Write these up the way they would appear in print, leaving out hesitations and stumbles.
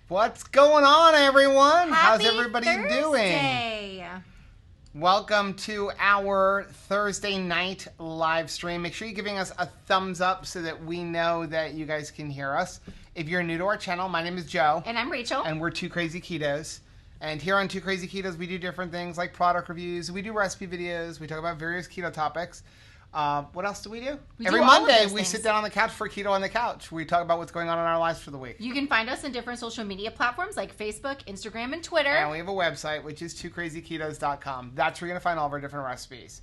What's going on, everyone? Happy How's everybody Thursday. doing? Welcome to our Thursday night live stream. Make sure you're giving us a thumbs up so that we know that you guys can hear us. If you're new to our channel, my name is Joe. And I'm Rachel. And we're 2krazyketos. And here on 2krazyketos, we do different things like product reviews. We do recipe videos. We talk about various keto topics. What else do we do? Every Monday, we sit down on the couch for Keto on the Couch. We talk about what's going on in our lives for the week. You can find us on different social media platforms like Facebook, Instagram, and Twitter. And we have a website, which is 2krazyketos.com. That's where you're going to find all of our different recipes.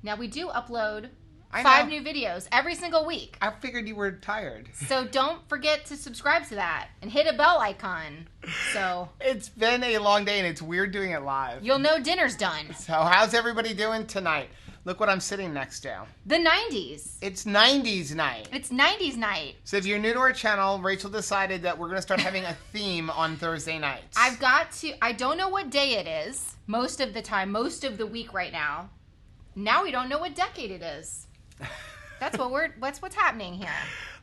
Now, we do upload 5 new videos every single week. I figured you were tired. So don't forget to subscribe to that and hit a bell icon. So it's been a long day, and it's weird doing it live. You'll know dinner's done. So how's everybody doing tonight? Look what I'm sitting next to. The 90's. It's 90's night. It's 90's night. So if you're new to our channel, Rachel decided that we're going to start having a theme on Thursday nights. I don't know what day it is most of the time, most of the week right now. Now we don't know what decade it is. That's what's happening here.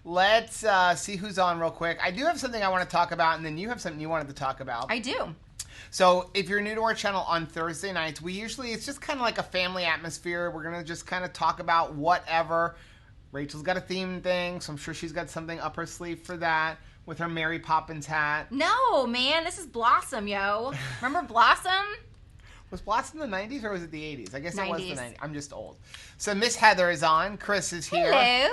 Let's see who's on real quick. I do have something I want to talk about, and then you have something you wanted to talk about. I do. So if you're new to our channel on Thursday nights, it's just kind of like a family atmosphere. We're going to just kind of talk about whatever. Rachel's got a theme thing, so I'm sure she's got something up her sleeve for that with her Mary Poppins hat. No, man, this is Blossom, yo. Remember Blossom? Was Blossom the 90s or was it the 80s? I guess 90s. It was the 90s. I'm just old. So Miss Heather is on. Chris is here. Hello.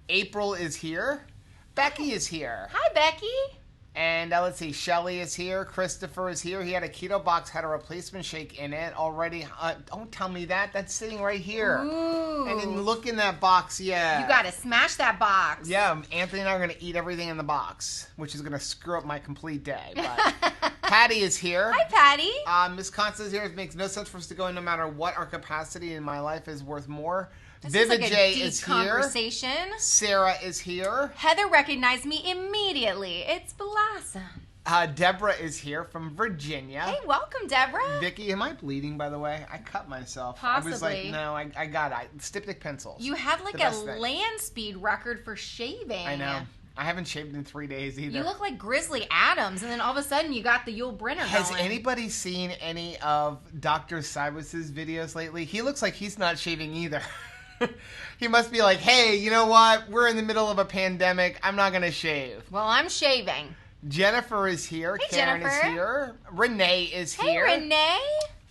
April is here. Becky is here. Hi, Becky. And let's see, Shelly is here. Christopher is here. He had a keto box, had a replacement shake in it already. Don't tell me that. That's sitting right here. Ooh. And then look in that box, yeah. You got to smash that box. Yeah, Anthony and I are going to eat everything in the box, which is going to screw up my complete day. But Patty is here. Hi, Patty. Miss Constance is here. It makes no sense for us to go in no matter what. Our capacity in my life is worth more. Vivid like J is conversation. Here. Sarah is here. Heather recognized me immediately. It's Blossom. Deborah is here from Virginia. Hey, welcome, Deborah. Vicky, am I bleeding, by the way? I cut myself. Possibly. I was like, no, I got it. Styptic pencils. You had like a land speed record for shaving. I know. I haven't shaved in 3 days either. You look like Grizzly Adams, and then all of a sudden you got the Yul Brynner Has going. anybody seen any of Dr. Cybus's videos lately? He looks like he's not shaving either. He must be like, hey, you know what? We're in the middle of a pandemic. I'm not going to shave. Well, I'm shaving. Jennifer is here. Hey, Karen Jennifer. is here. Renee is here. Hey, Renee.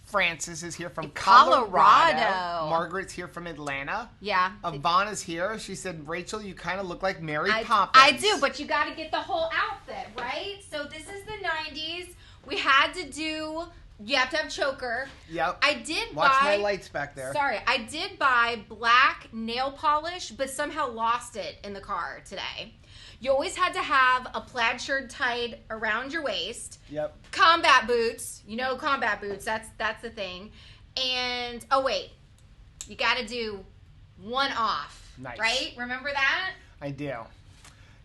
Francis is here from Colorado. Margaret's here from Atlanta. Yeah. Yvonne is here. She said, Rachel, you kind of look like Mary Poppins. I do, but you got to get the whole outfit, right? So this is the 90's. We had to do... You have to have choker. Yep. I did Watch buy... my lights back there. Sorry. I did buy black nail polish, but somehow lost it in the car today. You always had to have a plaid shirt tied around your waist. Yep. Combat boots. You know combat boots. That's the thing. And, oh, wait. You got to do one off. Nice. Right? Remember that? I do.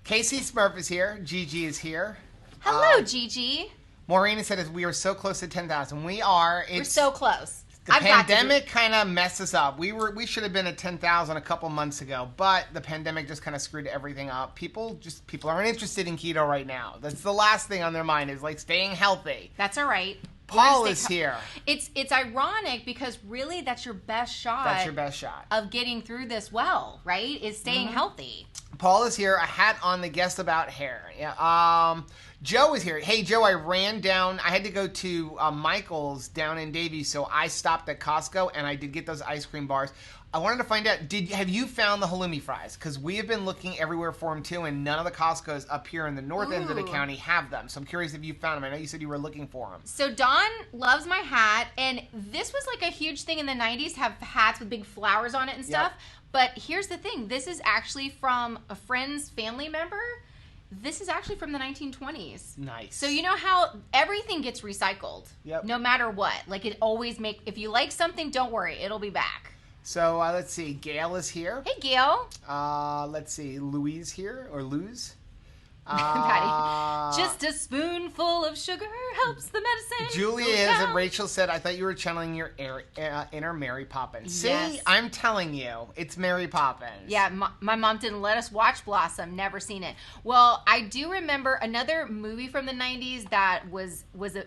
Casey Smurf is here. Gigi is here. Hello, Gigi. Maureen said we are so close to 10,000. We are. We're so close. The pandemic kind of messed us up. We should have been at 10,000 a couple months ago, but the pandemic just kind of screwed everything up. People aren't interested in keto right now. That's the last thing on their mind is like staying healthy. That's all right. Paul is here. It's ironic because really that's your best shot. That's your best shot of getting through this well, right? Is staying healthy. Paul is here. A hat on the guest about hair. Yeah. Joe is here. Hey, Joe, I ran down. I had to go to Michael's down in Davies, so I stopped at Costco, and I did get those ice cream bars. I wanted to find out, have you found the halloumi fries? Because we have been looking everywhere for them, too, and none of the Costco's up here in the north end of the county have them. So I'm curious if you found them. I know you said you were looking for them. So Dawn loves my hat, and this was like a huge thing in the 90's, have hats with big flowers on it and stuff. Yep. But here's the thing. This is actually from a friend's family member. This is actually from the 1920s. Nice. So you know how everything gets recycled? Yep. No matter what. Like it always if you like something, don't worry. It'll be back. So let's see. Gail is here. Hey, Gail. Let's see. Louise here, or Luz. Patty. Just a spoonful of sugar helps the medicine. Julia go is, down. and Rachel said, I thought you were channeling your inner Mary Poppins. Yes. See, I'm telling you, it's Mary Poppins. Yeah, my mom didn't let us watch Blossom. Never seen it. Well, I do remember another movie from the 90s that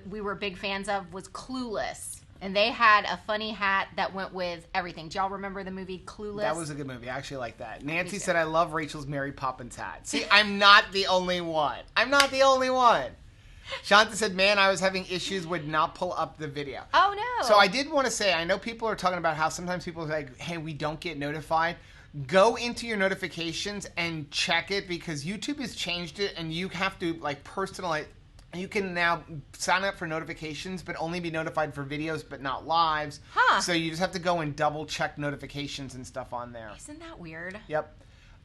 we were big fans of was Clueless. And they had a funny hat that went with everything. Do y'all remember the movie Clueless? That was a good movie. I actually like that. Nancy said, I love Rachel's Mary Poppins hat. See, I'm not the only one. I'm not the only one. Shanta said, man, I was having issues, would not pull up the video. Oh, no. So I did want to say, I know people are talking about how sometimes people are like, hey, we don't get notified. Go into your notifications and check it, because YouTube has changed it, and you have to like personalize. You can now sign up for notifications, but only be notified for videos, but not lives. Huh. So you just have to go and double check notifications and stuff on there. Isn't that weird? Yep.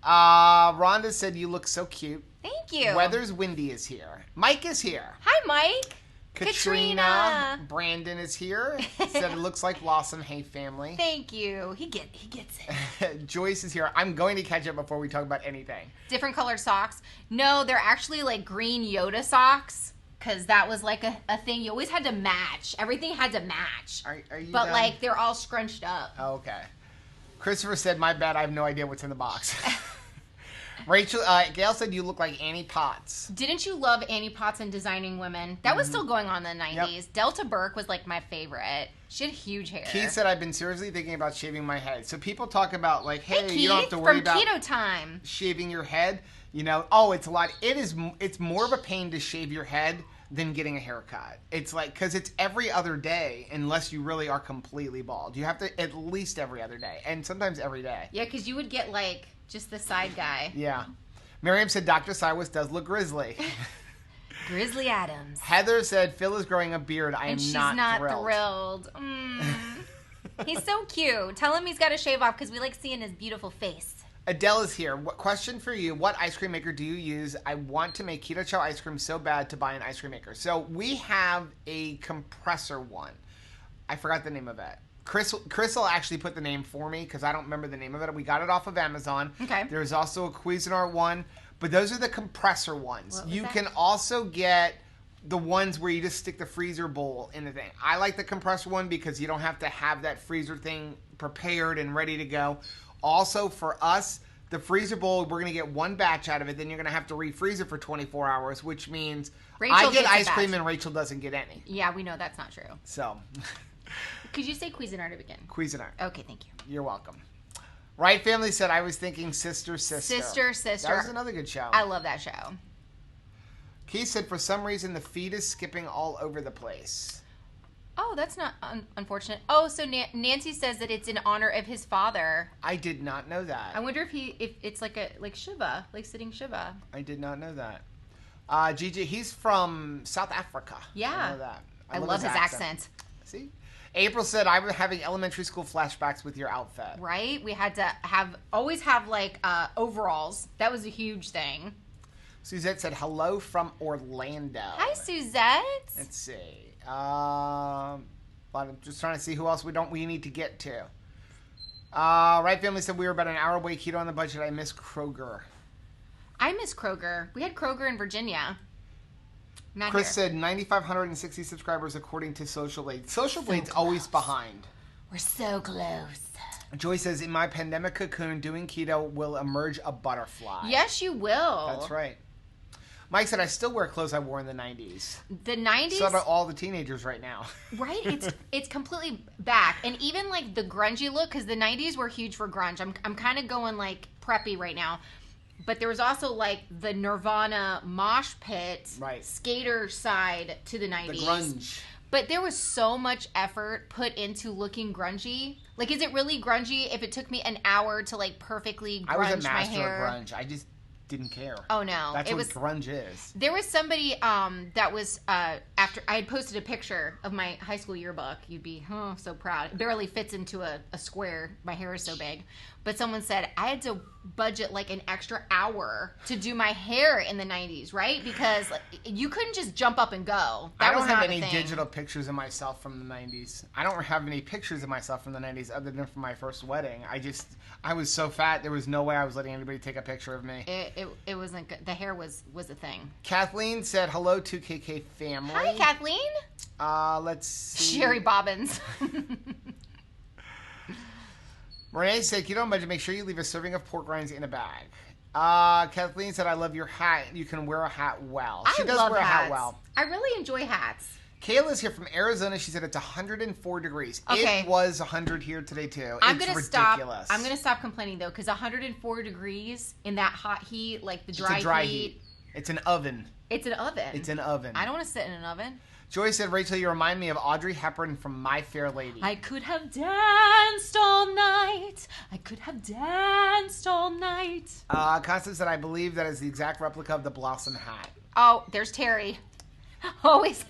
Rhonda said, you look so cute. Thank you. Weather's Windy is here. Mike is here. Hi, Mike. Katrina. Brandon is here. Said it looks like Blossom. Hey, family. Thank you. He gets it. Joyce is here. I'm going to catch up before we talk about anything. Different colored socks. No, they're actually like green Yoda socks. Because that was like a thing. You always had to match. Everything had to match. Are you But done? like they're all scrunched up. Oh, okay. Christopher said, my bad, I have no idea what's in the box. Rachel, Gail said you look like Annie Potts. Didn't you love Annie Potts and Designing Women? That was still going on in the 90s. Yep. Delta Burke was like my favorite. She had huge hair. Keith said, I've been seriously thinking about shaving my head. So people talk about like, hey, Keith, you don't have to worry from about Keto Time. shaving your head. You know, oh, it's a lot. It's more of a pain to shave your head than getting a haircut. It's like, because it's every other day unless you really are completely bald. You have to at least every other day, and sometimes every day. Yeah, because you would get like just the side guy. Yeah. Miriam said Dr. Cyrus does look grizzly. Grizzly Adams. Heather said Phil is growing a beard. I am And she's not thrilled. He's so cute. Tell him he's got to shave off because we like seeing his beautiful face. Adele is here. Question for you. What ice cream maker do you use? I want to make Keto Chow ice cream so bad to buy an ice cream maker. So we have a compressor one. I forgot the name of it. Crystal actually put the name for me because I don't remember the name of it. We got it off of Amazon. Okay. There's also a Cuisinart one, but those are the compressor ones. What was You that? can also get the ones where you just stick the freezer bowl in the thing. I like the compressor one because you don't have to have that freezer thing prepared and ready to go. Also, for us, the freezer bowl, we're going to get one batch out of it. Then you're going to have to refreeze it for 24 hours, which means Rachel I get gets a ice cream batch. and Rachel doesn't get any. Yeah, we know that's not true. So, Could you say Cuisinart again? Cuisinart. Okay, thank you. You're welcome. Right Family said, I was thinking Sister. Sister. That was another good show. I love that show. Keith said, for some reason, the feed is skipping all over the place. Oh, that's not unfortunate. Oh, so Nancy says that it's in honor of his father. I did not know that. I wonder if it's like Shiva, like sitting Shiva. I did not know that. Gigi, he's from South Africa. Yeah. I know that. I love his accent. See? April said, I was having elementary school flashbacks with your outfit. Right? We had to always have like overalls. That was a huge thing. Suzette said, hello from Orlando. Hi, Suzette. Let's see. I'm just trying to see who else we need to get to. Right Family said, we were about an hour away. Keto on the budget. I miss Kroger. I miss Kroger. We had Kroger in Virginia. Not Chris here. said 9,560 subscribers according to Social Blade. Social Blade's always behind. We're so close. Joy says, in my pandemic cocoon, doing keto will emerge a butterfly. Yes, you will. That's right. Mike said, I still wear clothes I wore in the 90s. The 90s. So about all the teenagers right now. Right? It's completely back. And even like the grungy look, because the 90s were huge for grunge. I'm kind of going like preppy right now. But there was also like the Nirvana mosh pit Right. skater side to the 90s. The grunge. But there was so much effort put into looking grungy. Like, is it really grungy if it took me an hour to like perfectly grunge I was a my master hair? of grunge. I just didn't care. Oh no, That's what grunge is. There was somebody that was after I had posted a picture of my high school yearbook. You'd be so proud. It barely fits into a square. My hair is so big. But someone said I had to budget like an extra hour to do my hair in the 90s, right? Because like, you couldn't just jump up and go. I don't was have not a any thing. digital pictures of myself from the 90s. I don't have any pictures of myself from the 90s other than from my first wedding. I was so fat, there was no way I was letting anybody take a picture of me. it wasn't good. The hair was a thing. Kathleen said, hello, 2KK family. Hi, Kathleen. Let's see. Sherry Bobbins. Renee said, you don't imagine, make sure you leave a serving of pork rinds in a bag. Kathleen said, I love your hat. You can wear a hat well. She does wear a hat well. I really enjoy hats. Kayla's here from Arizona. She said it's 104 degrees. Okay. It was 100 here today, too. I'm it's gonna ridiculous. stop. I'm going to stop complaining, though, because 104 degrees in that hot heat, like the It's a dry heat. It's an oven. It's an oven. It's an oven. I don't want to sit in an oven. Joy said, Rachel, you remind me of Audrey Hepburn from My Fair Lady. I could have danced all night. I could have danced all night. Constance said, I believe that is the exact replica of the Blossom hat. Oh, there's Terry. Always,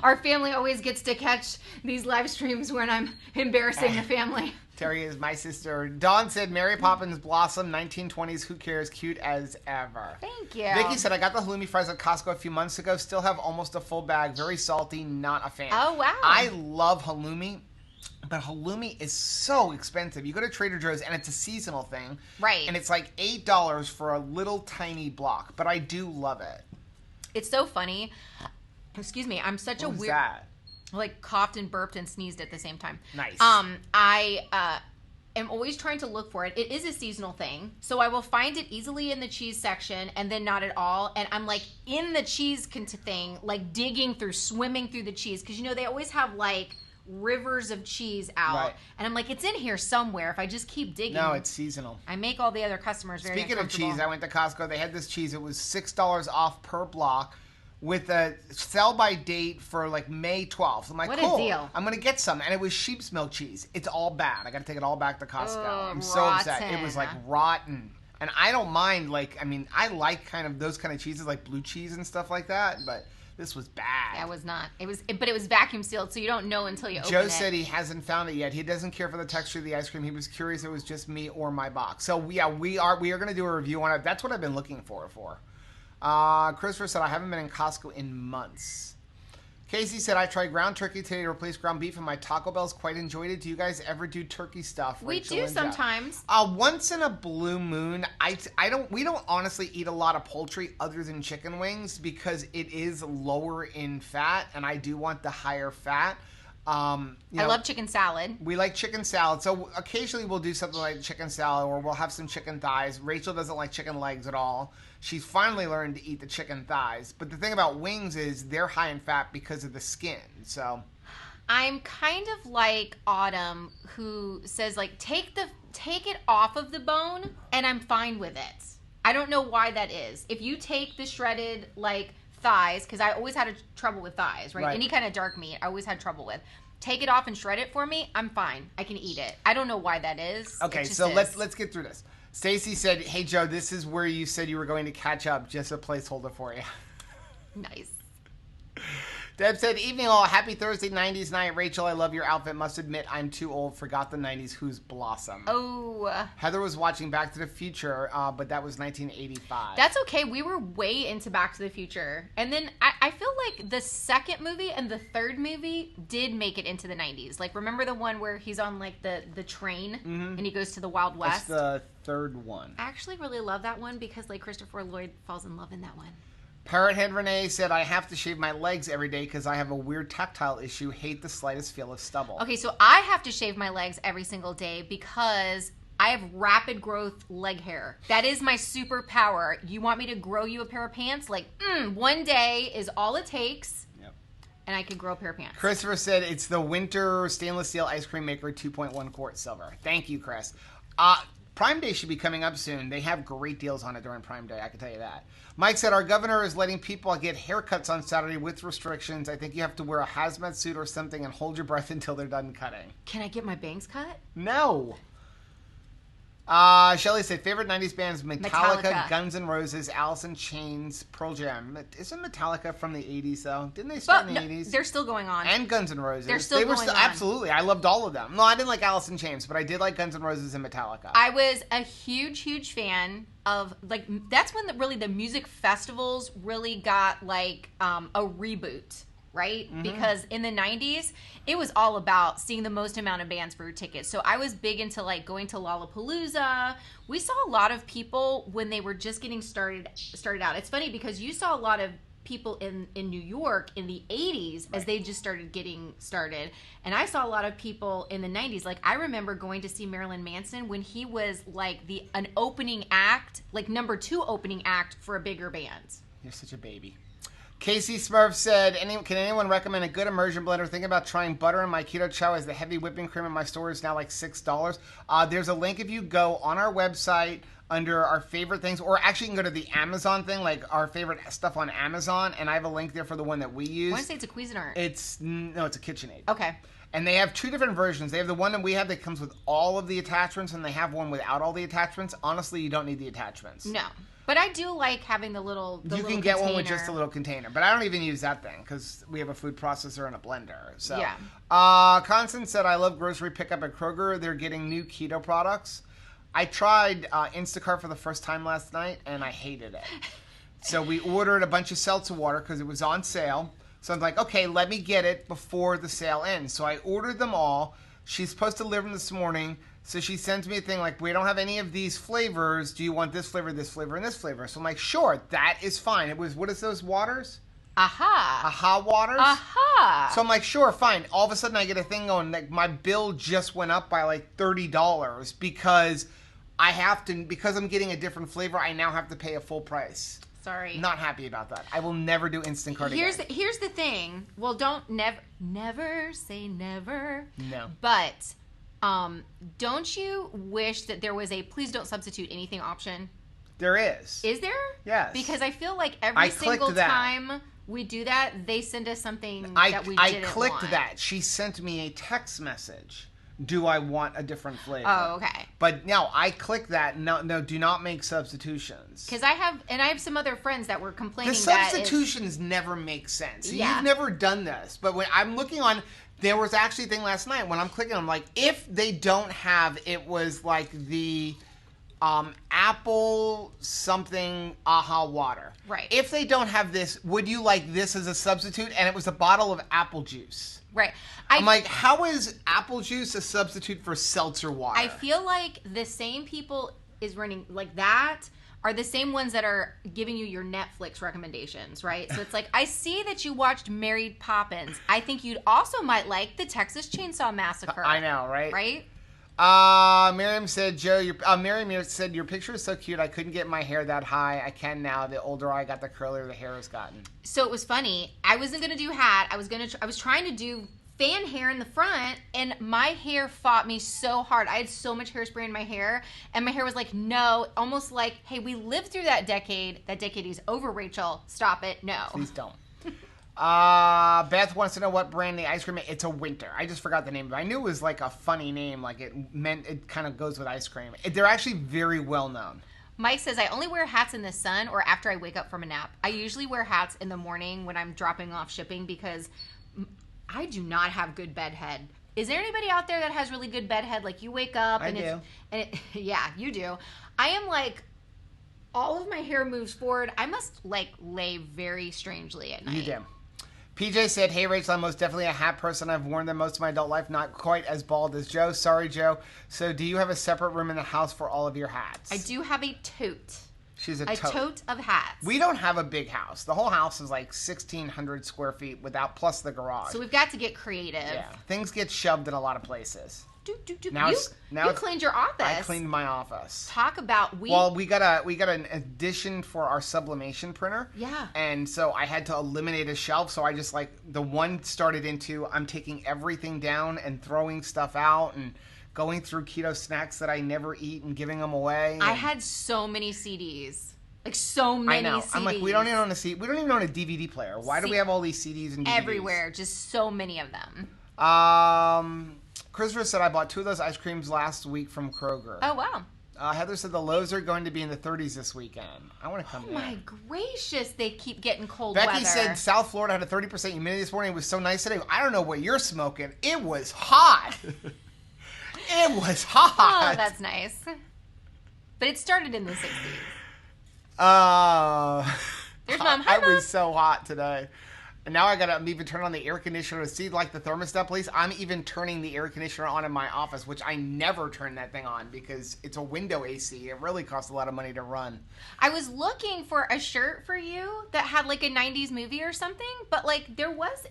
our family always gets to catch these live streams when I'm embarrassing the family. Terry is my sister. Dawn said, Mary Poppins Blossom, 1920s, who cares, cute as ever. Thank you. Vicky said, I got the halloumi fries at Costco a few months ago. Still have almost a full bag. Very salty, not a fan. Oh, wow. I love halloumi, but halloumi is so expensive. You go to Trader Joe's, and it's a seasonal thing. Right. And it's like $8 for a little tiny block, but I do love it. It's so funny. Excuse me. I'm such What a was weird... that? Like coughed and burped and sneezed at the same time. Nice. I am always trying to look for it. It is a seasonal thing, so I will find it easily in the cheese section and then not at all. And I'm like in the cheese thing, like digging through, swimming through the cheese, because you know they always have like rivers of cheese out, Right. and I'm like, it's in here somewhere. If I just keep digging. No, it's seasonal. I make all the other customers very Speaking of uncomfortable. cheese, I went to Costco. They had this cheese. It was $6 off per block with a sell-by date for like May 12th. I'm like, What a cool. deal. I'm going to get some. And it was sheep's milk cheese. It's all bad. I got to take it all back to Costco. Oh, I'm so upset. rotten. It was like rotten. And I don't mind, like, I mean, I like kind of those kind of cheeses, like blue cheese and stuff like that. But this was bad. Yeah, it was not. But it was vacuum sealed, so you don't know until you open Joe it. said he hasn't found it yet. He doesn't care for the texture of the ice cream. He was curious if it was just me or my box. So yeah, we are going to do a review on it. That's what I've been looking for. Christopher said, I haven't been in Costco in months. Casey said, I tried ground turkey today to replace ground beef, and my Taco Bell's quite enjoyed it. Do you guys ever do turkey stuff? We Rachel do and Jeff? sometimes. Once in a blue moon. We don't honestly eat a lot of poultry other than chicken wings because it is lower in fat, and I do want the higher fat. I love chicken salad. We like chicken salad, so occasionally we'll do something like chicken salad, or we'll have some chicken thighs. Rachel doesn't like chicken legs at all. She's finally learned to eat the chicken thighs. But the thing about wings is they're high in fat because of the skin. So I'm kind of like Autumn, who says like take it off of the bone, and I'm fine with it. I don't know why that is. If you take the shredded like thighs, because I always had trouble with thighs, right? Any kind of dark meat, I always had trouble with. Take it off and shred it for me. I'm fine. I can eat it. I don't know why that is. Okay, so let's get through this. Stacy said, "Hey Joe, this is where you said you were going to catch up. Just a placeholder for you." Nice. Deb said, evening all, happy Thursday 90s night. Rachel, I love your outfit. Must admit, I'm too old. Forgot the 90s. Who's Blossom? Oh. Heather was watching Back to the Future, but that was 1985. That's okay. We were way into Back to the Future. And then I feel like the second movie and the third movie did make it into the 90s. Like, remember the one where he's on, like, the train and he goes to the Wild West? That's the third one. I actually really love that one because, like, Christopher Lloyd falls in love in that one. Parrothead Renee said, I have to shave my legs every day because I have a weird tactile issue. Hate the slightest feel of stubble. Okay, so I have to shave my legs every single day because I have rapid growth leg hair. That is my superpower. You want me to grow you a pair of pants? Like, one day is all it takes. Yep. And I can grow a pair of pants. Christopher said, it's the Winter Stainless Steel Ice Cream Maker 2.1 quart silver. Thank you, Chris. Prime Day should be coming up soon. They have great deals on it during Prime Day, I can tell you that. Mike said, our governor is letting people get haircuts on Saturday with restrictions. I think you have to wear a hazmat suit or something and hold your breath until they're done cutting. Can I get my bangs cut? No. Shelly said, favorite 90s bands, Metallica, Guns N' Roses, Alice in Chains, Pearl Jam. Isn't Metallica from the 80s, though? Didn't they start in the 80s? They're still going on. And Guns N' Roses. They're still going on. Absolutely. I loved all of them. No, I didn't like Alice in Chains, but I did like Guns N' Roses and Metallica. I was a huge, huge fan of, like, that's when really the music festivals really got, like, a reboot. right? Because in the 90s, it was all about seeing the most amount of bands for your tickets. So I was big into like going to Lollapalooza. We saw a lot of people when they were just getting started out. It's funny because you saw a lot of people in New York in the 80s as they just started getting started. And I saw a lot of people in the 90s. Like I remember going to see Marilyn Manson when he was like an opening act, like number 2 opening act for a bigger band. You're such a baby. Casey Smurf said, can anyone recommend a good immersion blender? Thinking about trying butter in my keto chow as the heavy whipping cream in my store is now like $6. There's a link if you go on our website under our favorite things, or actually you can go to the Amazon thing, like our favorite stuff on Amazon, and I have a link there for the one that we use. I want to say it's a Cuisinart. It's a KitchenAid. Okay. And they have 2 different versions. They have the one that we have that comes with all of the attachments, and they have one without all the attachments. Honestly, you don't need the attachments. No. But I do like having the little You can get one with just a little container. But I don't even use that thing because we have a food processor and a blender. So, yeah. Constance said, I love grocery pickup at Kroger. They're getting new keto products. I tried Instacart for the first time last night, and I hated it. So we ordered a bunch of seltzer water because it was on sale. So I'm like, okay, let me get it before the sale ends. So I ordered them all. She's supposed to deliver them this morning. So she sends me a thing like, we don't have any of these flavors. Do you want this flavor, and this flavor? So I'm like, sure, that is fine. It was, what is those waters? Aha waters? Aha. So I'm like, sure, fine. All of a sudden I get a thing going, like my bill just went up by like $30 because because I'm getting a different flavor, I now have to pay a full price. Sorry. Not happy about that. I will never do Instacart again. Here's the thing. Well, never say never. No. But don't you wish that there was a please don't substitute anything option? There is. Is there? Yes. Because I feel like every single time we do that, they send us something that we didn't want. I clicked that. She sent me a text message. Do I want a different flavor? Oh, okay. But no, I clicked that. No, do not make substitutions. Because I have some other friends that were complaining the substitutions never make sense. Yeah. You've never done this. But when I'm looking on, there was actually a thing last night when I'm clicking, I'm like, if they don't have, it was like the apple something aha water. Right. If they don't have this, would you like this as a substitute? And it was a bottle of apple juice. Right. I'm like, how is apple juice a substitute for seltzer water? I feel like the same people is running like that are the same ones that are giving you your Netflix recommendations, right? So it's like, I see that you watched Mary Poppins. I think you'd also might like the Texas Chainsaw Massacre. I know, right? Right? Miriam said, Miriam said, your picture is so cute. I couldn't get my hair that high. I can now. The older I got, the curlier the hair has gotten. So it was funny. I wasn't going to do hat. I was trying to do fan hair in the front, and my hair fought me so hard. I had so much hairspray in my hair, and my hair was like, no, almost like, hey, we lived through that decade. That decade is over, Rachel. Stop it. No. Please don't. Beth wants to know what brand the ice cream is. It's a Winter. I just forgot the name of it. I knew it was like a funny name, like it kind of goes with ice cream. They're actually very well known. Mike says, I only wear hats in the sun or after I wake up from a nap. I usually wear hats in the morning when I'm dropping off shipping because I do not have good bed head. Is there anybody out there that has really good bed head? Like you wake up yeah, you do. I am like, all of my hair moves forward. I must like lay very strangely at night. You do. PJ said, hey, Rachel, I'm most definitely a hat person. I've worn them most of my adult life. Not quite as bald as Joe. Sorry, Joe. So do you have a separate room in the house for all of your hats? I do have a tote. She's a tote of hats. We don't have a big house. The whole house is like 1,600 square feet plus the garage. So we've got to get creative. Yeah. Things get shoved in a lot of places. Now you cleaned your office. I cleaned my office. Talk about we got an addition for our sublimation printer. Yeah. And so I had to eliminate a shelf. So I just the one started into I'm taking everything down and throwing stuff out and going through keto snacks that I never eat and giving them away. I had so many CDs. Like so many I know. CDs. I'm like, we don't even own a CD. We don't even own a DVD player. Why do we have all these CDs and DVDs? Everywhere. Just so many of them. Christopher said, I bought 2 of those ice creams last week from Kroger. Oh, wow. Heather said the lows are going to be in the 30s this weekend. I want to come there. Oh, my gracious. They keep getting cold weather. Becky said South Florida had a 30% humidity this morning. It was so nice today. I don't know what you're smoking. It was hot. It was hot. Oh, that's nice. But it started in the 60s. There's Mom. Hi, Mom. It was so hot today. And now I'm even turning on the air conditioner to see like the thermostat, please. I'm even turning the air conditioner on in my office, which I never turn that thing on because it's a window AC. It really costs a lot of money to run. I was looking for a shirt for you that had like a 90s movie or something, but like there wasn't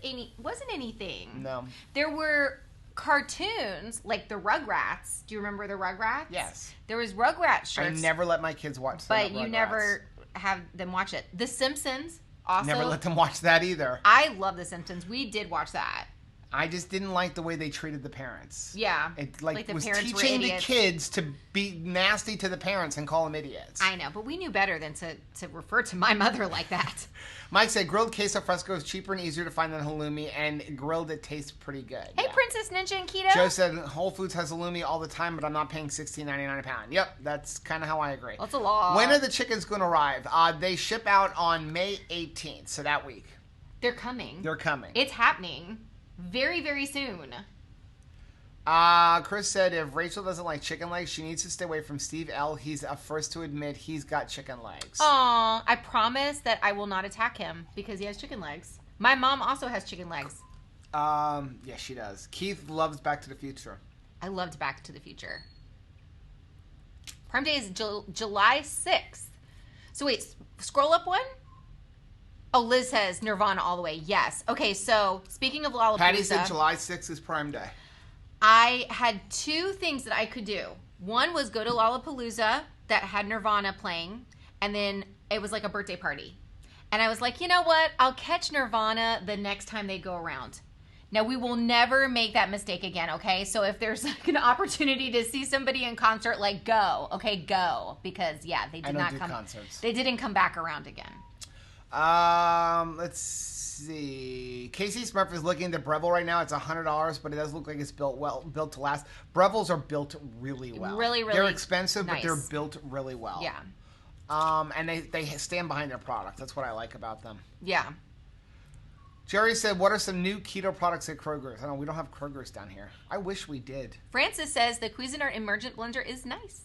anything. No. There were cartoons like the Rugrats. Do you remember the Rugrats? Yes. There was Rugrats shirts. I never let my kids watch but Rugrats. you never have them watch it. The Simpsons. Also, never let them watch that either. I love The Simpsons. We did watch that. I just didn't like the way they treated the parents. Yeah. It Like the was parents were teaching the idiots. kids to be nasty to the parents and call them idiots. I know, but we knew better than to refer to my mother like that. Mike said grilled queso fresco is cheaper and easier to find than halloumi, and grilled it tastes pretty good. Hey, Yeah. Princess Ninja and Keto. Joe said Whole Foods has halloumi all the time, but I'm not paying $16.99 a pound. Yep, that's kind of how I agree. That's a lot. When are the chickens going to arrive? They ship out on May 18th, so that week. They're coming. They're coming. It's happening very, very soon. Chris said if Rachel doesn't like chicken legs, she needs to stay away from Steve L. He's a first to admit he's got chicken legs. Aw, I promise that I will not attack him because he has chicken legs. My mom also has chicken legs. Yeah, she does. Keith loves Back to the Future. I loved Back to the Future. Prime Day is July 6th. So wait, scroll up one. Oh, Liz says Nirvana all the way. Yes. Okay, so speaking of Lollapalooza. Patty said July 6th is Prime Day. I had two things that I could do. One was go to Lollapalooza that had Nirvana playing, and then it was like a birthday party. And I was like, you know what? I'll catch Nirvana the next time they go around. Now, we will never make that mistake again, okay? So if there's like an opportunity to see somebody in concert, like go, okay, go. Because, yeah, they did not come. Concerts. They didn't come back around again. Let's see. Casey Smurf is looking at the Breville right now. It's $100, but it does look like it's built to last. Breville's are built really well. Really, really They're expensive, nice. but they're built really well. Yeah. And they stand behind their product. That's what I like about them. Yeah. Jerry said, what are some new keto products at Kroger's? I don't know, we don't have Kroger's down here. I wish we did. Francis says the Cuisinart Emergent Blender is nice.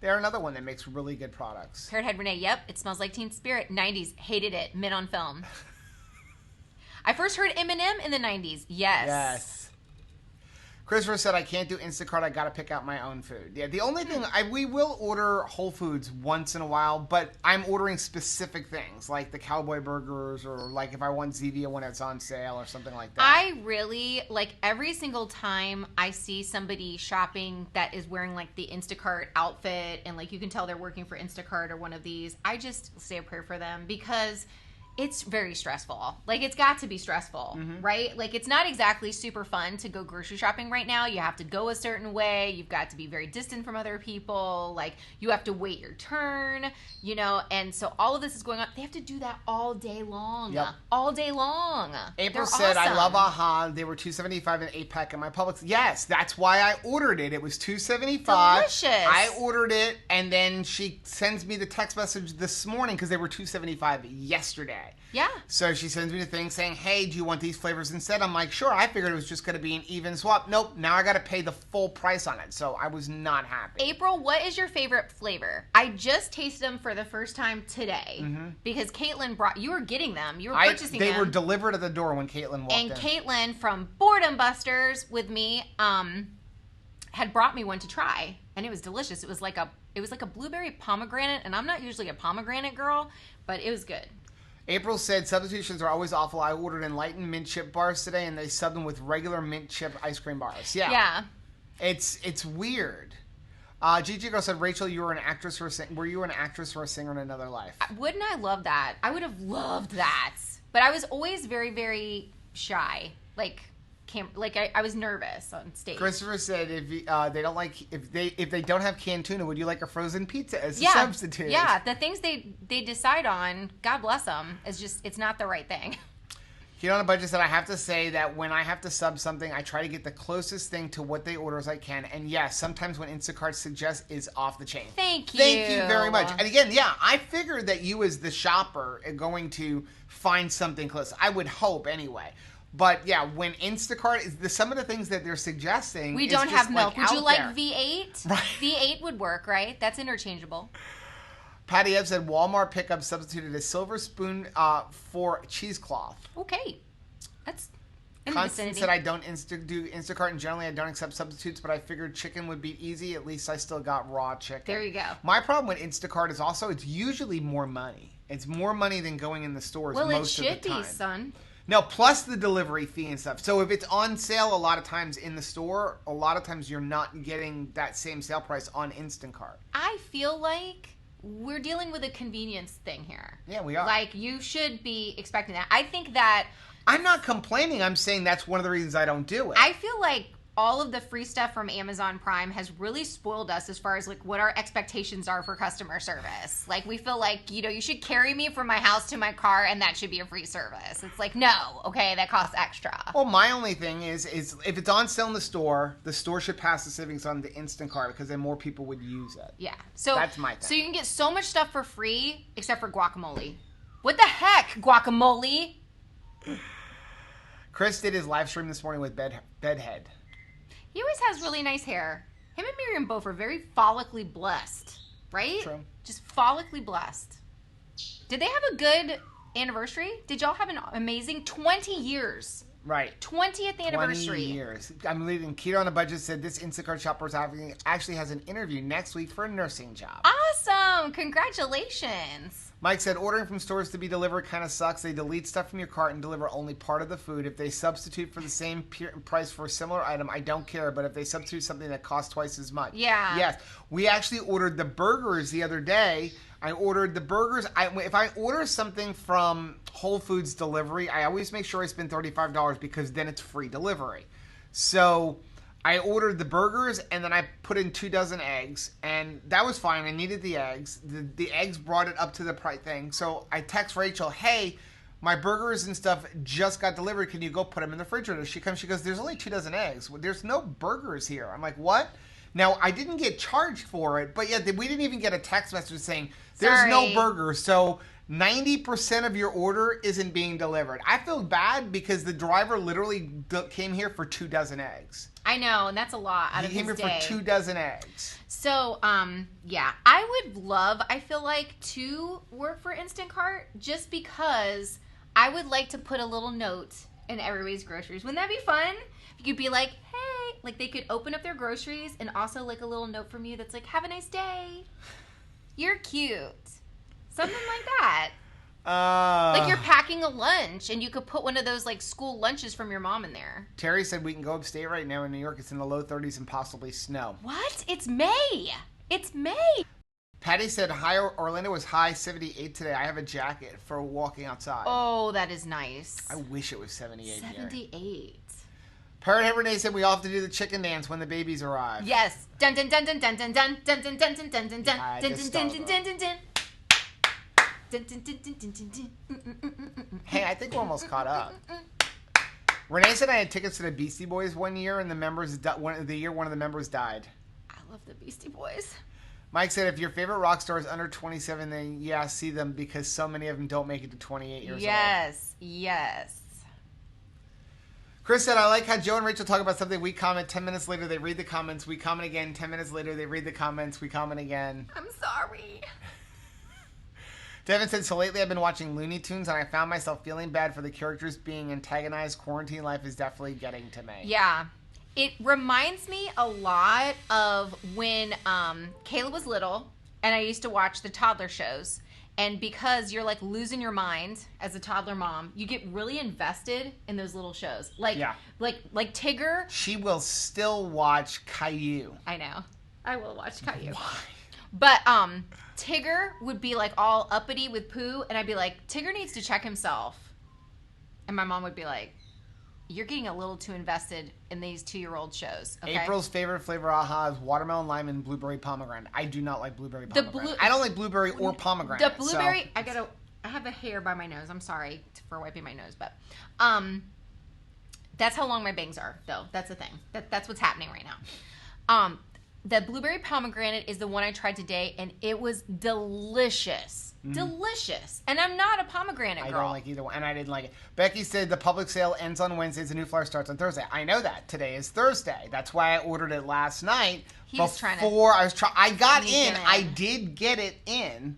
They're another one that makes really good products. Parrot Head Renee, yep, it smells like Teen Spirit. 90s, hated it. Mint on film. I first heard Eminem in the 90s. Yes. Yes. Christopher said, I can't do Instacart. I got to pick out my own food. Yeah, the only thing, we will order Whole Foods once in a while, but I'm ordering specific things, like the Cowboy Burgers, or like if I want Zevia when it's on sale or something like that. I really, like, every single time I see somebody shopping that is wearing, like, the Instacart outfit, and, like, you can tell they're working for Instacart or one of these, I just say a prayer for them, because it's very stressful. Like, it's got to be stressful, right? Like, it's not exactly super fun to go grocery shopping right now. You have to go a certain way. You've got to be very distant from other people. Like, you have to wait your turn, you know? And so all of this is going on. They have to do that all day long. Yep. All day long. April They're said, awesome. I love AHA. They were $2.75 an 8-pack in my Publix. Yes, that's why I ordered it. It was $2.75. Delicious. I ordered it, and then she sends me the text message this morning because they were $2.75 yesterday. Yeah. So she sends me the thing saying, hey, do you want these flavors instead? I'm like, sure. I figured it was just going to be an even swap. Nope. Now I got to pay the full price on it. So I was not happy. April, what is your favorite flavor? I just tasted them for the first time today because Caitlin you were getting them. You were purchasing them. They were delivered at the door when Caitlin walked in. And Caitlin from Boredom Busters with me had brought me one to try, and it was delicious. It was like a blueberry pomegranate, and I'm not usually a pomegranate girl, but it was good. April said substitutions are always awful. I ordered enlightened mint chip bars today, and they subbed them with regular mint chip ice cream bars. Yeah. Yeah. It's weird. Gigi Girl said, Rachel, you were an actress or were you an actress or a singer in another life? Wouldn't I love that? I would have loved that. But I was always very, very shy. I was nervous on stage. Christopher said if they don't have canned tuna, would you like a frozen pizza as a substitute? Yeah, the things they decide on, God bless them, it's not the right thing. Kid on a Budget said, I have to say that when I have to sub something, I try to get the closest thing to what they order as I can. And yes, sometimes when Instacart suggests is off the chain. Thank you. Thank you very much. And again, yeah, I figured that you as the shopper are going to find something close. I would hope anyway. But yeah, when Instacart, some of the things that they're suggesting, we don't have milk. Would you like there. V8? Right. V8 would work, right? That's interchangeable. Patty Ebb said Walmart pickup substituted a silver spoon for cheesecloth. Okay. That's in the Constance vicinity. said I don't do Instacart, and generally I don't accept substitutes, but I figured chicken would be easy. At least I still got raw chicken. There you go. My problem with Instacart is also it's usually more money. It's more money than going in the stores most of the time. Well, it should be, son. No, plus the delivery fee and stuff. So if it's on sale a lot of times in the store, a lot of times you're not getting that same sale price on Instacart. I feel like we're dealing with a convenience thing here. Yeah, we are. Like, you should be expecting that. I think that... I'm not complaining. I'm saying that's one of the reasons I don't do it. I feel like all of the free stuff from Amazon Prime has really spoiled us as far as like what our expectations are for customer service. Like, we feel like, you should carry me from my house to my car and that should be a free service. It's like, no, okay, that costs extra. Well, my only thing is if it's on sale in the store should pass the savings on the Instacart because then more people would use it. Yeah. So that's my thing. So you can get so much stuff for free except for guacamole. What the heck, guacamole? Chris did his live stream this morning with Bedhead. He always has really nice hair. Him and Miriam both are very follically blessed, right? True. Just follically blessed. Did they have a good anniversary? Did y'all have an amazing 20 years? Right. 20th anniversary. 20 years. I'm leading Keto on a Budget said this Instacart shopper actually has an interview next week for a nursing job. Awesome. Congratulations. Mike said ordering from stores to be delivered kind of sucks. They delete stuff from your cart and deliver only part of the food. If they substitute for the same price for a similar item, I don't care. But if they substitute something that costs twice as much. Yeah. Yes. We actually ordered the burgers the other day. I ordered the burgers. If I order something from Whole Foods delivery, I always make sure I spend $35 because then it's free delivery. So I ordered the burgers and then I put in 2 dozen eggs, and that was fine. I needed the eggs. The eggs brought it up to the price thing. So I text Rachel, hey, my burgers and stuff just got delivered. Can you go put them in the refrigerator? She comes, she goes, there's only 2 dozen eggs. There's no burgers here. I'm like, what? Now, I didn't get charged for it, but yeah, we didn't even get a text message saying there's no burgers. So 90% of your order isn't being delivered. I feel bad because the driver literally came here for 2 dozen eggs. I know, and that's a lot out of his day. He came here for 2 dozen eggs. So, yeah, I would love, I feel like, to work for Instacart just because I would like to put a little note in everybody's groceries. Wouldn't that be fun? You could be like, hey, like they could open up their groceries and also like a little note from you that's like, have a nice day. You're cute. Something like that. Like you're packing a lunch and you could put one of those like school lunches from your mom in there. Terry said we can go upstate right now in New York. It's in the low 30s and possibly snow. What? It's May. It's May. Patty said Orlando was high 78 today. I have a jacket for walking outside. Oh, that is nice. I wish it was 78 here. 78. Parrot Renee said we all have to do the chicken dance when the babies arrive. Yes. Dun dun dun dun dun dun dun dun dun dun dun dun dun dun dun dun dun dun dun dun. Hey, I think we're almost caught up. Renee said I had tickets to the Beastie Boys one year, and one of the members died. I love the Beastie Boys. Mike said if your favorite rock star is under 27, then yeah, see them because so many of them don't make it to 28 years old. Yes. Chris said, I like how Joe and Rachel talk about something. We comment. 10 minutes later, they read the comments. We comment again. 10 minutes later, they read the comments. We comment again. I'm sorry. Devin said, so lately I've been watching Looney Tunes, and I found myself feeling bad for the characters being antagonized. Quarantine life is definitely getting to me. Yeah. It reminds me a lot of when Kayla was little, and I used to watch the toddler shows. And because you're like losing your mind as a toddler mom, you get really invested in those little shows. Like Tigger. She will still watch Caillou. I know. I will watch Caillou. Why? But Tigger would be like all uppity with Pooh, and I'd be like, Tigger needs to check himself. And my mom would be like, you're getting a little too invested in these 2-year-old shows. Okay? April's favorite flavor is watermelon, lime, and blueberry pomegranate. I do not like blueberry pomegranate. I don't like blueberry or pomegranate. The blueberry, so. I have a hair by my nose. I'm sorry for wiping my nose, but that's how long my bangs are, though. That's the thing. That's what's happening right now. The blueberry pomegranate is the one I tried today, and it was delicious. Delicious. And I'm not a pomegranate girl. I don't like either one, and I didn't like it. Becky said the public sale ends on Wednesdays. The new flower starts on Thursday. I know that. Today is Thursday. That's why I ordered it last night. I got in. I did get it in.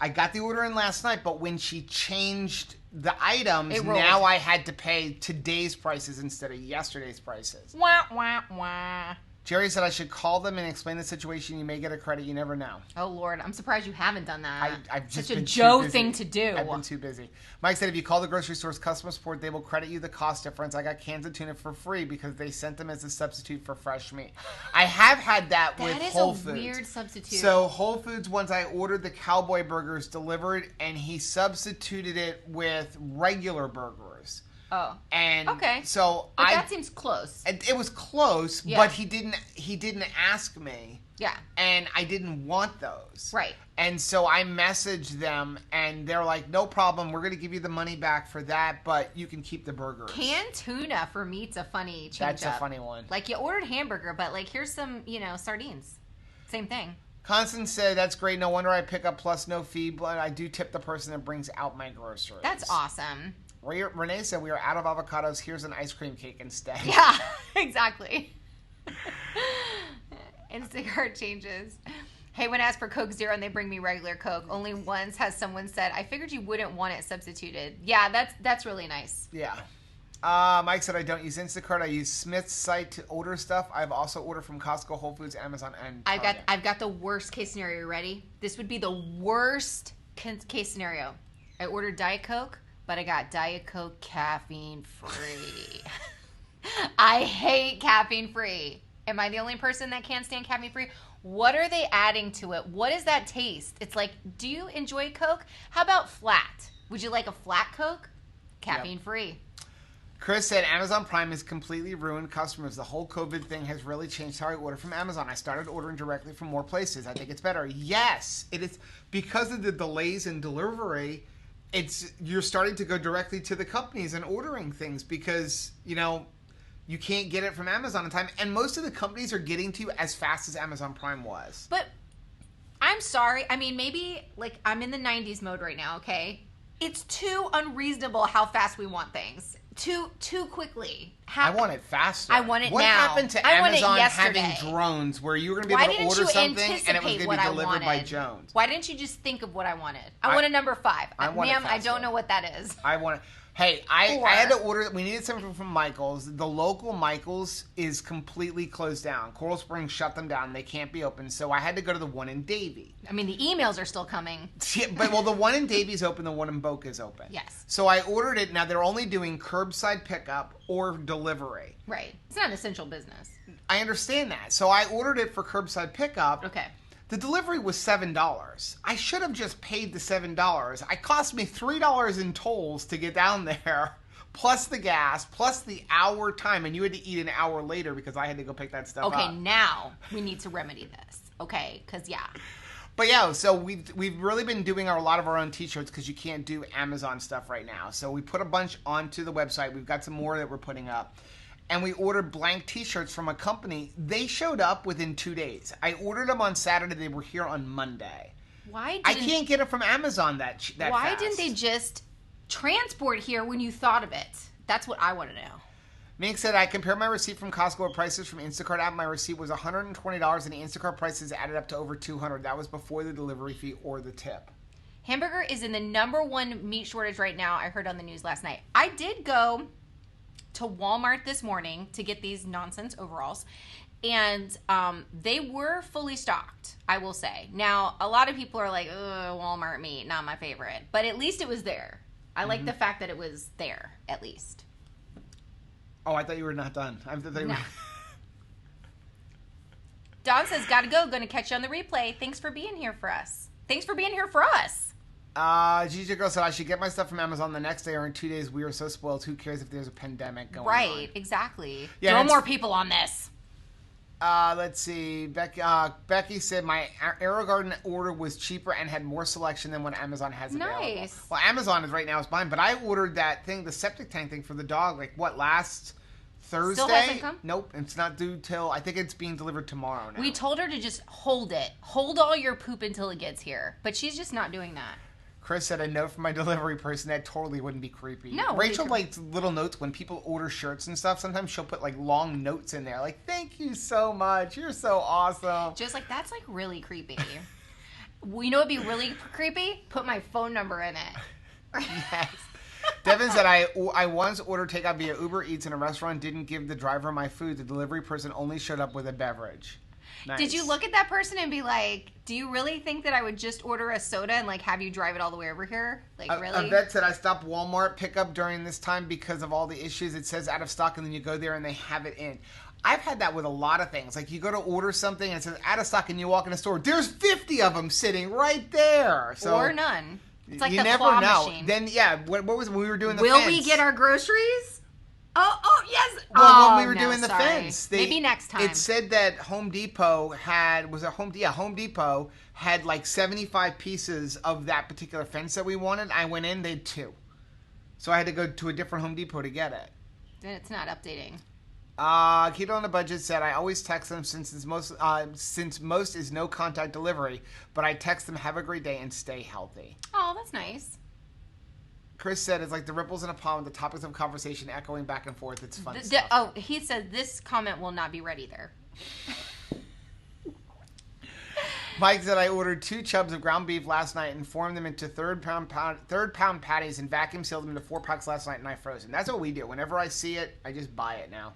I got the order in last night, but when she changed the items, It rolled. now I had to pay today's prices instead of yesterday's prices. Wah, wah, wah. Jerry said I should call them and explain the situation. You may get a credit. You never know. Oh, Lord. I'm surprised you haven't done that. I've just Such a been too Joe busy. thing to do. I've been too busy. Mike said if you call the grocery store's customer support, they will credit you the cost difference. I got cans of tuna for free because they sent them as a substitute for fresh meat. I have had that with Whole Foods. That is a weird substitute. So Whole Foods, once I ordered the cowboy burgers delivered, and he substituted it with regular burgers. Oh. And okay. So but that seems close. It was close, Yeah. but he didn't ask me. Yeah. And I didn't want those. Right. And so I messaged them, and they're like, no problem. We're going to give you the money back for that, but you can keep the burgers. Canned tuna for meat's a funny change That's up. a funny one. Like, you ordered hamburger, but, like, here's some, sardines. Same thing. Constance said, that's great. No wonder I pick up plus no fee, but I do tip the person that brings out my groceries. That's awesome. Renee said, we are out of avocados. Here's an ice cream cake instead. Yeah, exactly. Instacart changes. Hey, when I ask for Coke Zero and they bring me regular Coke, only once has someone said, I figured you wouldn't want it substituted. Yeah, that's really nice. Yeah. Mike said, I don't use Instacart. I use Smith's site to order stuff. I've also ordered from Costco, Whole Foods, Amazon, and Target. I've got the worst case scenario. You ready? This would be the worst case scenario. I ordered Diet Coke, but I got Diet Coke caffeine free. I hate caffeine free. Am I the only person that can't stand caffeine free? What are they adding to it? What is that taste? It's like, do you enjoy Coke? How about flat? Would you like a flat Coke? Caffeine free. Chris said, Amazon Prime has completely ruined customers. The whole COVID thing has really changed how I order from Amazon. I started ordering directly from more places. I think it's better. Yes, it is. Because of the delays in delivery, you're starting to go directly to the companies and ordering things because, you can't get it from Amazon in time. And most of the companies are getting to you as fast as Amazon Prime was. But I'm sorry. I mean, maybe, like, I'm in the 90s mode right now, okay? It's too unreasonable how fast we want things. Too quickly. I want it faster. I want it what now. What happened to I Amazon want it having yesterday. drones where you were going to be able to order something and it was going to be delivered by drones? Why didn't you just think of what I wanted? I want a number 5. Ma'am, I don't know what that is. I want it. Hey, I had to order. We needed something from Michael's. The local Michael's is completely closed down. Coral Springs shut them down. They can't be open. So I had to go to the one in Davie. I mean, the emails are still coming. Yeah, but the one in Davie's open. The one in Boca is open. Yes. So I ordered it. Now they're only doing curbside pickup or delivery. Right. It's not an essential business. I understand that. So I ordered it for curbside pickup. Okay. The delivery was $7. I should have just paid the $7. It cost me $3 in tolls to get down there, plus the gas, plus the hour time, and you had to eat an hour later because I had to go pick that stuff up. Okay, now we need to remedy this. Okay, because But yeah, so we've really been doing a lot of our own t-shirts because you can't do Amazon stuff right now. So we put a bunch onto the website. We've got some more that we're putting up. And we ordered blank t-shirts from a company. They showed up within 2 days. I ordered them on Saturday. They were here on Monday. I can't get it from Amazon that Why fast. didn't they just transport here when you thought of it? That's what I want to know. Mink said, I compared my receipt from Costco with prices from Instacart app. My receipt was $120 and the Instacart prices added up to over $200. That was before the delivery fee or the tip. Hamburger is in the #1 meat shortage right now. I heard on the news last night. I did go to Walmart this morning to get these nonsense overalls, and they were fully stocked, I will say. Now, a lot of people are like, ugh, Walmart meat, not my favorite, but at least it was there. I like the fact that it was there, at least. Oh, I thought you were not done. I thought you No. were... Don says, gotta go, gonna catch you on the replay. Thanks for being here for us. Thanks for being here for us. Gigi Girl said, I should get my stuff from Amazon the next day or in 2 days. We are so spoiled. Who cares if there's a pandemic going on? Right, exactly. Yeah, Throw more people on this. Let's see. Becky said, my AeroGarden order was cheaper and had more selection than what Amazon has available. Nice. Well, Amazon is right now is mine, but I ordered that thing, the septic tank thing for the dog, last Thursday? Still hasn't come? Nope. It's not due till, I think it's being delivered tomorrow now. We told her to just hold it. Hold all your poop until it gets here. But she's just not doing that. Chris said, a note from my delivery person. That totally wouldn't be creepy. No. Rachel likes little notes when people order shirts and stuff. Sometimes she'll put long notes in there. Thank you so much. You're so awesome. Just that's really creepy. You know what would be really creepy? Put my phone number in it. Yes. Devin said, I once ordered takeout via Uber Eats in a restaurant, didn't give the driver my food. The delivery person only showed up with a beverage. Nice. Did you look at that person and be like, do you really think that I would just order a soda and like have you drive it all the way over here? Like, really? A vet said, I stopped Walmart pickup during this time because of all the issues. It says out of stock and then you go there and they have it in. I've had that with a lot of things. Like you go to order something and it says out of stock and you walk in a store. There's 50 of them sitting right there. So or none. It's like you the never claw know. machine. Then, yeah, what was when we were doing the Will fence? we get our groceries? Oh, yes. Well, when we were doing the sorry. fence. Maybe next time. It said that Home Depot had, Home Depot had like 75 pieces of that particular fence that we wanted. I went in, they had 2. So I had to go to a different Home Depot to get it. Then it's not updating. Keto on the Budget said, I always text them since most is no contact delivery, but I text them, have a great day and stay healthy. Oh, that's nice. Chris said, it's like the ripples in a pond, the topics of conversation echoing back and forth. It's fun stuff. Oh, he said this comment will not be read either. Mike said, I ordered 2 chubs of ground beef last night and formed them into third pound patties and vacuum sealed them into 4 packs last night and I froze them. That's what we do. Whenever I see it, I just buy it now.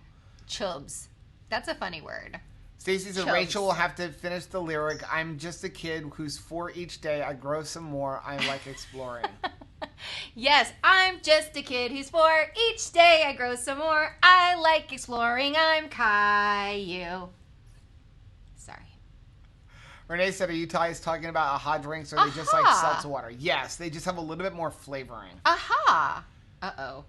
Chubs. That's a funny word. Stacy said, Chubs. Rachel will have to finish the lyric. I'm just a kid who's 4 each day. I grow some more. I like exploring. Yes, I'm just a kid who's 4. Each day I grow some more. I like exploring. I'm Caillou. Sorry. Renee said, are you guys talking about aha drinks or are they just like seltzer water? Yes, they just have a little bit more flavoring. Aha. Uh-oh.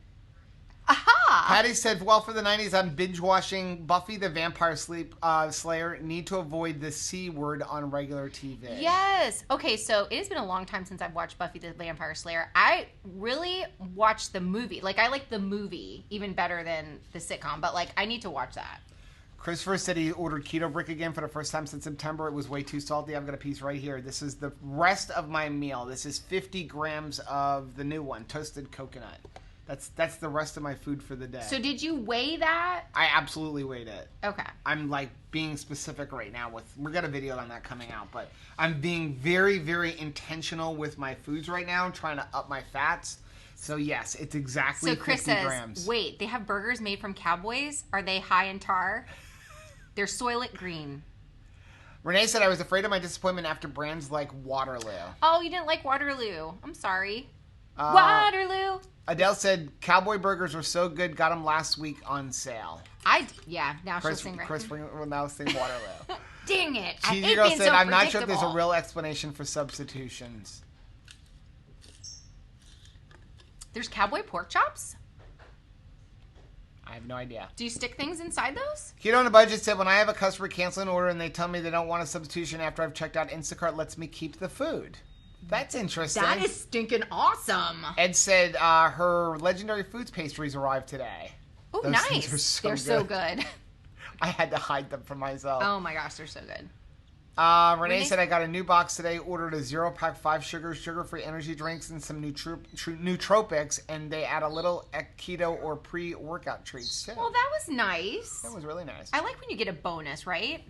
Aha. Patty said, well, for the 90s, I'm binge-watching Buffy the Vampire Slayer. Need to avoid the C word on regular TV. Yes. Okay, so it has been a long time since I've watched Buffy the Vampire Slayer. I really watched the movie. Like, I like the movie even better than the sitcom, but, like, I need to watch that. Christopher said he ordered Keto Brick again for the first time since September. It was way too salty. I've got a piece right here. This is the rest of my meal. This is 50 grams of the new one, toasted coconut. That's the rest of my food for the day. So did you weigh that? I absolutely weighed it. Okay. I'm like being specific right now we got a video on that coming out, but I'm being very, very intentional with my foods right now, trying to up my fats. So yes, it's exactly 50 grams. So Chris says, wait, they have burgers made from cowboys? Are they high in tar? They're soylent green. Renee said, I was afraid of my disappointment after brands like Waterloo. Oh, you didn't like Waterloo. I'm sorry. Waterloo. Adele said, cowboy burgers were so good, got them last week on sale. Now she'll sing right. Chris will now sing Waterloo. Dang it. Cheesy Girl said, I'm not sure if there's a real explanation for substitutions. There's cowboy pork chops? I have no idea. Do you stick things inside those? Keto on the Budget said, when I have a customer cancel an order and they tell me they don't want a substitution after I've checked out, Instacart lets me keep the food. That's interesting. That is stinking awesome. Ed said her Legendary Foods pastries arrived today. Oh, nice. They're so good. I had to hide them from myself. Oh my gosh, they're so good. Renee said, I got a new box today, ordered a 0-pack 5 sugar-free energy drinks and some nootropics, and they add a little keto or pre-workout treats too. Well, that was nice. That was really nice. I like when you get a bonus, right?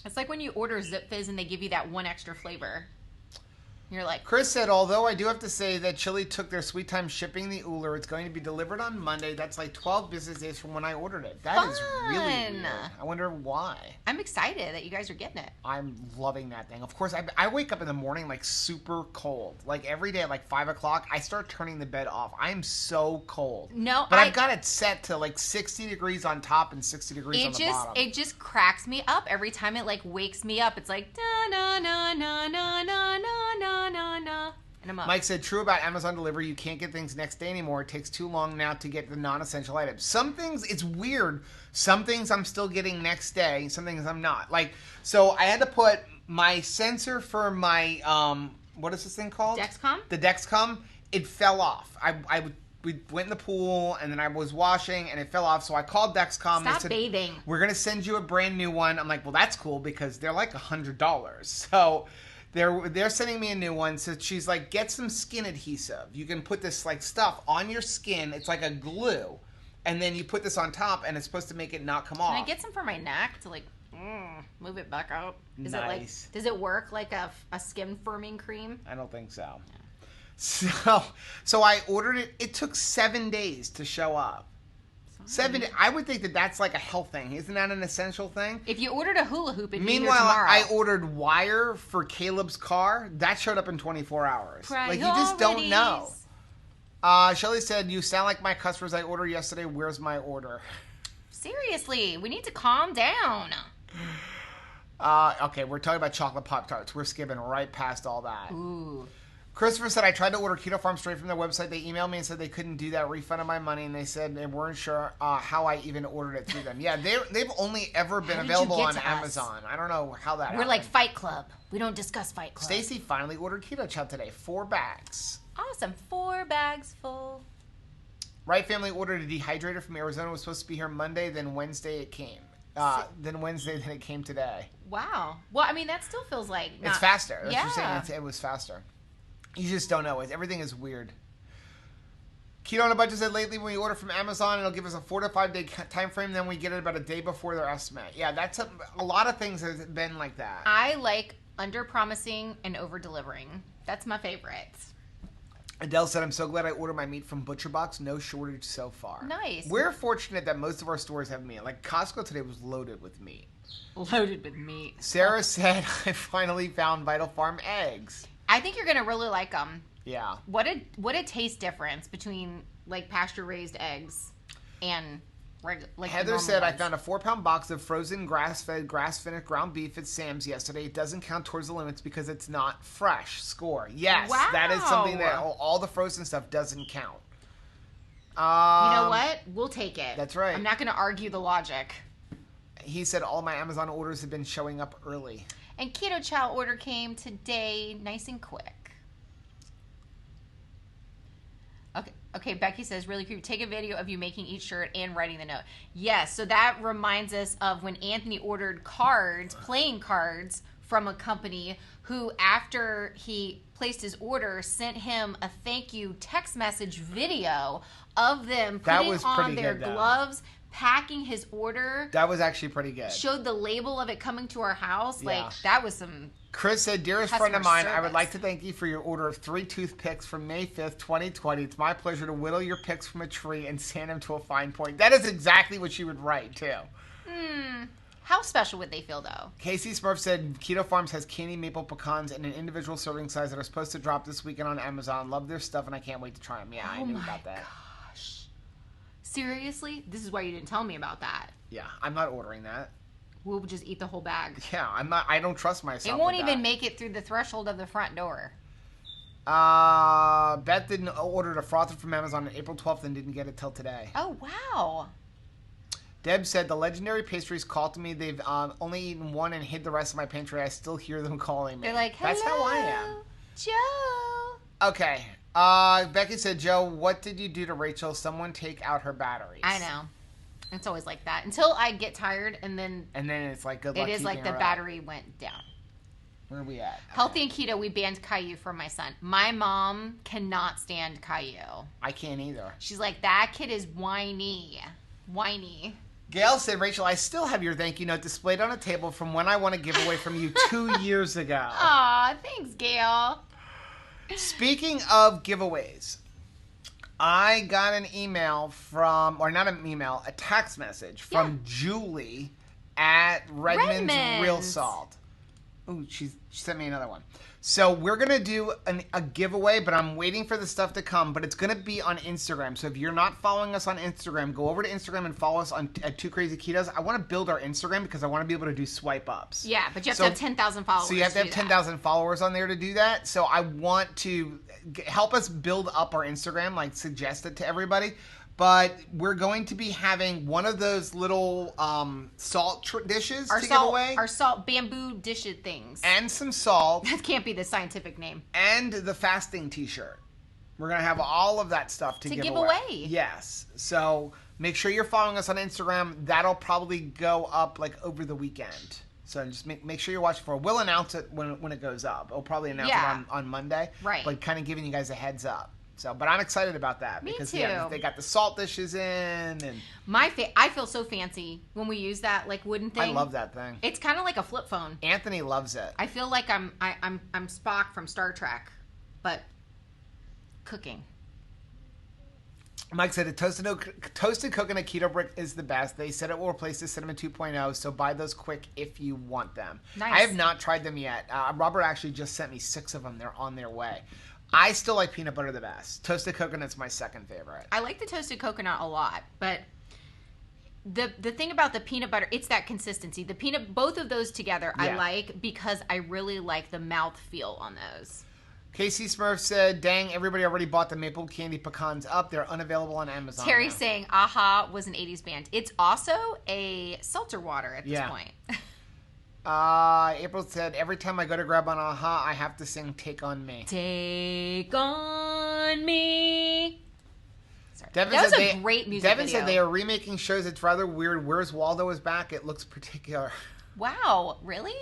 It's like when you order Zip Fizz and they give you that one extra flavor. You're like... Chris said, although I do have to say that Chili took their sweet time shipping the Uller. It's going to be delivered on Monday. That's like 12 business days from when I ordered it. That is really weird. I wonder why. I'm excited that you guys are getting it. I'm loving that thing. Of course, I wake up in the morning like super cold. Like every day at like 5 o'clock, I start turning the bed off. I am so cold. No, but I've got it set to like 60 degrees on top and 60 degrees on the bottom. It just cracks me up every time it like wakes me up. It's like, da-na-na-na-na-na-na-na-na. And I'm up. Mike said, true about Amazon delivery, you can't get things next day anymore. It takes too long now to get the non-essential items. Some things, it's weird. Some things I'm still getting next day. Some things I'm not. Like, so I had to put my sensor for my, what is this thing called? Dexcom? The Dexcom. It fell off. We went in the pool, and then I was washing, and it fell off. So I called Dexcom. Stop bathing. We're going to send you a brand new one. I'm like, well, that's cool because they're like $100. So they're sending me a new one. So she's like, get some skin adhesive. You can put this like stuff on your skin. It's like a glue. And then you put this on top, and it's supposed to make it not come off. Can I get some for my neck to like Move it back out. Is Nice. Does it work like a skin firming cream? I don't think so. Yeah. So I ordered it. It took 7 days to show up. 7 days. I would think that that's like a health thing. Isn't that an essential thing? If you ordered a hula hoop, it'd be here Meanwhile, tomorrow. I ordered wire for Caleb's car. That showed up in 24 hours. Like, you just don't know. Shelly said, "You sound like my customers I ordered yesterday. Where's my order?" Seriously, we need to calm down. Okay, we're talking about chocolate Pop-Tarts. We're skipping right past all that. Ooh. Christopher said, I tried to order Keto Farm straight from their website. They emailed me and said they couldn't do that, refunded my money, and they said they weren't sure how I even ordered it through them. Yeah, they've only ever been available on Amazon. I don't know how that happened. We're like Fight Club. We don't discuss Fight Club. Stacy finally ordered Keto Chow today. 4 bags. Awesome. 4 bags full. Right Family ordered a dehydrator from Arizona. It was supposed to be here Monday, then Wednesday it came. Then it came today. Wow. Well, I mean, that still feels like... It's faster. That's what you're saying. It was faster. You just don't know. Everything is weird. Keto on a Budget said lately when we order from Amazon, it'll give us a 4 to 5 day time frame. Then we get it about a day before their estimate. Yeah, that's a lot of things have been like that. I like under-promising and over-delivering. That's my favorite. Adele said, I'm so glad I ordered my meat from Butcher Box. No shortage so far. Nice. We're fortunate that most of our stores have meat. Like Costco today was loaded with meat. Loaded with meat. Sarah said, I finally found Vital Farm eggs. I think you're going to really like them. Yeah. What a taste difference between like pasture-raised eggs and like Heather said, I found a 4-pound box of frozen grass-fed, grass-finished ground beef at Sam's yesterday. It doesn't count towards the limits because it's not fresh. Score. Yes, wow. That is something that all the frozen stuff doesn't count. You know what? We'll take it. That's right. I'm not going to argue the logic. He said all my Amazon orders have been showing up early. And Keto Chow order came today, nice and quick. Okay, Becky says, really creepy. Take a video of you making each shirt and writing the note. Yes, so that reminds us of when Anthony ordered cards, playing cards, from a company who, after he placed his order, sent him a thank you text message video of them putting on their gloves, packing his order. That was actually pretty good. Showed the label of it coming to our house. Yeah. Like, that was some... Chris said, dearest friend of mine, I would like to thank you for your order of 3 toothpicks from May 5th, 2020. It's my pleasure to whittle your picks from a tree and sand them to a fine point. That is exactly what she would write, too. How special would they feel, though? Casey Smurf said, Keto Farms has candy maple pecans in an individual serving size that are supposed to drop this weekend on Amazon. Love their stuff, and I can't wait to try them. Yeah, I knew about that. Gosh. Seriously? This is why you didn't tell me about that. Yeah, I'm not ordering that. We'll just eat the whole bag. Yeah, I'm not. I don't trust myself. It won't even make it through the threshold of the front door. Beth ordered a frother from Amazon on April 12th and didn't get it till today. Oh, wow. Deb said, the legendary pastries called to me. They've only eaten one and hid the rest of my pantry. I still hear them calling me. They're like, hello, that's how I am. Joe. Okay. Becky said, Joe, what did you do to Rachel? Someone take out her batteries. I know. It's always like that. Until I get tired, and then it's like, good luck. It is like the battery went down. Where are we at? Healthy and Keto, we banned Caillou for my son. My mom cannot stand Caillou. I can't either. She's like, that kid is whiny. Whiny. Gail said, Rachel, I still have your thank you note displayed on a table from when I won a giveaway from you 2 years ago. Aw, thanks, Gail. Speaking of giveaways, I got an email from, or not an email, a text message from Julie at Redmond's Real Salt. Ooh, she sent me another one. So we're going to do a giveaway, but I'm waiting for the stuff to come, but it's going to be on Instagram. So if you're not following us on Instagram, go over to Instagram and follow us at 2krazyketos. I want to build our Instagram because I want to be able to do swipe ups. Yeah, but you have to have 10,000 followers. So you have to have 10,000 followers on there to do that. So I want to help us build up our Instagram, like suggest it to everybody. But we're going to be having one of those little salt dishes to give away. Our salt bamboo dish things. And some salt. That can't be the scientific name. And the fasting t-shirt. We're going to have all of that stuff to give away. Yes. So make sure you're following us on Instagram. That'll probably go up like over the weekend. So just make sure you're watching for it. We'll announce it when it goes up. We'll probably announce it on Monday. Right. But kind of giving you guys a heads up. So, but I'm excited about that. Me because too. Yeah, they got the salt dishes in. And I feel so fancy when we use that like wooden thing. I love that thing. It's kind of like a flip phone. Anthony loves it. I feel like I'm Spock from Star Trek, but cooking. Mike said a toasted coconut keto brick is the best. They said it will replace the cinnamon 2.0, so buy those quick if you want them. Nice. I have not tried them yet. Robert actually just sent me 6 of them. They're on their way. I still like peanut butter the best. Toasted coconut's my second favorite. I like the toasted coconut a lot, but the thing about the peanut butter, it's that consistency. Both of those together I like because I really like the mouth feel on those. Casey Smurf said, dang, everybody already bought the maple candy pecans up. They're unavailable on Amazon. Terry's saying, Aha was an 80s band. It's also a seltzer water at this point. April said, every time I go to grab an Aha, I have to sing Take On Me. Take On Me. Sorry. Devin that was said a great music Devin video. said they are remaking shows. It's rather weird. Where's Waldo is back. It looks particular. Wow, really?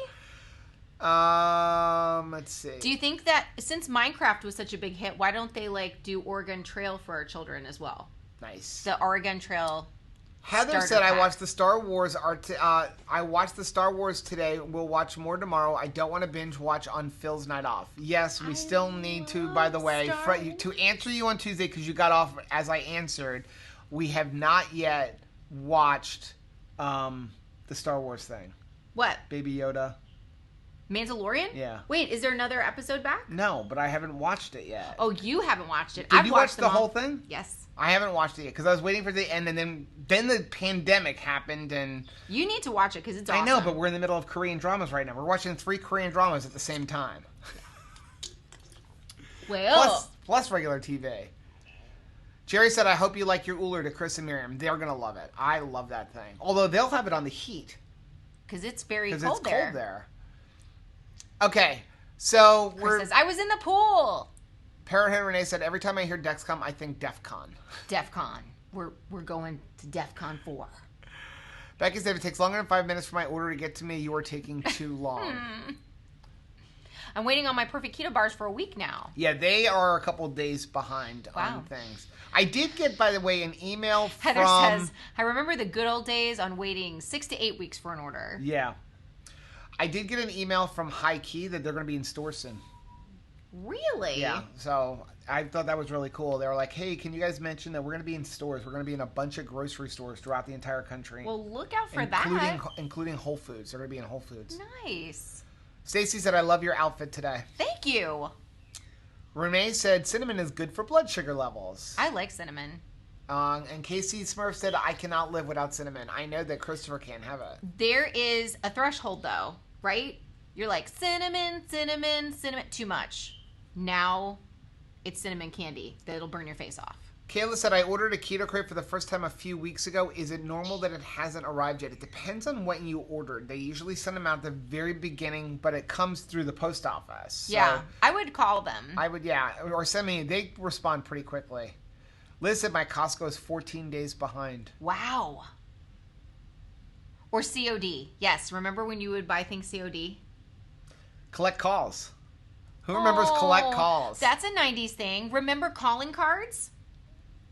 Let's see. Do you think that since Minecraft was such a big hit, why don't they like do Oregon Trail for our children as well? Nice. The Oregon Trail. Heather said, "I watched the Star Wars. I watched the Star Wars today. We'll watch more tomorrow. I don't want to binge watch on Phil's night off. Yes, we still need to. By the way, to answer you on Tuesday because you got off as I answered. We have not yet watched the Star Wars thing. What? Baby Yoda. Mandalorian? Yeah. Wait, is there another episode back? No, but I haven't watched it yet. Oh, you haven't watched it. Did you watch the whole thing? Yes. I haven't watched it yet because I was waiting for the end, and then the pandemic happened, and you need to watch it because it's awesome. I know, but we're in the middle of Korean dramas right now. We're watching 3 Korean dramas at the same time. Well, plus regular TV. Jerry said, "I hope you like your Uller to Chris and Miriam. They're gonna love it. I love that thing. Although they'll have it on the heat because it's very cold it's there. cold there." Okay, so Chris says, I was in the pool. Parrot Renee said, every time I hear Dexcom, I think DEF CON. DEF CON. We're going to DEF CON 4. Becky said, if it takes longer than 5 minutes for my order to get to me, you are taking too long. I'm waiting on my perfect keto bars for a week now. Yeah, they are a couple days behind on things. I did get, by the way, an email from... Heather says, I remember the good old days on waiting 6 to 8 weeks for an order. Yeah. I did get an email from High Key that they're going to be in stores soon. Really? Yeah. So I thought that was really cool. They were like, hey, can you guys mention that we're going to be in stores? We're going to be in a bunch of grocery stores throughout the entire country. Well, look out for that. Including Whole Foods. They're going to be in Whole Foods. Nice. Stacy said, I love your outfit today. Thank you. Renee said, cinnamon is good for blood sugar levels. I like cinnamon. And Casey Smurf said, I cannot live without cinnamon. I know that Christopher can't have it. There is a threshold, though, right? You're like, cinnamon, cinnamon, cinnamon. Too much. Now it's cinnamon candy that'll burn your face off. Kayla said, I ordered a keto crate for the first time a few weeks ago. Is it normal that it hasn't arrived yet? It depends on when you ordered. They usually send them out at the very beginning, but it comes through the post office. So yeah, I would call them. I would, yeah. Or send me. They respond pretty quickly. Liz said, my Costco is 14 days behind. Wow. Or COD. Yes, remember when you would buy things COD? Collect calls. Who remembers collect calls? That's a 90s thing. Remember calling cards?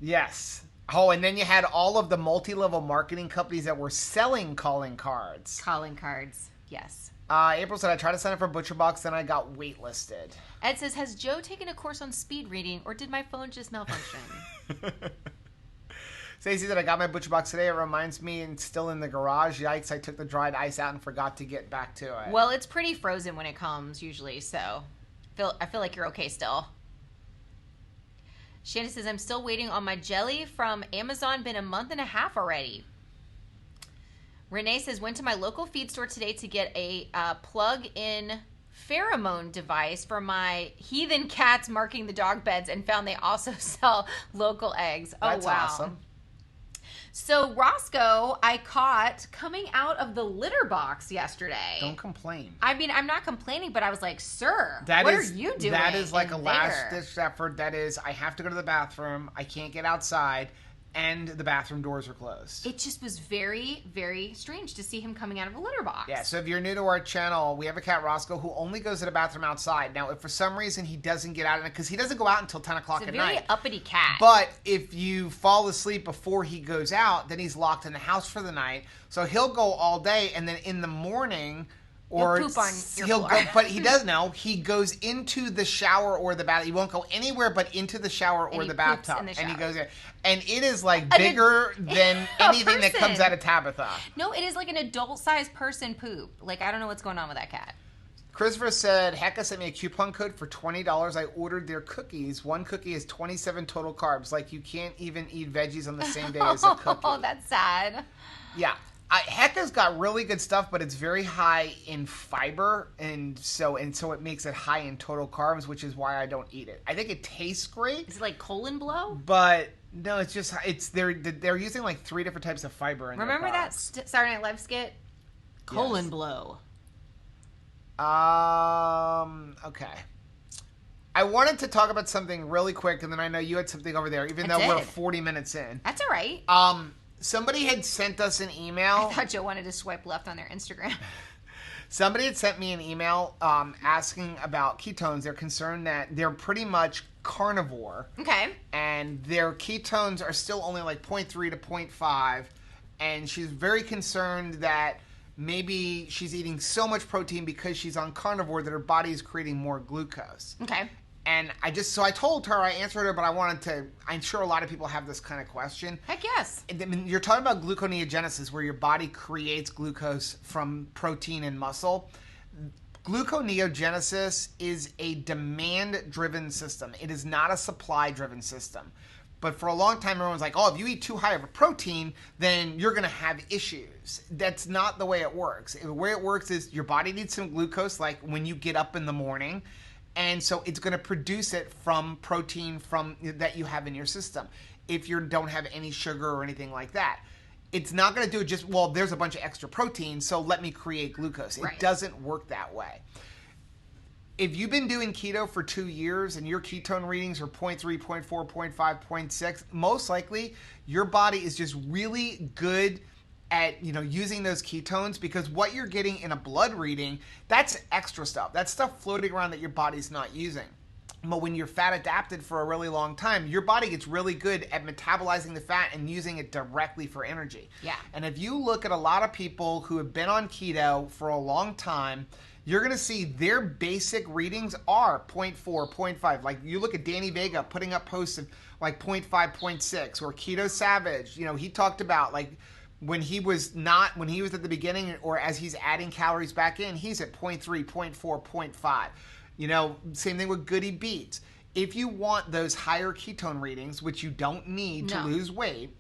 Yes. Oh, and then you had all of the multi-level marketing companies that were selling calling cards. Calling cards, yes. April said, I tried to sign up for ButcherBox, then I got waitlisted. Ed says, has Joe taken a course on speed reading, or did my phone just malfunction? Stacey said, I got my ButcherBox today. It reminds me it's still in the garage. Yikes, I took the dried ice out and forgot to get back to it. Well, it's pretty frozen when it comes, usually, so I feel like you're okay still. Shannon says, I'm still waiting on my jelly from Amazon. Been a month and a half already. Renee says, went to my local feed store today to get a plug-in pheromone device for my heathen cats marking the dog beds and found they also sell local eggs. Oh, That's wow. awesome. So Roscoe, I caught coming out of the litter box yesterday. Don't complain. I mean, I'm not complaining, but I was like, sir, what are you doing? That is like a last-ditch effort. That is, I have to go to the bathroom. I can't get outside. and the bathroom doors are closed. It just was very, very strange to see him coming out of a litter box. Yeah, so if you're new to our channel, we have a cat, Roscoe, who only goes to the bathroom outside. Now, if for some reason he doesn't get out, because he doesn't go out until 10 o'clock at night. It's a very uppity cat. But if you fall asleep before he goes out, then he's locked in the house for the night. So he'll go all day, and then in the morning... Or he'll poop on your floor. Go, but he does know. He goes into the shower or the bath. He won't go anywhere but into the shower or the bathtub. And he goes in. And it is like bigger than anything that comes out of Tabitha. No, it is like an adult-sized person poop. Like, I don't know what's going on with that cat. Christopher said, Hecka sent me a coupon code for $20. I ordered their cookies. One cookie is 27 total carbs. Like, you can't even eat veggies on the same day as a cookie. Oh, that's sad. Yeah. Hecka's got really good stuff, but it's very high in fiber, and so it makes it high in total carbs, which is why I don't eat it. I think it tastes great. Is it like colon blow? But no, they're using like 3 different types of fiber in Remember their that products. Saturday Night Live skit? Colon blow. Okay. I wanted to talk about something really quick, and then I know you had something over there, even though we're 40 minutes in. That's all right. Somebody had sent us an email. I thought Joe wanted to swipe left on their Instagram. Somebody had sent me an email asking about ketones. They're concerned that they're pretty much carnivore. Okay. And their ketones are still only like 0.3 to 0.5. And she's very concerned that maybe she's eating so much protein because she's on carnivore that her body is creating more glucose. Okay. And I told her, I answered her, but I'm sure a lot of people have this kind of question. Heck yes. I mean, you're talking about gluconeogenesis, where your body creates glucose from protein and muscle. Gluconeogenesis is a demand-driven system. It is not a supply-driven system. But for a long time, everyone's like, oh, if you eat too high of a protein, then you're going to have issues. That's not the way it works. The way it works is your body needs some glucose, like when you get up in the morning. And so it's going to produce it from protein that you have in your system. If you don't have any sugar or anything like that, it's not going to do it just, well, there's a bunch of extra protein, so let me create glucose. It doesn't work that way. If you've been doing keto for 2 years and your ketone readings are 0.3, 0.4, 0.5, 0.6, most likely your body is just really good at using those ketones, because what you're getting in a blood reading, that's extra stuff. That's stuff floating around that your body's not using. But when you're fat adapted for a really long time, your body gets really good at metabolizing the fat and using it directly for energy. Yeah. And if you look at a lot of people who have been on keto for a long time, you're going to see their basic readings are 0.4, 0.5. Like you look at Danny Vega putting up posts of like 0.5, 0.6, or Keto Savage. He talked about like when he was at the beginning, or as he's adding calories back in, he's at 0.3, 0.4, 0.5. Same thing with Goody Beats. If you want those higher ketone readings, which you don't need to lose weight,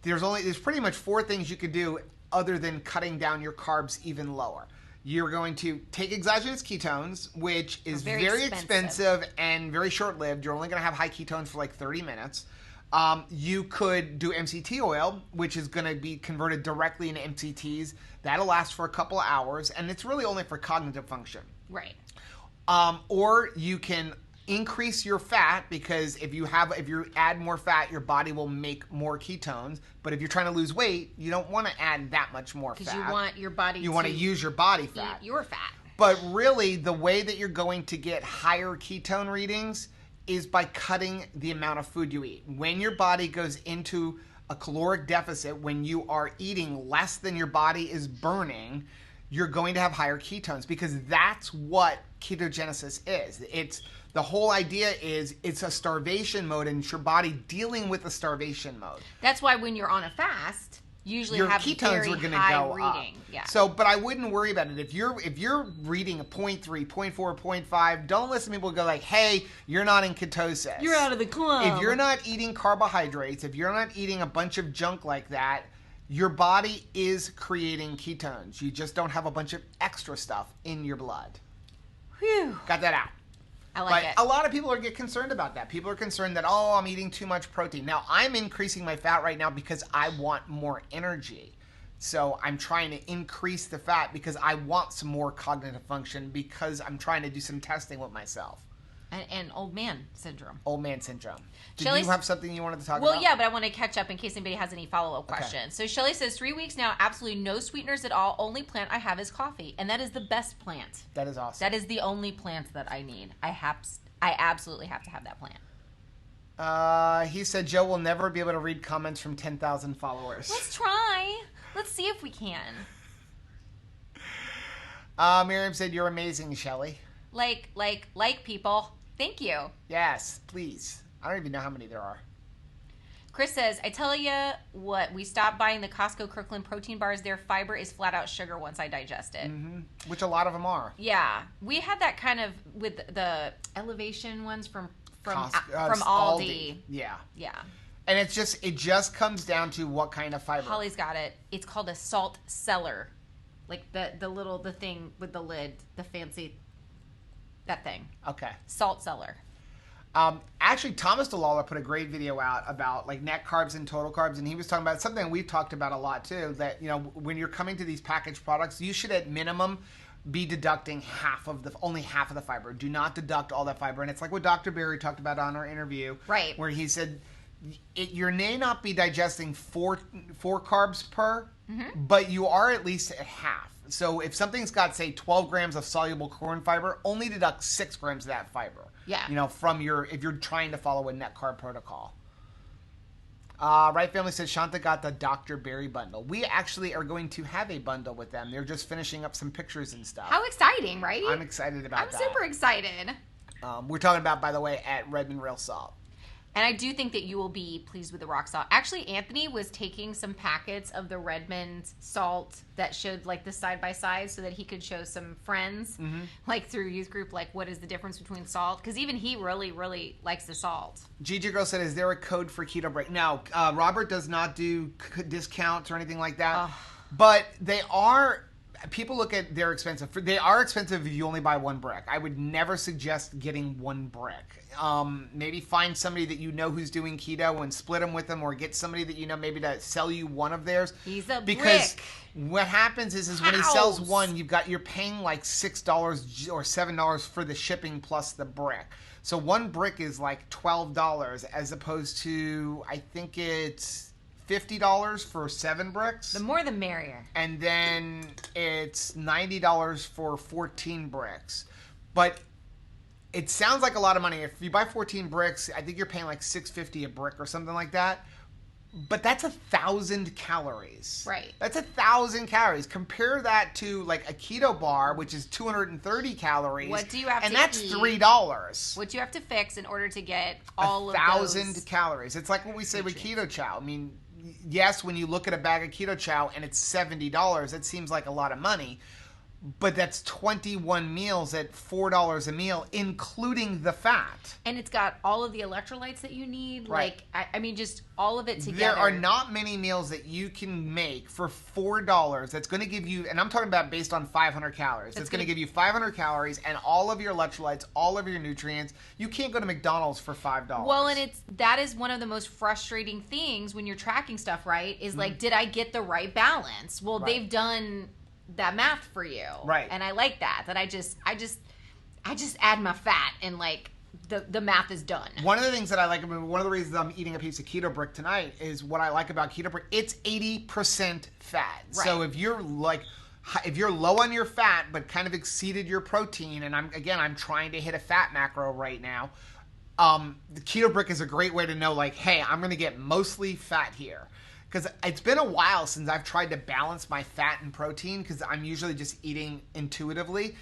there's pretty much 4 things you could do other than cutting down your carbs even lower. You're going to take exogenous ketones, which is very expensive and very short-lived. You're only going to have high ketones for like 30 minutes. You could do MCT oil, which is going to be converted directly into MCTs. That'll last for a couple of hours, and it's really only for cognitive function. Right. Or you can increase your fat, because if you add more fat, your body will make more ketones. But if you're trying to lose weight, you don't want to add that much more fat. Because you want your body You want to use your body fat. Eat your fat. But really, the way that you're going to get higher ketone readings is by cutting the amount of food you eat. When your body goes into a caloric deficit, when you are eating less than your body is burning, you're going to have higher ketones, because that's what ketogenesis is. The whole idea is it's a starvation mode, and it's your body dealing with a starvation mode. That's why when you're on a fast, usually your have ketones very are going to high go reading. up. Yeah. So, but I wouldn't worry about it. If you're reading a 0.3, 0.4, 0.5, don't listen to people go like, hey, you're not in ketosis. You're out of the club. If you're not eating carbohydrates, if you're not eating a bunch of junk like that, your body is creating ketones. You just don't have a bunch of extra stuff in your blood. Whew. Got that out. I like it. A lot of people get concerned about that. People are concerned that, oh, I'm eating too much protein. Now, I'm increasing my fat right now because I want more energy. So I'm trying to increase the fat because I want some more cognitive function, because I'm trying to do some testing with myself. And old man syndrome. Old man syndrome. Did Shelley's, you have something you wanted to talk about? Well, yeah, but I want to catch up in case anybody has any follow-up questions. So Shelly says, 3 weeks now, absolutely no sweeteners at all. Only plant I have is coffee. And that is the best plant. That is awesome. That is the only plant that I need. I absolutely have to have that plant. He said Joe will never be able to read comments from 10,000 followers. Let's try. Let's see if we can. Miriam said, you're amazing, Shelly. Like people. Thank you. Yes, please. I don't even know how many there are. Chris says, I tell you what, we stopped buying the Costco Kirkland protein bars. Their fiber is flat out sugar once I digest it. Mm-hmm. Which a lot of them are. Yeah. We had that kind of with the elevation ones from Aldi. Aldi. Yeah. Yeah. And it just comes down to what kind of fiber. Holly's got it. It's called a salt cellar. Like the thing with the lid, the fancy, that thing. Okay. Salt cellar. Actually, Thomas DeLawler put a great video out about like net carbs and total carbs, and he was talking about something we've talked about a lot too, that, you know, when you're coming to these packaged products, you should at minimum be deducting only half of the fiber. Do not deduct all that fiber. And it's like what Dr. Berry talked about on our interview. Right. Where he said, you may not be digesting four carbs per, but you are at least at half. So if something's got, say, 12 grams of soluble corn fiber, only deduct 6 grams of that fiber. Yeah. You know, if you're trying to follow a net carb protocol. Right Family says Shanta got the Dr. Berry bundle. We actually are going to have a bundle with them. They're just finishing up some pictures and stuff. How exciting, right? I'm excited about that. I'm super excited. We're talking about, by the way, at Redmond Real Salt. And I do think that you will be pleased with the rock salt. Actually, Anthony was taking some packets of the Redmond salt that showed like the side by side so that he could show some friends, like through youth group, like what is the difference between salt? Because even he really, really likes the salt. Gigi Girl said, is there a code for Keto Break? No, Robert does not do discounts or anything like that. But they are... People look at they're expensive. They are expensive if you only buy one brick. I would never suggest getting one brick. Maybe find somebody that you know who's doing keto and split them with them, or get somebody that you know maybe to sell you one of theirs. He's a because brick. What happens is when he sells one, you're paying like $6 or $7 for the shipping plus the brick. So one brick is like $12 as opposed to I think it's $50 for 7 bricks. The more the merrier. And then it's $90 for 14 bricks. But it sounds like a lot of money. If you buy 14 bricks, I think you're paying like $6.50 a brick or something like that. But that's 1,000 calories. Right. That's 1,000 calories. Compare that to like a keto bar, which is 230 calories. What do you have to eat? And that's $3. What you have to fix in order to get all of those 1,000 calories. It's like what we say with keto chow. I mean, yes, when you look at a bag of keto chow and it's $70, it seems like a lot of money. But that's 21 meals at $4 a meal, including the fat. And it's got all of the electrolytes that you need. Right. Like, I mean, just all of it together. There are not many meals that you can make for $4 that's going to give you, and I'm talking about based on 500 calories. It's going to give you 500 calories and all of your electrolytes, all of your nutrients. You can't go to McDonald's for $5. Well, and that is one of the most frustrating things when you're tracking stuff, right? Is like, did I get the right balance? Well, they've done that math for you, right? And I like that I just add my fat and like the math is done. One of the things that I like, I mean, one of the reasons I'm eating a piece of keto brick tonight is what I like about keto brick. It's 80% fat. Right. So if you're low on your fat but kind of exceeded your protein, and I'm trying to hit a fat macro right now, the keto brick is a great way to know, like, hey, I'm going to get mostly fat here. Because it's been a while since I've tried to balance my fat and protein, because I'm usually just eating intuitively.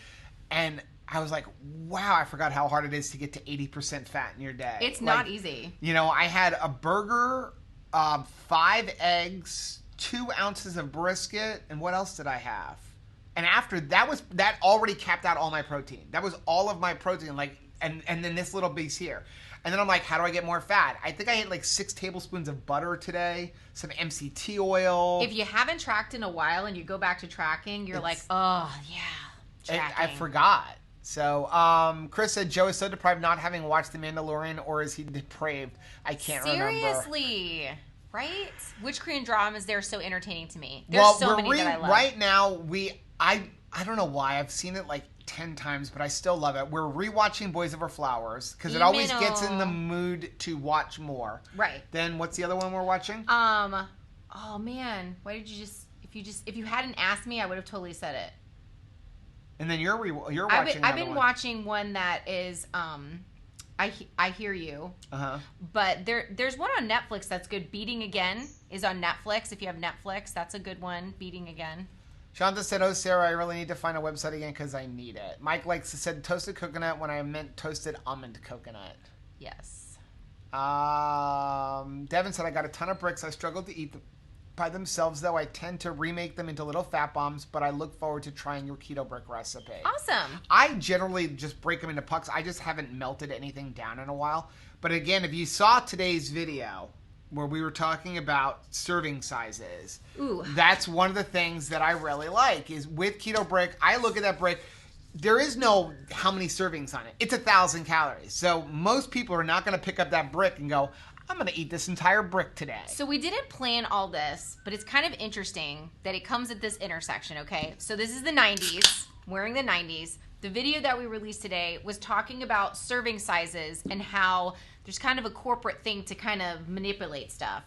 And I was like, wow, I forgot how hard it is to get to 80% fat in your day. It's not easy. You know, I had a burger, 5 eggs, 2 ounces of brisket, and what else did I have? And after that already capped out all my protein. That was all of my protein, like, and then this little piece here. And then I'm like, how do I get more fat? I think I ate like 6 tablespoons of butter today, some MCT oil. If you haven't tracked in a while and you go back to tracking, you're like, oh, yeah, tracking. I forgot. So Chris said, Joe is so deprived not having watched The Mandalorian, or is he depraved? I can't remember. Seriously, right? Which Korean drama is there so entertaining to me? There's so many that I love. Right now, I don't know why. I've seen it like 10 times, but I still love it. We're rewatching Boys Over Flowers because it always gets in the mood to watch more. Right. Then what's the other one we're watching? Oh man, why did you just? If you hadn't asked me, I would have totally said it. And then you're watching. I've been watching one that is I Hear You. But there's one on Netflix that's good. Beating Again is on Netflix. If you have Netflix, that's a good one. Beating Again. Shanta said, "Oh, Sarah, I really need to find a website again because I need it." Mike said toasted coconut when I meant toasted almond coconut. Yes. Devin said, "I got a ton of bricks. I struggled to eat them by themselves, though. I tend to remake them into little fat bombs, but I look forward to trying your keto brick recipe." Awesome. I generally just break them into pucks. I just haven't melted anything down in a while. But again, if you saw today's video where we were talking about serving sizes, that's one of the things that I really like is with keto brick. I look at that brick. There is no how many servings on it. It's 1,000 calories. So most people are not going to pick up that brick and go, I'm going to eat this entire brick today. So we didn't plan all this, but it's kind of interesting that it comes at this intersection, okay? So this is the 90s, wearing the 90s. The video that we released today was talking about serving sizes and how there's kind of a corporate thing to kind of manipulate stuff.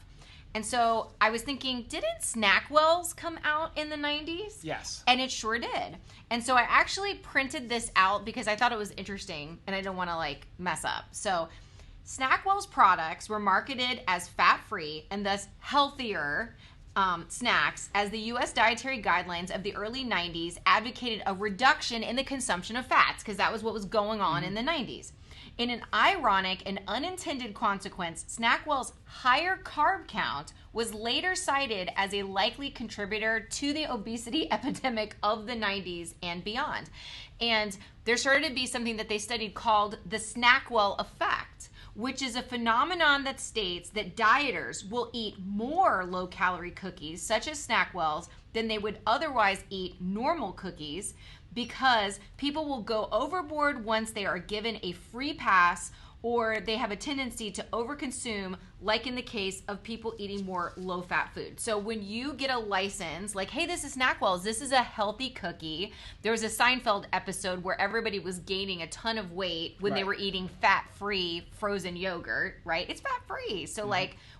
And so I was thinking, didn't Snackwells come out in the 90s? Yes. And it sure did. And so I actually printed this out because I thought it was interesting and I didn't want to mess up. So Snackwell's products were marketed as fat-free and thus healthier snacks, as the U.S. dietary guidelines of the early 90s advocated a reduction in the consumption of fats, because that was what was going on in the 90s. In an ironic and unintended consequence, Snackwell's higher carb count was later cited as a likely contributor to the obesity epidemic of the 90s and beyond. And there started to be something that they studied called the Snackwell effect, which is a phenomenon that states that dieters will eat more low-calorie cookies, such as Snackwells, than they would otherwise eat normal cookies, because people will go overboard once they are given a free pass, or they have a tendency to overconsume, like in the case of people eating more low-fat food. So when you get a license, like, hey, this is Snackwells, this is a healthy cookie. There was a Seinfeld episode where everybody was gaining a ton of weight when they were eating fat-free frozen yogurt, right? It's fat-free. So,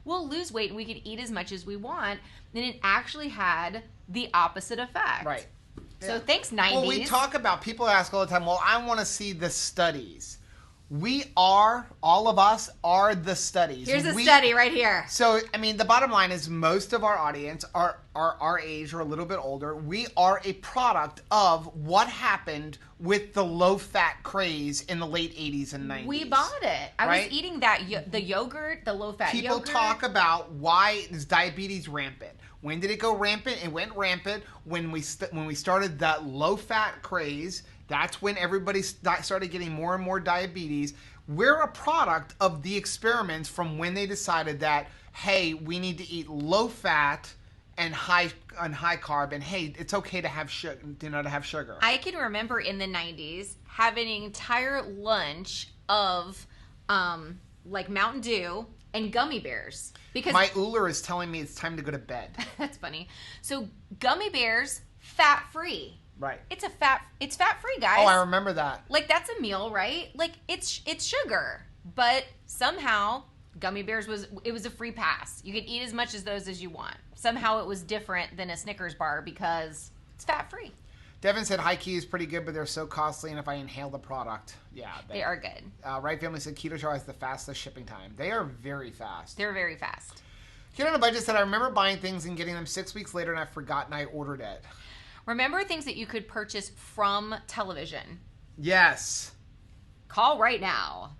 we'll lose weight and we can eat as much as we want. And it actually had the opposite effect. Right. So thanks, 90s. Well, we talk about, people ask all the time, well, I want to see the studies. All of us are the studies. Here's a study right here. So, I mean, the bottom line is most of our audience are our age or a little bit older. We are a product of what happened with the low-fat craze in the late 80s and 90s. We bought it. I was eating that, the yogurt, the low-fat yogurt. People talk about why is diabetes rampant. When did it go rampant? It went rampant when we started that low-fat craze. That's when everybody started getting more and more diabetes. We're a product of the experiments from when they decided that, hey, we need to eat low-fat and high carb, and hey, it's okay to have sugar. I can remember in the 90s having an entire lunch of Mountain Dew and gummy bears. Because my Uller is telling me it's time to go to bed. That's funny. So gummy bears, fat-free. Right. It's fat-free, guys. Oh, I remember that. That's a meal, right? It's sugar. But somehow gummy bears was a free pass. You could eat as much as those as you want. Somehow it was different than a Snickers bar because it's fat-free. Devin said high key is pretty good, but they're so costly, and if I inhale the product, they are good. Right Family said Keto Show has the fastest shipping time. They are very fast. They're very fast. Kid on a Budget said, I remember buying things and getting them 6 weeks later, and I've forgotten I ordered it. Remember things that you could purchase from television. Yes. Call right now.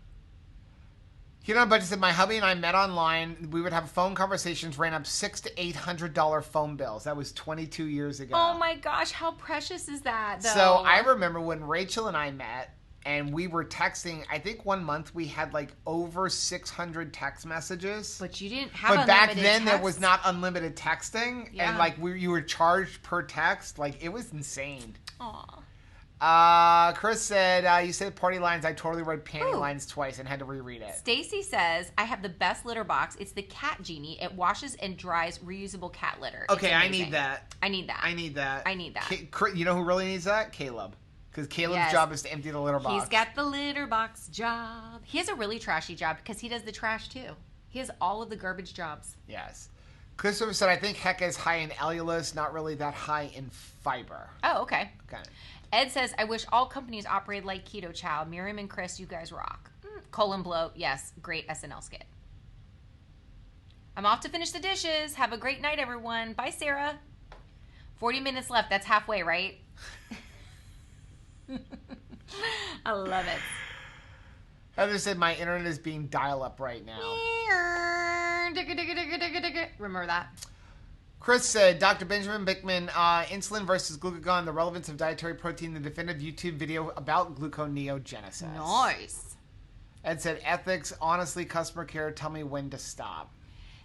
Kid on a Budget said, my hubby and I met online. We would have phone conversations, ran up $600 to $800 phone bills. That was 22 years ago. Oh my gosh, how precious is that, though? So I remember when Rachel and I met, and we were texting. I think one month we had over 600 text messages. But you didn't have unlimited text. But back then there was not unlimited texting. Yeah. And you were charged per text. It was insane. Aw. Chris said, you said party lines. I totally read panty lines twice and had to reread it. Stacy says, I have the best litter box. It's the Cat Genie. It washes and dries reusable cat litter. Okay, I need that. I need that. I need that. I need that. You know who really needs that? Caleb. Because Caleb's job is to empty the litter box. He's got the litter box job. He has a really trashy job because he does the trash too. He has all of the garbage jobs. Yes. Christopher said, I think Hecka is high in allulose, not really that high in fiber. Oh, okay. Okay. Ed says, I wish all companies operated like Keto Chow. Miriam and Chris, you guys rock. Colon bloat. Yes, great SNL skit. I'm off to finish the dishes. Have a great night, everyone. Bye, Sarah. 40 minutes left. That's halfway, right? I love it. Heather said, my internet is being dial-up right now. Remember that. Chris said, Dr. Benjamin Bickman, insulin versus glucagon, the relevance of dietary protein, the definitive YouTube video about gluconeogenesis. Nice. Ed said, ethics, honestly, customer care, tell me when to stop.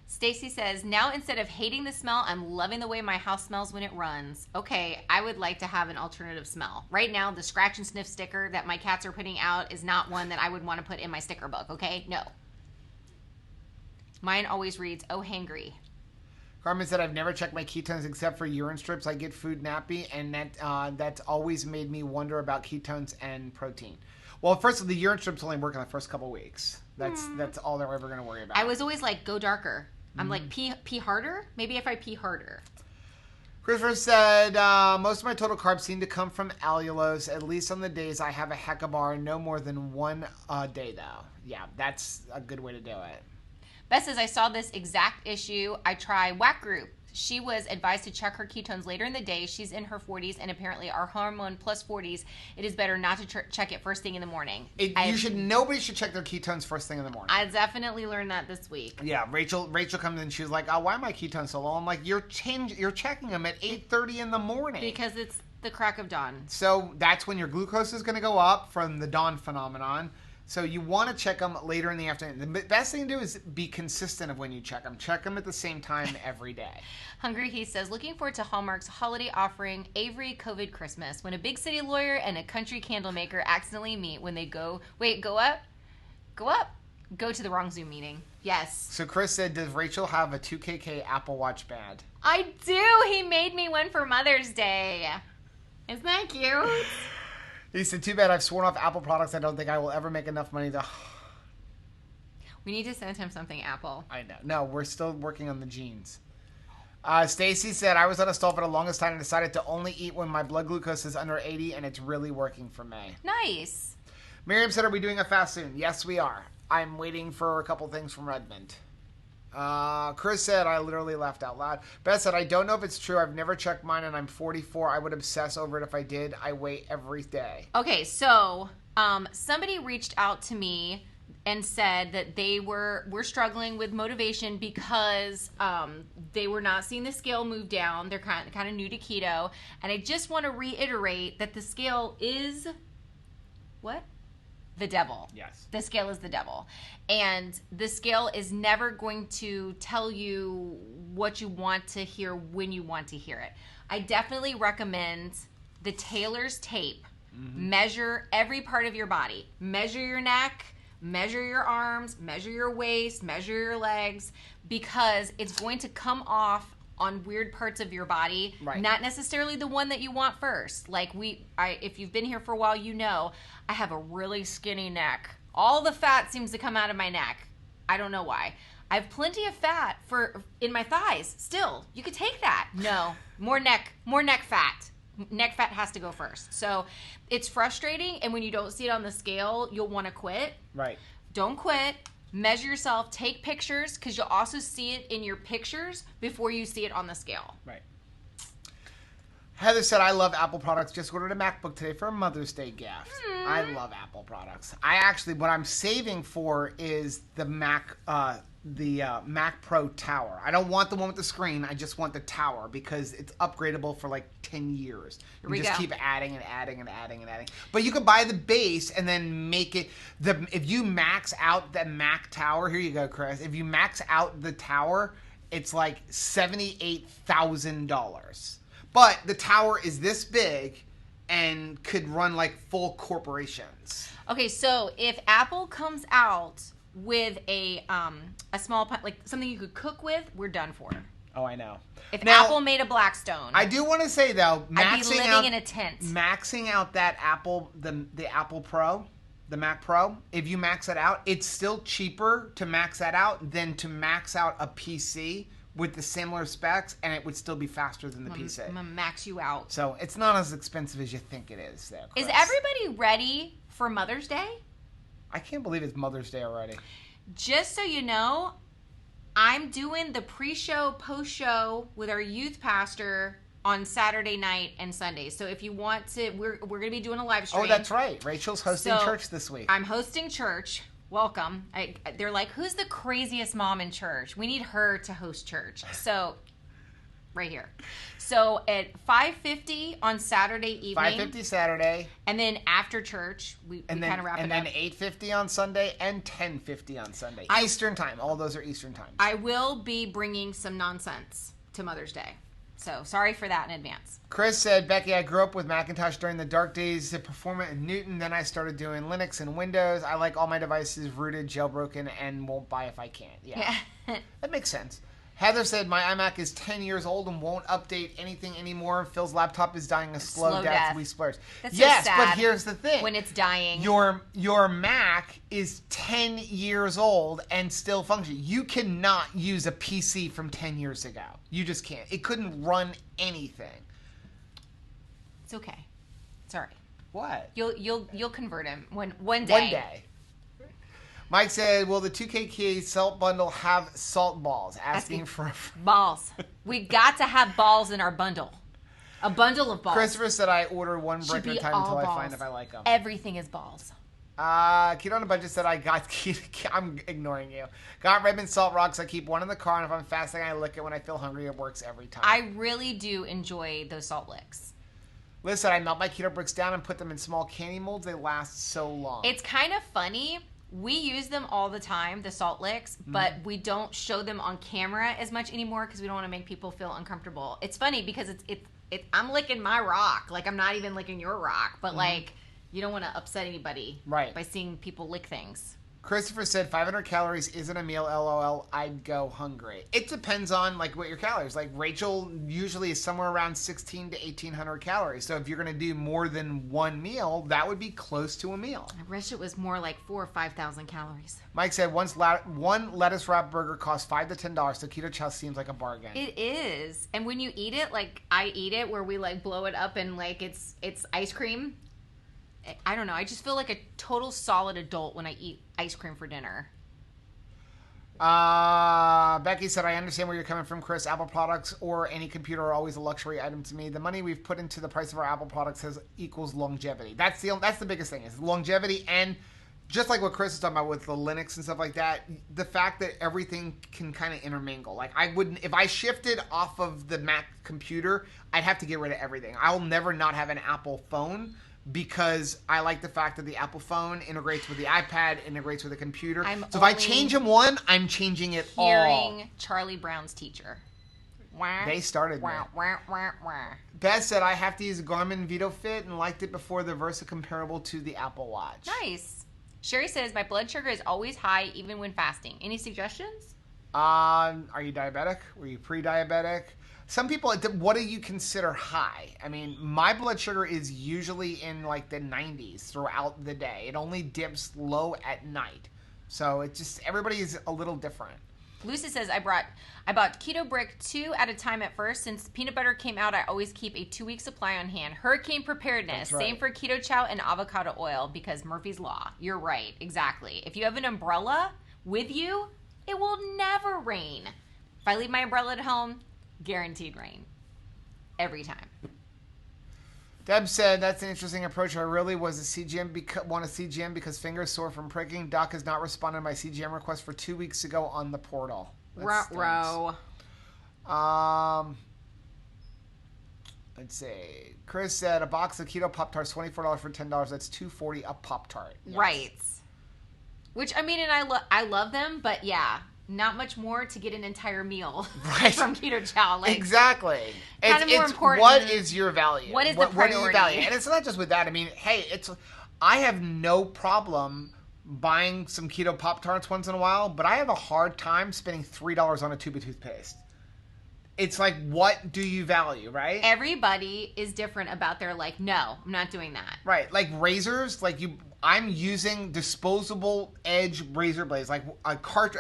Stacy says, now instead of hating the smell, I'm loving the way my house smells when it runs. Okay, I would like to have an alternative smell. Right now, the scratch and sniff sticker that my cats are putting out is not one that I would want to put in my sticker book, okay? No. Mine always reads, oh, hangry. Carmen said, I've never checked my ketones except for urine strips. I get food nappy, and that's always made me wonder about ketones and protein. Well, first of all, the urine strips only work in the first couple weeks. That's all they're ever going to worry about. I was always like, go darker. I'm like, pee harder? Maybe if I pee harder. Christopher said, most of my total carbs seem to come from allulose, at least on the days I have a Hecka bar, no more than one a day, though. Yeah, that's a good way to do it. Beth says, I saw this exact issue. I try WAC group. She was advised to check her ketones later in the day. She's in her 40s, and apparently our hormone plus 40s, it is better not to check it first thing in the morning. Nobody should check their ketones first thing in the morning. I definitely learned that this week. Yeah, Rachel comes in, she was like, oh, why are my ketones so low? I'm like, you're checking them at 8:30 in the morning. Because it's the crack of dawn. So that's when your glucose is going to go up from the dawn phenomenon. So you want to check them later in the afternoon. The best thing to do is be consistent of when you check them. Check them at the same time every day. Hungry He says, looking forward to Hallmark's holiday offering, Avery COVID Christmas, when a big city lawyer and a country candle maker accidentally meet when they go to the wrong Zoom meeting. Yes. So Chris said, does Rachel have a 2KK Apple Watch band? I do. He made me one for Mother's Day. Isn't that cute? He said, too bad I've sworn off Apple products. I don't think I will ever make enough money to... We need to send him something Apple. I know. No, we're still working on the genes. Stacy said, I was on a stall for the longest time and decided to only eat when my blood glucose is under 80, and it's really working for me. Nice. Miriam said, are we doing a fast soon? Yes, we are. I'm waiting for a couple things from Redmond. Chris said, I literally laughed out loud. Beth said, I don't know if it's true. I've never checked mine and I'm 44. I would obsess over it if I did. I wait every day. Okay, so somebody reached out to me and said that they were struggling with motivation because they were not seeing the scale move down. They're kind of new to keto. And I just want to reiterate that the scale is what? The devil. Yes. The scale is the devil. And the scale is never going to tell you what you want to hear when you want to hear it. I definitely recommend the Taylor's tape. Mm-hmm. Measure every part of your body. Measure your neck, measure your arms, measure your waist, measure your legs, because it's going to come off on weird parts of your body, right. Not necessarily the one that you want first. Like if you've been here for a while, you know I have a really skinny neck. All the fat seems to come out of my neck. I don't know why. I have plenty of fat in my thighs. Still, you could take that. No, more neck fat. Neck fat has to go first. So it's frustrating, and when you don't see it on the scale, you'll want to quit. Right. Don't quit. Measure yourself, take pictures, because you'll also see it in your pictures before you see it on the scale. Right. Heather said, I love Apple products. Just ordered a MacBook today for a Mother's Day gift. I love Apple products. What I'm saving for is the Mac Pro Tower. I don't want the one with the screen. I just want the tower because it's upgradable for like 10 years. You just keep adding and adding and adding and adding. But you could buy the base and then make it if you max out the Mac Tower, here you go, Chris. If you max out the tower, it's like $78,000. But the tower is this big and could run like full corporations. Okay, so if Apple comes out with a small, like something you could cook with, we're done for. Oh, I know. If Now, Apple made a Blackstone, I do want to say though, I'd be living in a tent. Maxing out that Apple, the Apple Pro, the Mac Pro, if you max it out, it's still cheaper to max that out than to max out a PC with the similar specs, and it would still be faster than the PC. I'm gonna max you out. So it's not as expensive as you think it is there, Chris. Is everybody ready for Mother's Day? I can't believe it's Mother's Day already. Just so you know, I'm doing the pre-show, post-show with our youth pastor on Saturday night and Sunday. So if you want to, we're going to be doing a live stream. Oh, that's right. Rachel's hosting church this week. I'm hosting church. Welcome. They're like, who's the craziest mom in church? We need her to host church. So, right here. So at 5:50 on Saturday evening. 5:50 Saturday. And then after church, we kind of wrap it up. And then 8:50 on Sunday and 10:50 on Sunday. Eastern time. All those are Eastern time. I will be bringing some nonsense to Mother's Day. So sorry for that in advance. Chris said, Becky, I grew up with Macintosh during the dark days of Performant and Newton. Then I started doing Linux and Windows. I like all my devices rooted, jailbroken, and won't buy if I can't. Yeah. That makes sense. Heather said, my iMac is 10 years old and won't update anything anymore. Phil's laptop is dying a slow death. We splurge. That's yes, so sad but here's the thing. when it's dying. Your Mac is 10 years old and still functioning. You cannot use a PC from 10 years ago. You just can't. It couldn't run anything. It's okay. It's all right. What? You'll convert him one day. One day. Mike said, will the 2KK salt bundle have salt balls? Asking for balls. We got to have balls in our bundle. A bundle of balls. Christopher said I order one brick at a time until I find if I like them. Everything is balls. Keto on a Budget said I got I'm ignoring you. Got Redmond Salt Rocks. I keep one in the car, and if I'm fasting, I lick it when I feel hungry. It works every time. I really do enjoy those salt licks. Liz said I melt my keto bricks down and put them in small candy molds. They last so long. It's kind of funny. We use them all the time, the salt licks, but we don't show them on camera as much anymore because we don't want to make people feel uncomfortable. It's funny because I'm licking my rock, like I'm not even licking your rock, but like you don't want to upset anybody by seeing people lick things. Christopher said 500 calories isn't a meal, LOL. I'd go hungry. It depends on like what your calories. Like Rachel usually is somewhere around 16 to 1800 calories. So if you're going to do more than one meal, that would be close to a meal. I wish it was more like 4,000 or 5,000 calories. Mike said one lettuce wrap burger costs $5 to $10. So Keto Chow seems like a bargain. It is, and when you eat it, like I eat it, where we like blow it up and like it's ice cream. I don't know. I just feel like a total solid adult when I eat ice cream for dinner. Becky said, I understand where you're coming from, Chris. Apple products or any computer are always a luxury item to me. The money we've put into the price of our Apple products equals longevity. That's the biggest thing, is longevity, and just like what Chris is talking about with the Linux and stuff like that, the fact that everything can kind of intermingle. Like if I shifted off of the Mac computer, I'd have to get rid of everything. I'll never not have an Apple phone, because I like the fact that the Apple phone integrates with the iPad, integrates with the computer. So if I change them one, I'm changing it all. Hearing Charlie Brown's teacher. They started me. Beth said, I have to use a Garmin VitoFit and liked it before the Versa, comparable to the Apple Watch. Nice. Sherry says, my blood sugar is always high even when fasting. Any suggestions? Are you diabetic? Were you pre-diabetic? Some people, what do you consider high? I mean, my blood sugar is usually in like the 90s throughout the day. It only dips low at night. So it just, everybody is a little different. Lucy says, I bought Keto Brick 2 at a time at first. Since peanut butter came out, I always keep a 2-week supply on hand. Hurricane preparedness. Right. Same for Keto Chow and avocado oil, because Murphy's Law. You're right. Exactly. If you have an umbrella with you, it will never rain. If I leave my umbrella at home, guaranteed rain. Every time. Deb said, that's an interesting approach. I really was a CGM want a CGM because fingers sore from pricking. Doc has not responded to my CGM request for 2 weeks ago on the portal. Row. Let's see. Chris said, a box of keto Pop-Tarts, $24 for $10. That's $2.40 a Pop-Tart. Yes. Right. Which, I mean, and I love them, but yeah. Not much more to get an entire meal from Keto Chow. Like, exactly. Kind of more important. What is your value? What is the priority? What is your value? And it's not just with that. I mean, hey, I have no problem buying some keto Pop-Tarts once in a while, but I have a hard time spending $3 on a tube of toothpaste. it's like, what do you value, right? Everybody is different about their like, no, I'm not doing that. Right. Like razors, I'm using disposable edge razor blades, like a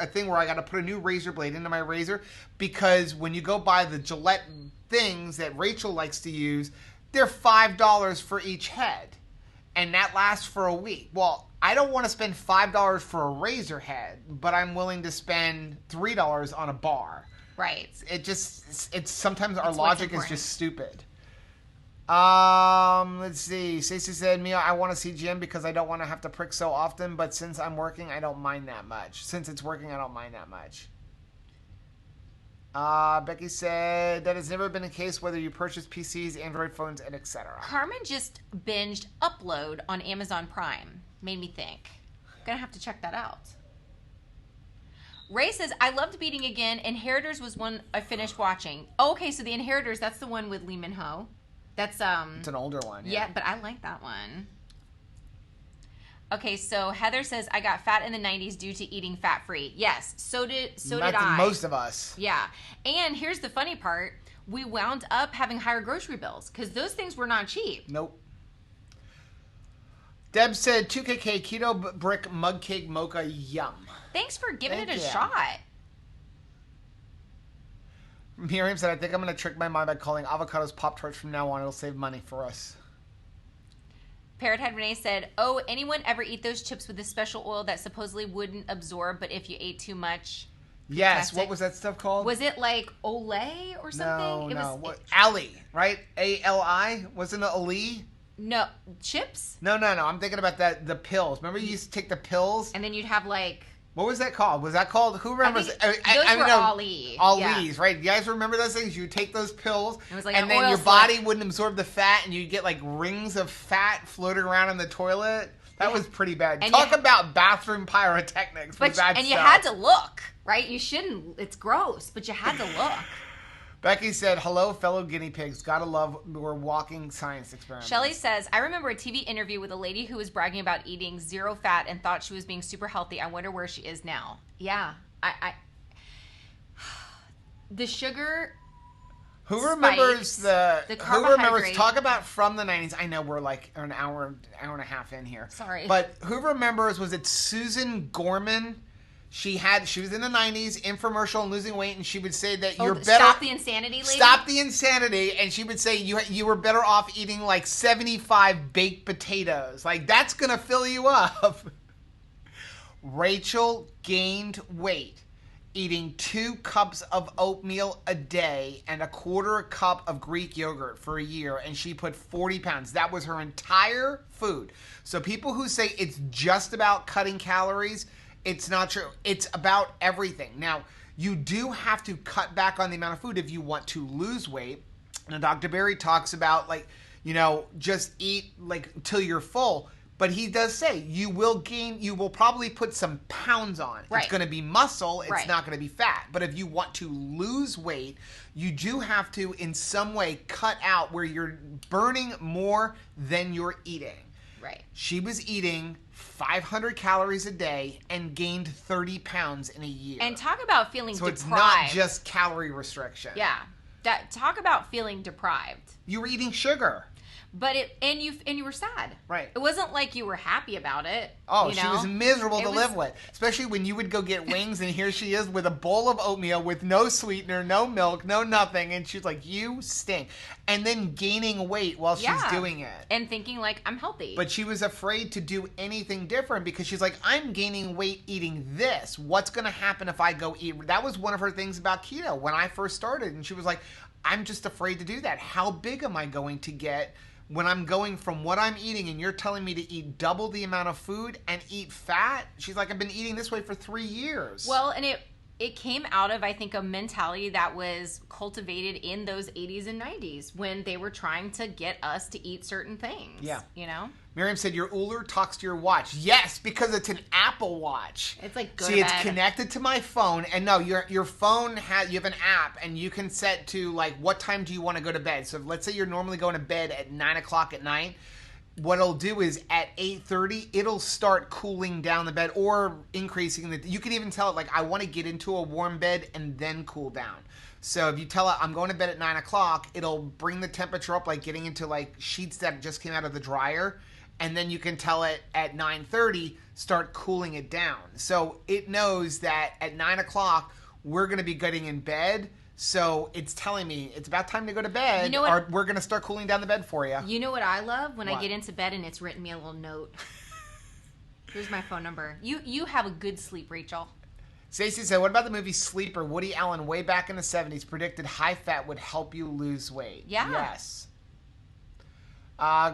thing where I got to put a new razor blade into my razor, because when you go buy the Gillette things that Rachel likes to use, they're $5 for each head, and that lasts for a week. Well, I don't want to spend $5 for a razor head, but I'm willing to spend $3 on a bar. Right. It's sometimes our logic is just stupid. Let's see. Stacey said, Mia, I want to see Jim because I don't want to have to prick so often, but since I'm working, I don't mind that much. Since it's working, I don't mind that much. Becky said, that has never been the case whether you purchase PCs, Android phones, and etc. Carmen just binged Upload on Amazon Prime. Made me think. Gonna have to check that out. Ray says, I loved Beating again. Inheritors was one I finished watching. Oh, okay, so The Inheritors, that's the one with Lee Min-ho. That's it's an older one. Yeah, but I like that one. Okay, so Heather says, I got fat in the 90s due to eating fat-free. Yes, so did I. Most of us. Yeah. And here's the funny part. We wound up having higher grocery bills because those things were not cheap. Nope. Deb said, 2KK keto brick mug cake mocha, yum. Thanks for giving it a shot. Miriam said, I think I'm going to trick my mind by calling avocados Pop-Tarts from now on. It'll save money for us. Parrot Head Renee said, oh, anyone ever eat those chips with the special oil that supposedly wouldn't absorb, but if you ate too much... Yes, what was that stuff called? Was it like Olay or something? No. Ali, right? A-L-I? Wasn't it Ali? No. Chips? No. I'm thinking about the pills. Remember you used to take the pills? And then you'd have like... What was that called? Was that called? Who remembers? Those were Ali. Ali's, right? You guys remember those things? You would take those pills, it was like and then your body wouldn't absorb the fat, and you'd get like rings of fat floating around in the toilet. That was pretty bad. And talk about bathroom pyrotechnics. And you had to look, right? You shouldn't. It's gross, but you had to look. Becky said, hello, fellow guinea pigs. Gotta love, we're walking science experiments. Shelly says, I remember a TV interview with a lady who was bragging about eating zero fat and thought she was being super healthy. I wonder where she is now. Yeah. The sugar... Who remembers the carbohydrate? Talk about from the 90s. I know we're like an hour and a half in here. Sorry. But who remembers, was it Susan Gorman? She was in the 90s, infomercial and losing weight, and she would say that you're better... Stop the insanity, lady? Stop the insanity, and she would say you were better off eating like 75 baked potatoes. Like, that's going to fill you up. Rachel gained weight eating 2 cups of oatmeal a day and a quarter cup of Greek yogurt for a year, and she put 40 pounds. That was her entire food. So people who say it's just about cutting calories... It's not true. It's about everything. Now, you do have to cut back on the amount of food if you want to lose weight. Now, Dr. Berry talks about, just eat, till you're full. But he does say you will probably put some pounds on. Right. It's going to be muscle. It's not going to be fat. But if you want to lose weight, you do have to, in some way, cut out where you're burning more than you're eating. Right. She was eating 500 calories a day and gained 30 pounds in a year. And talk about feeling deprived. So it's not just calorie restriction. Yeah. Talk about feeling deprived. You were eating sugar. But you were sad. Right. It wasn't like you were happy about it. Oh, she was miserable to live with. Especially when you would go get wings and here she is with a bowl of oatmeal with no sweetener, no milk, no nothing. And she's like, you stink. And then gaining weight while she's doing it. And thinking like, I'm healthy. But she was afraid to do anything different because she's like, I'm gaining weight eating this. What's going to happen if I go eat? That was one of her things about keto when I first started. And she was like, I'm just afraid to do that. How big am I going to get when I'm going from what I'm eating and you're telling me to eat double the amount of food and eat fat? She's like, I've been eating this way for 3 years. Well, and it came out of, I think, a mentality that was cultivated in those 80s and 90s when they were trying to get us to eat certain things. Yeah. You know? Miriam said, your Uller talks to your watch. Yes, because it's an Apple Watch. It's like, go See, to it's bed. connected to my phone. And no, your phone you have an app and you can set to, what time do you want to go to bed? So let's say you're normally going to bed at 9 o'clock at night. what it'll do is at 8:30, it'll start cooling down the bed or increasing the. You can even tell it like I want to get into a warm bed and then cool down. So if you tell it I'm going to bed at 9 o'clock, it'll bring the temperature up like getting into like sheets that just came out of the dryer, and then you can tell it at 9:30 start cooling it down. So it knows that at 9 o'clock we're going to be getting in bed. So it's telling me it's about time to go to bed, or we're going to start cooling down the bed for you. You know what I love? When I get into bed and it's written me a little note. Here's my phone number. You have a good sleep, Rachel. Stacey said, what about the movie Sleeper? Woody Allen, way back in the 70s, predicted high fat would help you lose weight. Yeah. Yes.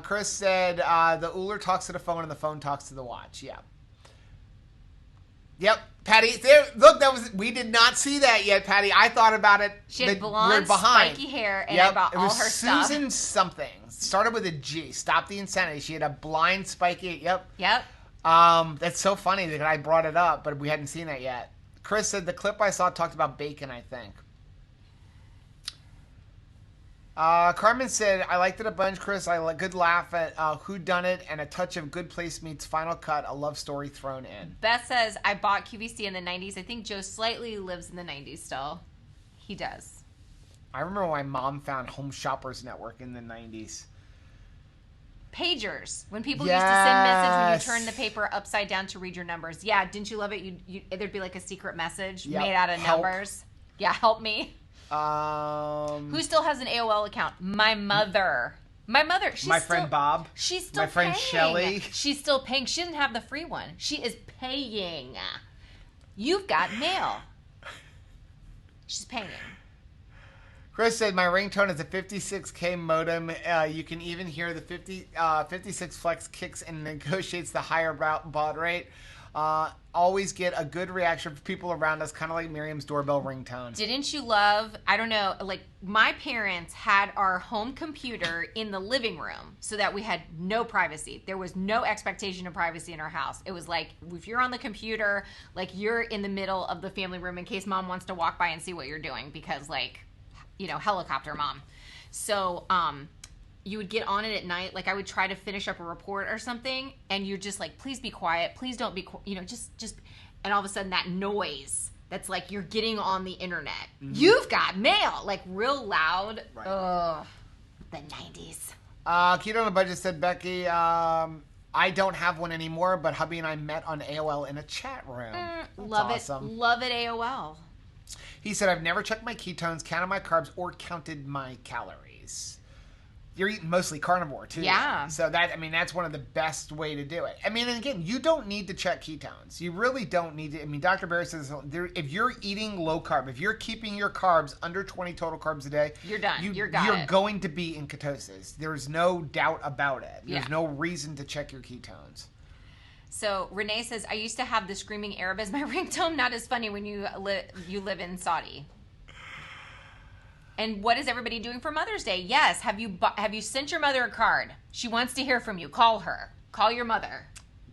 Chris said, the Uller talks to the phone and the phone talks to the watch. Yeah. Yep. Patty, there, look, we did not see that yet, Patty. I thought about it. She had blonde, spiky hair, and I bought all her stuff. Susan something. Started with a G. Stop the insanity. She had a blind, spiky, yep. That's so funny that I brought it up, but we hadn't seen that yet. Chris said, the clip I saw talked about bacon, I think. Carmen said, I liked it a bunch, Chris. I like good laugh at Who Done It and a touch of Good Place Meets Final Cut, a love story thrown in. Beth says, I bought QVC in the 90s. I think Joe slightly lives in the 90s still. He does. I remember my mom found Home Shoppers Network in the 90s. Pagers. When people used to send message when you turned the paper upside down to read your numbers. Yeah, didn't you love it? There'd be like a secret message made out of numbers. Yeah, help me. Who still has an AOL account? My mother. My mother. My friend Bob. She's still paying. My friend Shelly. She's still paying. She doesn't have the free one. She is paying. You've got mail. She's paying. Chris said, my ringtone is a 56K modem. You can even hear the 56 Flex kicks and negotiates the higher baud rate. Always get a good reaction from people around us, kind of like Miriam's doorbell ringtone. Didn't you love, I don't know, like my parents had our home computer in the living room so that we had no privacy. There was no expectation of privacy in our house. It was like, if you're on the computer, like you're in the middle of the family room in case mom wants to walk by and see what you're doing because like, you know, helicopter mom. So, you would get on it at night. Like I would try to finish up a report or something, and you're just like, please be quiet. Please don't be, just, and all of a sudden that noise that's like you're getting on the internet. Mm-hmm. You've got mail, like real loud. Right. Ugh, the 90s. Keto on a Budget said, Becky, I don't have one anymore, but hubby and I met on AOL in a chat room. Love awesome. it. Love it, AOL. He said, I've never checked my ketones, counted my carbs, or counted my calories. You're eating mostly carnivore, too. Yeah. So that's one of the best way to do it. I mean, and again, you don't need to check ketones. You really don't need to. I mean, Dr. Barry says if you're eating low carb, if you're keeping your carbs under 20 total carbs a day, you're done. You're going to be in ketosis. There's no doubt about it. There's no reason to check your ketones. So Renee says, I used to have the screaming Arab as my ringtone. Not as funny when you live in Saudi. And what is everybody doing for Mother's Day? Yes. Have you sent your mother a card? She wants to hear from you. Call her. Call your mother.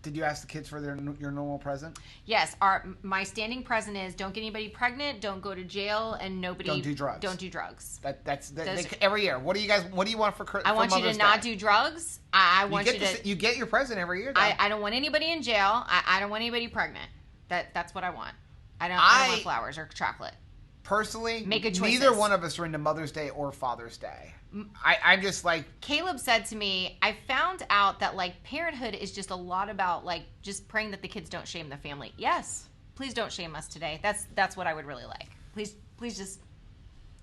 Did you ask the kids for your normal present? Yes. My standing present is don't get anybody pregnant, don't go to jail, and don't do drugs. Don't do drugs. That's every year. What do you want for Mother's Day? I want you to not do drugs. I want you to. You get your present every year. Though. I don't want anybody in jail. I don't want anybody pregnant. That's what I want. I don't want flowers or chocolate. Personally, neither one of us are into Mother's Day or Father's Day. I'm just like... Caleb said to me, I found out that like parenthood is just a lot about like just praying that the kids don't shame the family. Yes, please don't shame us today. That's what I would really like. Please just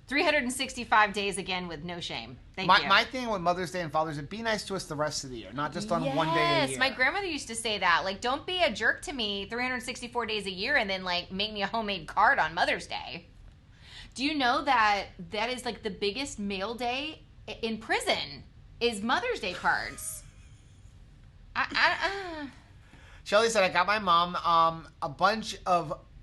365 days again with no shame. Thank you. My thing with Mother's Day and Father's Day, be nice to us the rest of the year, not just on one day a year. Yes, my grandmother used to say that. Like, don't be a jerk to me 364 days a year and then like make me a homemade card on Mother's Day. Do you know that is like the biggest mail day in prison is Mother's Day cards? Shelly said, I got my mom a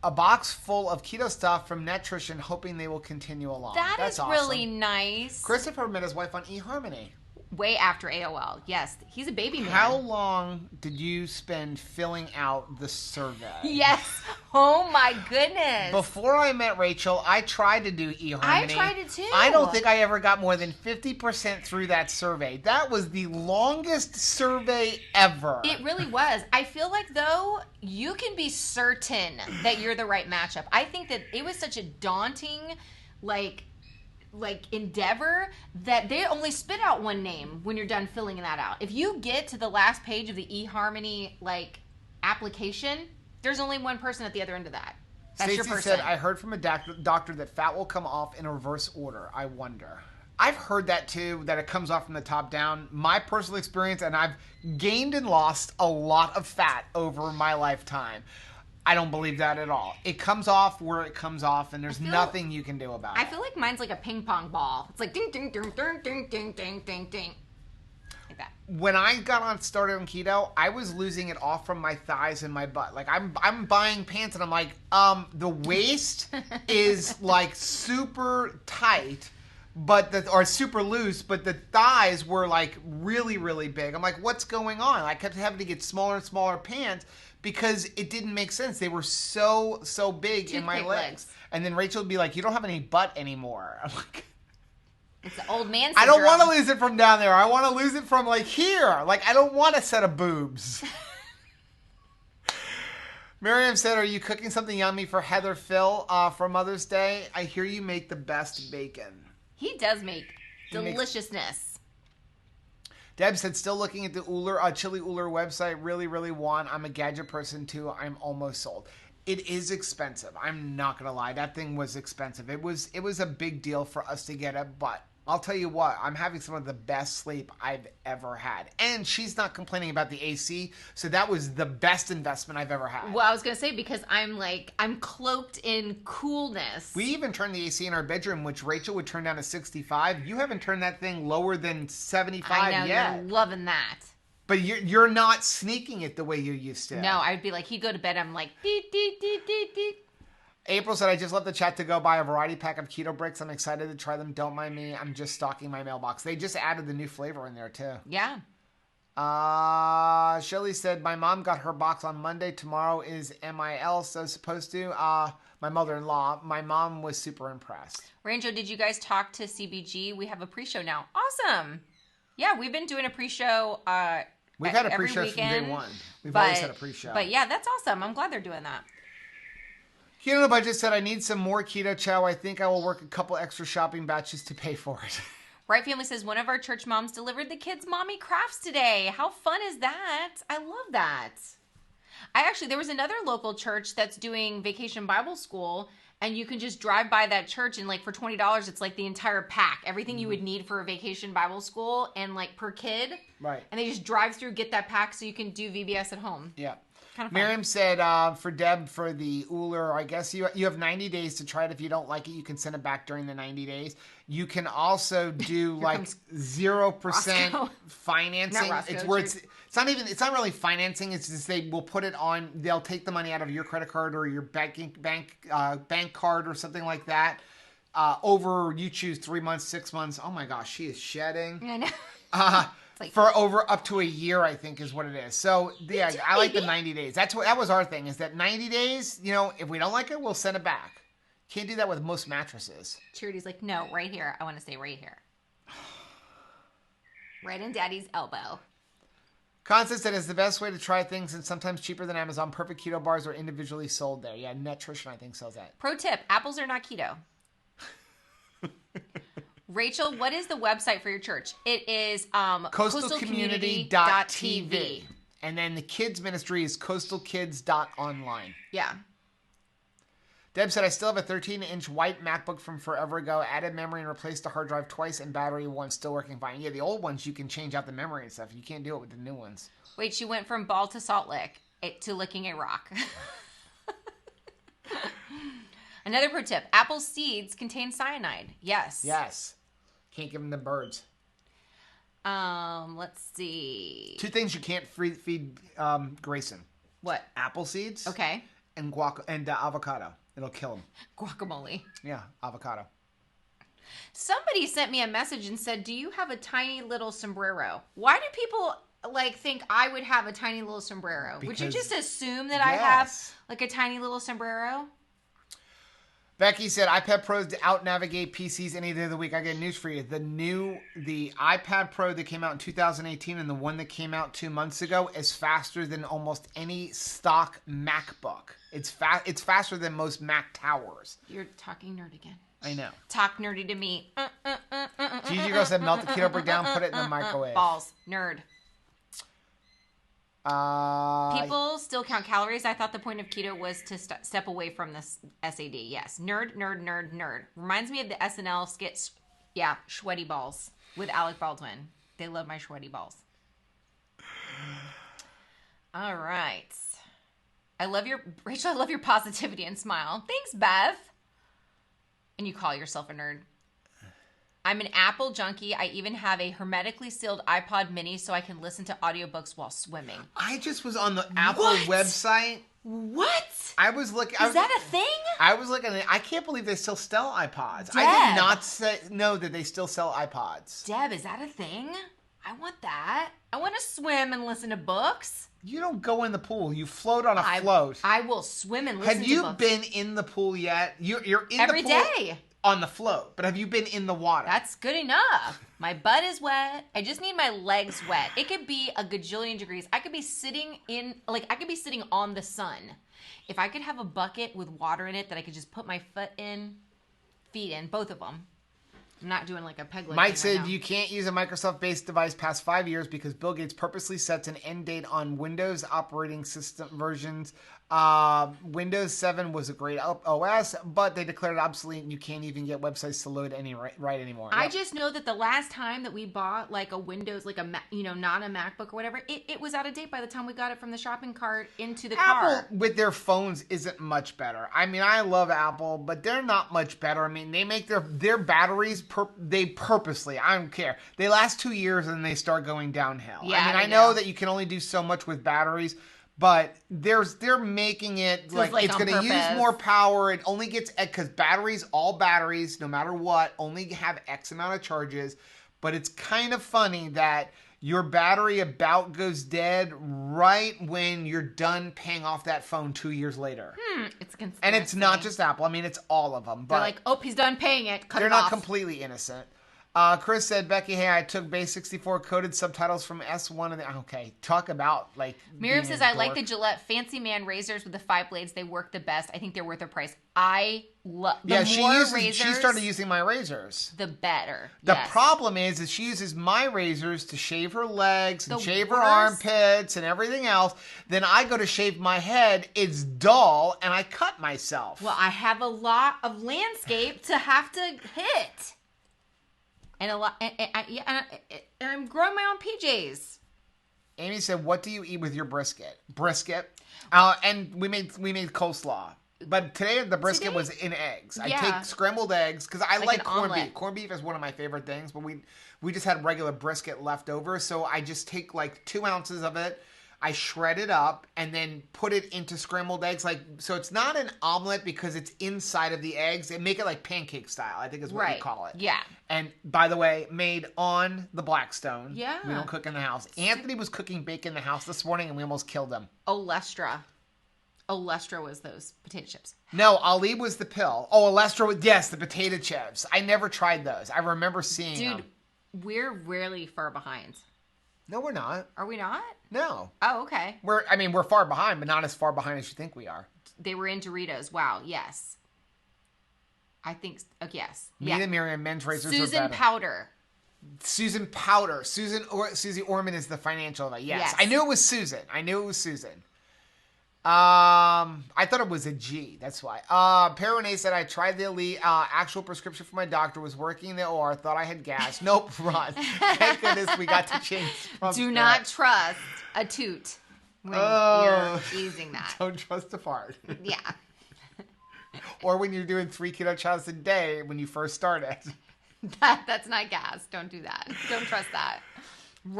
box full of keto stuff from Nutrition, hoping they will continue along. That's awesome. Really nice. Christopher met his wife on eHarmony. Way after AOL. Yes, he's a baby man. How long did you spend filling out the survey? Yes. Oh my goodness. Before I met Rachel, I tried to do eHarmony. I tried it too. I don't think I ever got more than 50% through that survey. That was the longest survey ever. It really was. I feel like, though, you can be certain that you're the right matchup. I think that it was such a daunting, like endeavor that they only spit out one name when you're done filling that out. If you get to the last page of the eHarmony application, there's only one person at the other end of that. That's your person. Stacey said, I heard from a doctor that fat will come off in reverse order. I wonder. I've heard that too, that it comes off from the top down. My personal experience, and I've gained and lost a lot of fat over my lifetime. I don't believe that at all. It comes off where it comes off, and there's nothing you can do about it. I feel like mine's like a ping pong ball. It's like ding, ding, ding, ding, ding, ding, ding, ding, ding. Like that. When I got started on keto, I was losing it off from my thighs and my butt. Like, I'm buying pants, and I'm like, the waist is like super tight, or super loose, but the thighs were like really, really big. I'm like, what's going on? I kept having to get smaller and smaller pants, because it didn't make sense. They were so big in my legs. And then Rachel would be like, you don't have any butt anymore. I'm like, it's the old man syndrome. I don't want to lose it from down there. I want to lose it from like here. Like, I don't want a set of boobs. Miriam said, are you cooking something yummy for Heather Phil for Mother's Day? I hear you make the best bacon. He does make deliciousness. Deb said, still looking at the Chili Uller website. Really, really want. I'm a gadget person too. I'm almost sold. It is expensive. I'm not going to lie. That thing was expensive. It was a big deal for us to get it, but I'll tell you what, I'm having some of the best sleep I've ever had. And she's not complaining about the AC, so that was the best investment I've ever had. Well, I was going to say, because I'm cloaked in coolness. We even turned the AC in our bedroom, which Rachel would turn down to 65. You haven't turned that thing lower than 75 I know, yet. you're loving that. But you're not sneaking it the way you used to. No, I'd be like, he'd go to bed, I'm like, deet, deet, deet, deet, deet. April said, I just left the chat to go buy a variety pack of keto bricks. I'm excited to try them. Don't mind me. I'm just stocking my mailbox. They just added the new flavor in there, too. Yeah. Shelly said, my mom got her box on Monday. Tomorrow is MIL, so supposed to. My mother-in-law. My mom was super impressed. Ranjo, did you guys talk to CBG? We have a pre-show now. Awesome. Yeah, we've been doing a pre-show We've had a pre-show from day one. We've always had a pre-show. But yeah, that's awesome. I'm glad they're doing that. Keto on the Budget said, I need some more keto chow. I think I will work a couple extra shopping batches to pay for it. Right Family says, one of our church moms delivered the kids' mommy crafts today. How fun is that? I love that. There was another local church that's doing Vacation Bible School, and you can just drive by that church, and like for $20, it's like the entire pack. Everything you would need for a Vacation Bible School, and like per kid. Right. And they just drive through, get that pack so you can do VBS at home. Yeah. Kind of fun. Miriam said, for Deb, for the Uller, I guess you have 90 days to try it. If you don't like it, you can send it back during the 90 days. You can also do like 0% financing. Not Roscoe, it's where it's not really financing. It's just they will put it on. They'll take the money out of your credit card or your bank card or something like that. Over you choose 3 months, 6 months. Oh my gosh, she is shedding. I know. For over up to a year, I think is what it is. So yeah, I like the 90 days. That was our thing. Is that 90 days? You know, if we don't like it, we'll send it back. Can't do that with most mattresses. Charity's like, no, right here. I want to stay right here. Right in Daddy's elbow. Constance said it's the best way to try things and sometimes cheaper than Amazon. Perfect keto bars are individually sold there. Yeah, Nutrition I think sells that. Pro tip: apples are not keto. Rachel, what is the website for your church? It is coastalcommunity.tv. And then the kids ministry is coastalkids.online. Yeah. Deb said, I still have a 13-inch white MacBook from forever ago. Added memory and replaced the hard drive twice and battery once. Still working fine. Yeah, the old ones, you can change out the memory and stuff. You can't do it with the new ones. Wait, she went from ball to salt lick to licking a rock. Another pro tip. Apple seeds contain cyanide. Yes. Yes. Can't give them the birds. Let's see. 2 things you can't feed Grayson. What? Apple seeds. Okay. And avocado. It'll kill him. Guacamole. Yeah, avocado. Somebody sent me a message and said, do you have a tiny little sombrero? Why do people think I would have a tiny little sombrero? Would you just assume that I have like a tiny little sombrero? Becky said, iPad Pros to out-navigate PCs any day of the week. I got news for you. The iPad Pro that came out in 2018 and the one that came out 2 months ago is faster than almost any stock MacBook. It's faster than most Mac towers. You're talking nerd again. I know. Talk nerdy to me. Gigi Girl said, melt the keto brick down, put it in the microwave. Balls. Nerd. People still count calories. I thought the point of keto was to step away from this SAD. Yes. Nerd, nerd, nerd, nerd. Reminds me of the SNL skit, Sweaty Balls with Alec Baldwin. They love my sweaty balls. All right. Rachel, I love your positivity and smile. Thanks, Bev. And you call yourself a nerd. I'm an Apple junkie. I even have a hermetically sealed iPod mini so I can listen to audiobooks while swimming. I just was on the Apple website. What? I was looking. Is that a thing? I was looking. I can't believe they still sell iPods. Deb. I did not know that they still sell iPods. Deb, is that a thing? I want that. I want to swim and listen to books. You don't go in the pool. You float on a float. I will swim and listen to books. Have you been in the pool yet? You're in every the pool day on the float, but have you been in the water? That's good enough. My butt is wet. I just need my legs wet. It could be a gajillion degrees. I could be sitting on the sun. If I could have a bucket with water in it that I could just put my feet in, both of them. I'm not doing like a peg leg. Mike said you can't use a Microsoft-based device past 5 years because Bill Gates purposely sets an end date on Windows operating system versions. Windows 7 was a great OS, but they declared it obsolete and you can't even get websites to load right anymore. I just know that the last time that we bought like a Windows, like not a MacBook or whatever, it was out of date by the time we got it from the shopping cart into the car. Apple with their phones isn't much better. I mean, I love Apple, but they're not much better. I mean, they make their batteries, they purposely, I don't care. They last 2 years and they start going downhill. Yeah, I mean, I know that you can only do so much with batteries, but they're making it like it's going to use more power. It only gets, because all batteries, no matter what, only have X amount of charges. But it's kind of funny that your battery about goes dead right when you're done paying off that phone 2 years later. It's conspiracy. And it's not just Apple. I mean, it's all of them. But they're like, oh, he's done paying it. Cut it off. They're not completely innocent. Chris said, Becky, hey, I took base 64 coded subtitles from S1. Okay, talk about like. Miriam says, I like the Gillette Fancy Man razors with the 5 blades. They work the best. I think they're worth their price. I love she started using my razors. The better. The problem is she uses my razors to shave her legs and shave her armpits and everything else. Then I go to shave my head. It's dull and I cut myself. Well, I have a lot of landscape to have to hit. And I'm growing my own PJs. Amy said, "What do you eat with your brisket?" Brisket, and we made coleslaw. But today the brisket was in eggs. Yeah. I take scrambled eggs because I like corned beef. Corned beef is one of my favorite things. But we just had regular brisket left over, so I just take like 2 ounces of it. I shred it up and then put it into scrambled eggs. So it's not an omelet because it's inside of the eggs. And make it like pancake style, I think is what you call it. Yeah. And by the way, made on the Blackstone. Yeah. We don't cook in the house. Anthony was cooking bacon in the house this morning and we almost killed him. Olestra was those potato chips. No, Ali was the pill. Oh, Olestra, yes, the potato chips. I never tried those. I remember seeing them. Dude, we're rarely far behind. No, we're not. Are we not? No. Oh, okay. We're far behind, but not as far behind as you think we are. They were in Doritos. Wow, yes. I think, yes. Me and Miriam, men's razors are better. Susan Powder. Susie Orman is the financial advisor. Yes. I knew it was Susan. I thought it was a G. That's why. Perone said, I tried the Elite. Actual prescription for my doctor was working in the OR. Thought I had gas. Nope, run. Thank goodness we got to change. Do not trust a toot when you're using that. Don't trust a fart. Yeah. Or when you're doing 3 keto challenges a day when you first started. That's not gas. Don't do that. Don't trust that.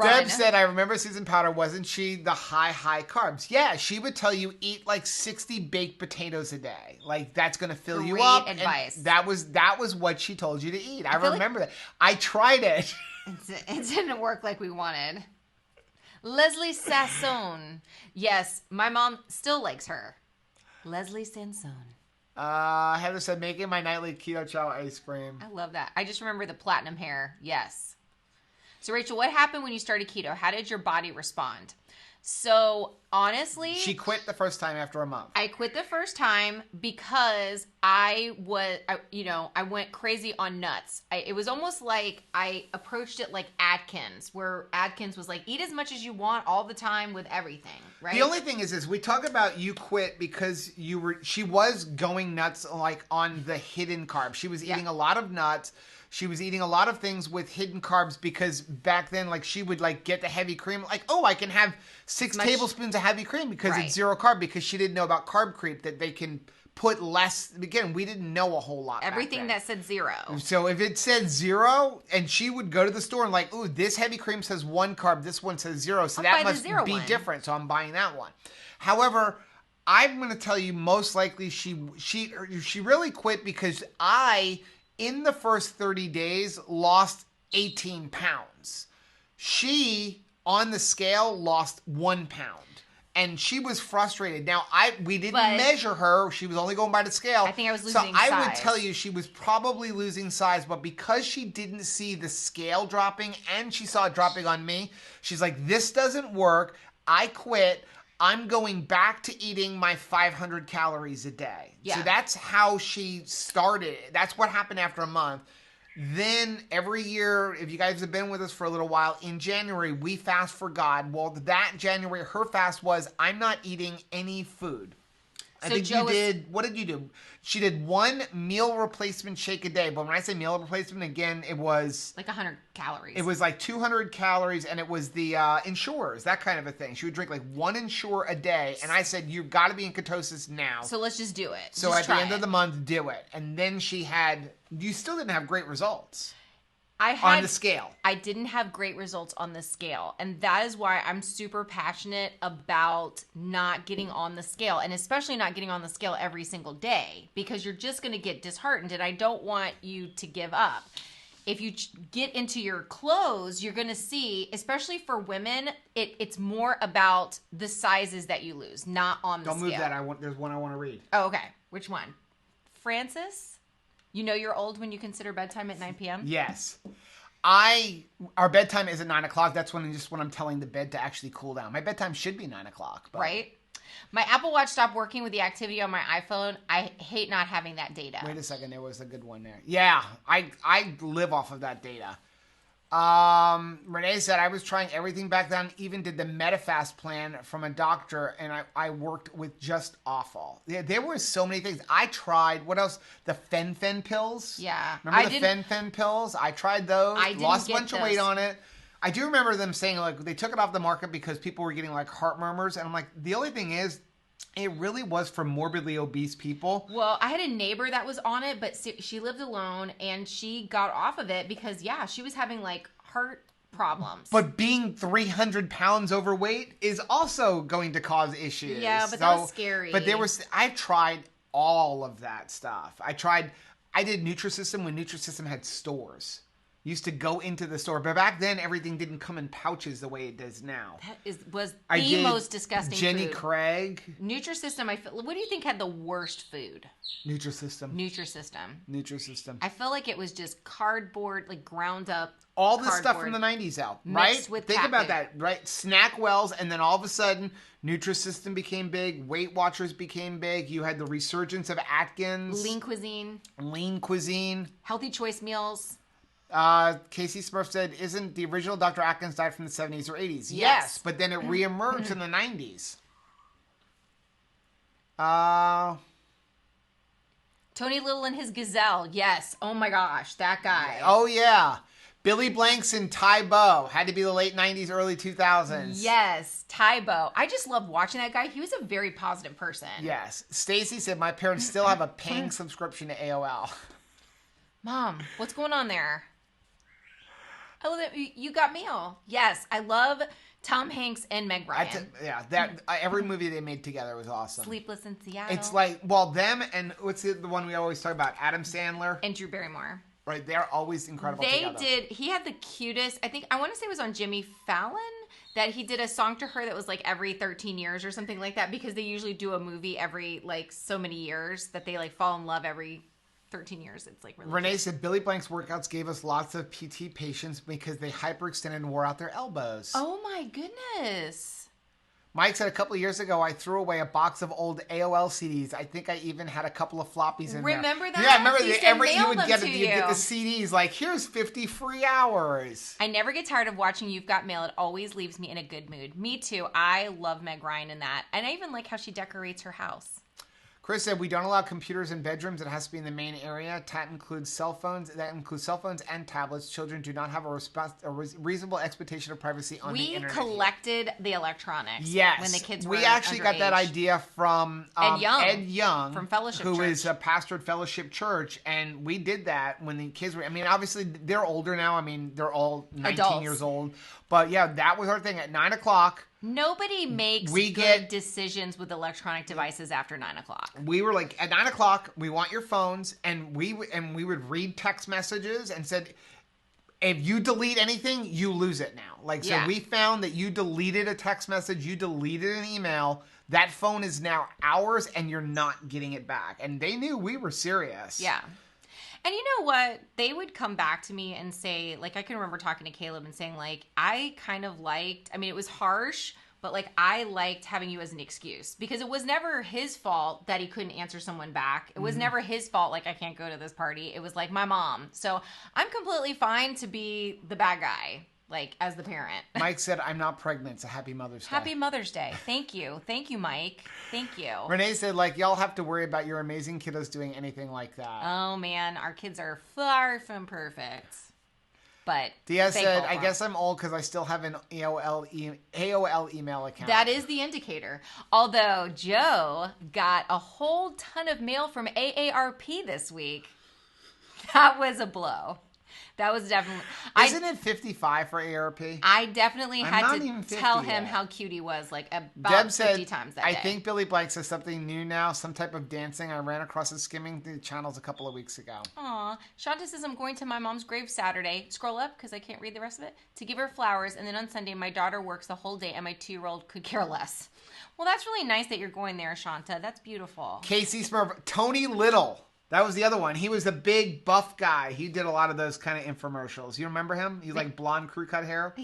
Deb said, I remember Susan Powder, wasn't she the high carbs? Yeah, she would tell you eat like 60 baked potatoes a day. Like that's going to fill you up. Great advice. And that was what she told you to eat. I remember that. I tried it. It didn't work like we wanted. Leslie Sasson. Yes, my mom still likes her. Leslie Sansone. Heather said, making my nightly keto chow ice cream. I love that. I just remember the platinum hair. Yes. So, Rachel, what happened when you started keto? How did your body respond? So, honestly... She quit the first time after a month. I quit the first time because I went crazy on nuts. It was almost like I approached it like Atkins, where Atkins was like, eat as much as you want all the time with everything, right? The only thing is we talk about you quit because she was going nuts like on the hidden carbs. She was eating a lot of nuts. She was eating a lot of things with hidden carbs because back then, like, she would, like, get the heavy cream. Like, oh, I can have 6 tablespoons of heavy cream because it's zero carb, because she didn't know about carb creep, that they can put less. Again, we didn't know a whole lot. Everything that said 0. So if it said 0, and she would go to the store and like, ooh, this heavy cream says 1 carb, this one says 0. So that must be different. So I'm buying that one. However, I'm going to tell you most likely she really quit because in the first 30 days, lost 18 pounds. She, on the scale, lost 1 pound. And she was frustrated. Now, we didn't measure her. She was only going by the scale. I think I was losing size. So I would tell you she was probably losing size. But because she didn't see the scale dropping and she saw it dropping on me, she's like, this doesn't work. I quit. I'm going back to eating my 500 calories a day. Yeah. So that's how she started. That's what happened after a month. Then every year, if you guys have been with us for a little while, in January, we fast for God. Well, that January, her fast was, I'm not eating any food. I think you did, what did you do? She did 1 meal replacement shake a day. But when I say meal replacement, again, it was... like 100 calories. It was like 200 calories, and it was the Ensures, that kind of a thing. She would drink like 1 Ensure a day. And I said, you've got to be in ketosis now. So let's just do it. So at the end of the month, do it. And then you still didn't have great results. On the scale. I didn't have great results on the scale. And that is why I'm super passionate about not getting on the scale. And especially not getting on the scale every single day. Because you're just going to get disheartened. And I don't want you to give up. If you get into your clothes, you're going to see, especially for women, it's more about the sizes that you lose, not on the scale. Don't move that. There's one I want to read. Oh, okay. Which one? Francis? You know you're old when you consider bedtime at 9 p.m.? Yes. Our bedtime is at 9 o'clock. That's when I'm telling the bed to actually cool down. My bedtime should be 9 o'clock. But... Right? My Apple Watch stopped working with the activity on my iPhone. I hate not having that data. Wait a second. There was a good one there. Yeah. I live off of that data. Renee said, I was trying everything back then, even did the MetaFast plan from a doctor, and I worked with just awful. There were so many things. I tried, what else? The Fen pills. Yeah. Remember the Fen pills? I tried those. I lost a bunch of weight on it. I do remember them saying, like, they took it off the market because people were getting, like, heart murmurs. And I'm like, the only thing is, it really was for morbidly obese people. Well, I had a neighbor that was on it, but she lived alone, and she got off of it because, she was having, like, heart problems. But being 300 pounds overweight is also going to cause issues. Yeah, but that was scary. But I tried all of that stuff. I did Nutrisystem when Nutrisystem had stores. Used to go into the store. But back then, everything didn't come in pouches the way it does now. That was the most disgusting Jenny food. Craig. Nutrisystem, what do you think had the worst food? Nutrisystem. I feel like it was just cardboard, like ground up. All this stuff from the 90's out, right? Think about that, right? Snack Wells, and then all of a sudden, Nutrisystem became big. Weight Watchers became big. You had the resurgence of Atkins. Lean cuisine. Healthy choice meals. Casey Smurf said, isn't the original Dr. Atkins died from the 70s or 80s? Yes. But then it reemerged in the 90s. Tony Little and his Gazelle. Yes. Oh my gosh. That guy. Oh yeah. Billy Blanks and Ty Bo. Had to be the late 90s, early 2000s. Yes. Ty Bo. I just loved watching that guy. He was a very positive person. Yes. Stacy said, my parents still have a paying subscription to AOL. Mom, what's going on there? I love that. You Got Mail. Yes, I love Tom Hanks and Meg Ryan. Every movie they made together was awesome. Sleepless in Seattle. It's like, well, them and what's the one we always talk about? Adam Sandler. And Drew Barrymore. Right, they're always incredible together. He had the cutest, I want to say it was on Jimmy Fallon, that he did a song to her that was like every 13 years or something like that, because they usually do a movie every like so many years that they like fall in love every 13 years. It's like really Renee cute. said Billy Blank's workouts gave us lots of PT patients because they hyperextended and wore out their elbows. Oh my goodness. Mike said a couple of years ago, I threw away a box of old AOL CDs. I think I even had a couple of floppies in there. Remember that? Yeah, I remember You would get the CDs like, here's 50 free hours. I never get tired of watching You've Got Mail. It always leaves me in a good mood. Me too. I love Meg Ryan in that. And I even like how she decorates her house. Chris said, we don't allow computers in bedrooms. It has to be in the main area. That includes cell phones and tablets. Children do not have a reasonable expectation of privacy on the internet. We collected the electronics. Yes. When the kids were We actually got that idea from Ed Young. From Fellowship Church. Who is is a pastor at Fellowship Church. And we did that when the kids were, obviously they're older now. They're all 19 Adults. years old. But yeah, that was our thing. At 9 o'clock. Nobody makes good decisions with electronic devices after 9 o'clock. We were like, at 9 o'clock, we want your phones, and we would read text messages and said, if you delete anything, you lose it now. So we found that you deleted a text message, you deleted an email, that phone is now ours, and you're not getting it back. And they knew we were serious. Yeah. And you know what? They would come back to me and say, like, I can remember talking to Caleb and saying, like, I kind of liked, it was harsh, but, like, I liked having you as an excuse. Because it was never his fault that he couldn't answer someone back. It was never his fault, like, I can't go to this party. It was, like, my mom. So I'm completely fine to be the bad guy, like, as the parent. Mike said, I'm not pregnant. So happy Mother's Day. Happy Mother's Day. Thank you. Thank you, Mike. Thank you. Renee said, like, y'all have to worry about your amazing kiddos doing anything like that. Oh, man. Our kids are far from perfect. But Diaz said, I guess I'm old because I still have an AOL email account. That is the indicator. Although Joe got a whole ton of mail from AARP this week. That was a blow. That was definitely... Isn't it 55 for AARP? I definitely had to tell him how cute he was, like, about Deb said, 50 times that day. I think Billy Blank says something new now, some type of dancing. I ran across it skimming through the channels a couple of weeks ago. Aw. Shanta says, I'm going to my mom's grave Saturday. Scroll up, because I can't read the rest of it. To give her flowers, and then on Sunday, my daughter works the whole day, and my 2-year-old could care less. Well, that's really nice that you're going there, Shanta. That's beautiful. Casey Smurf. Tony Little. That was the other one. He was a big buff guy. He did a lot of those kind of infomercials. You remember him? He's like blonde crew cut hair.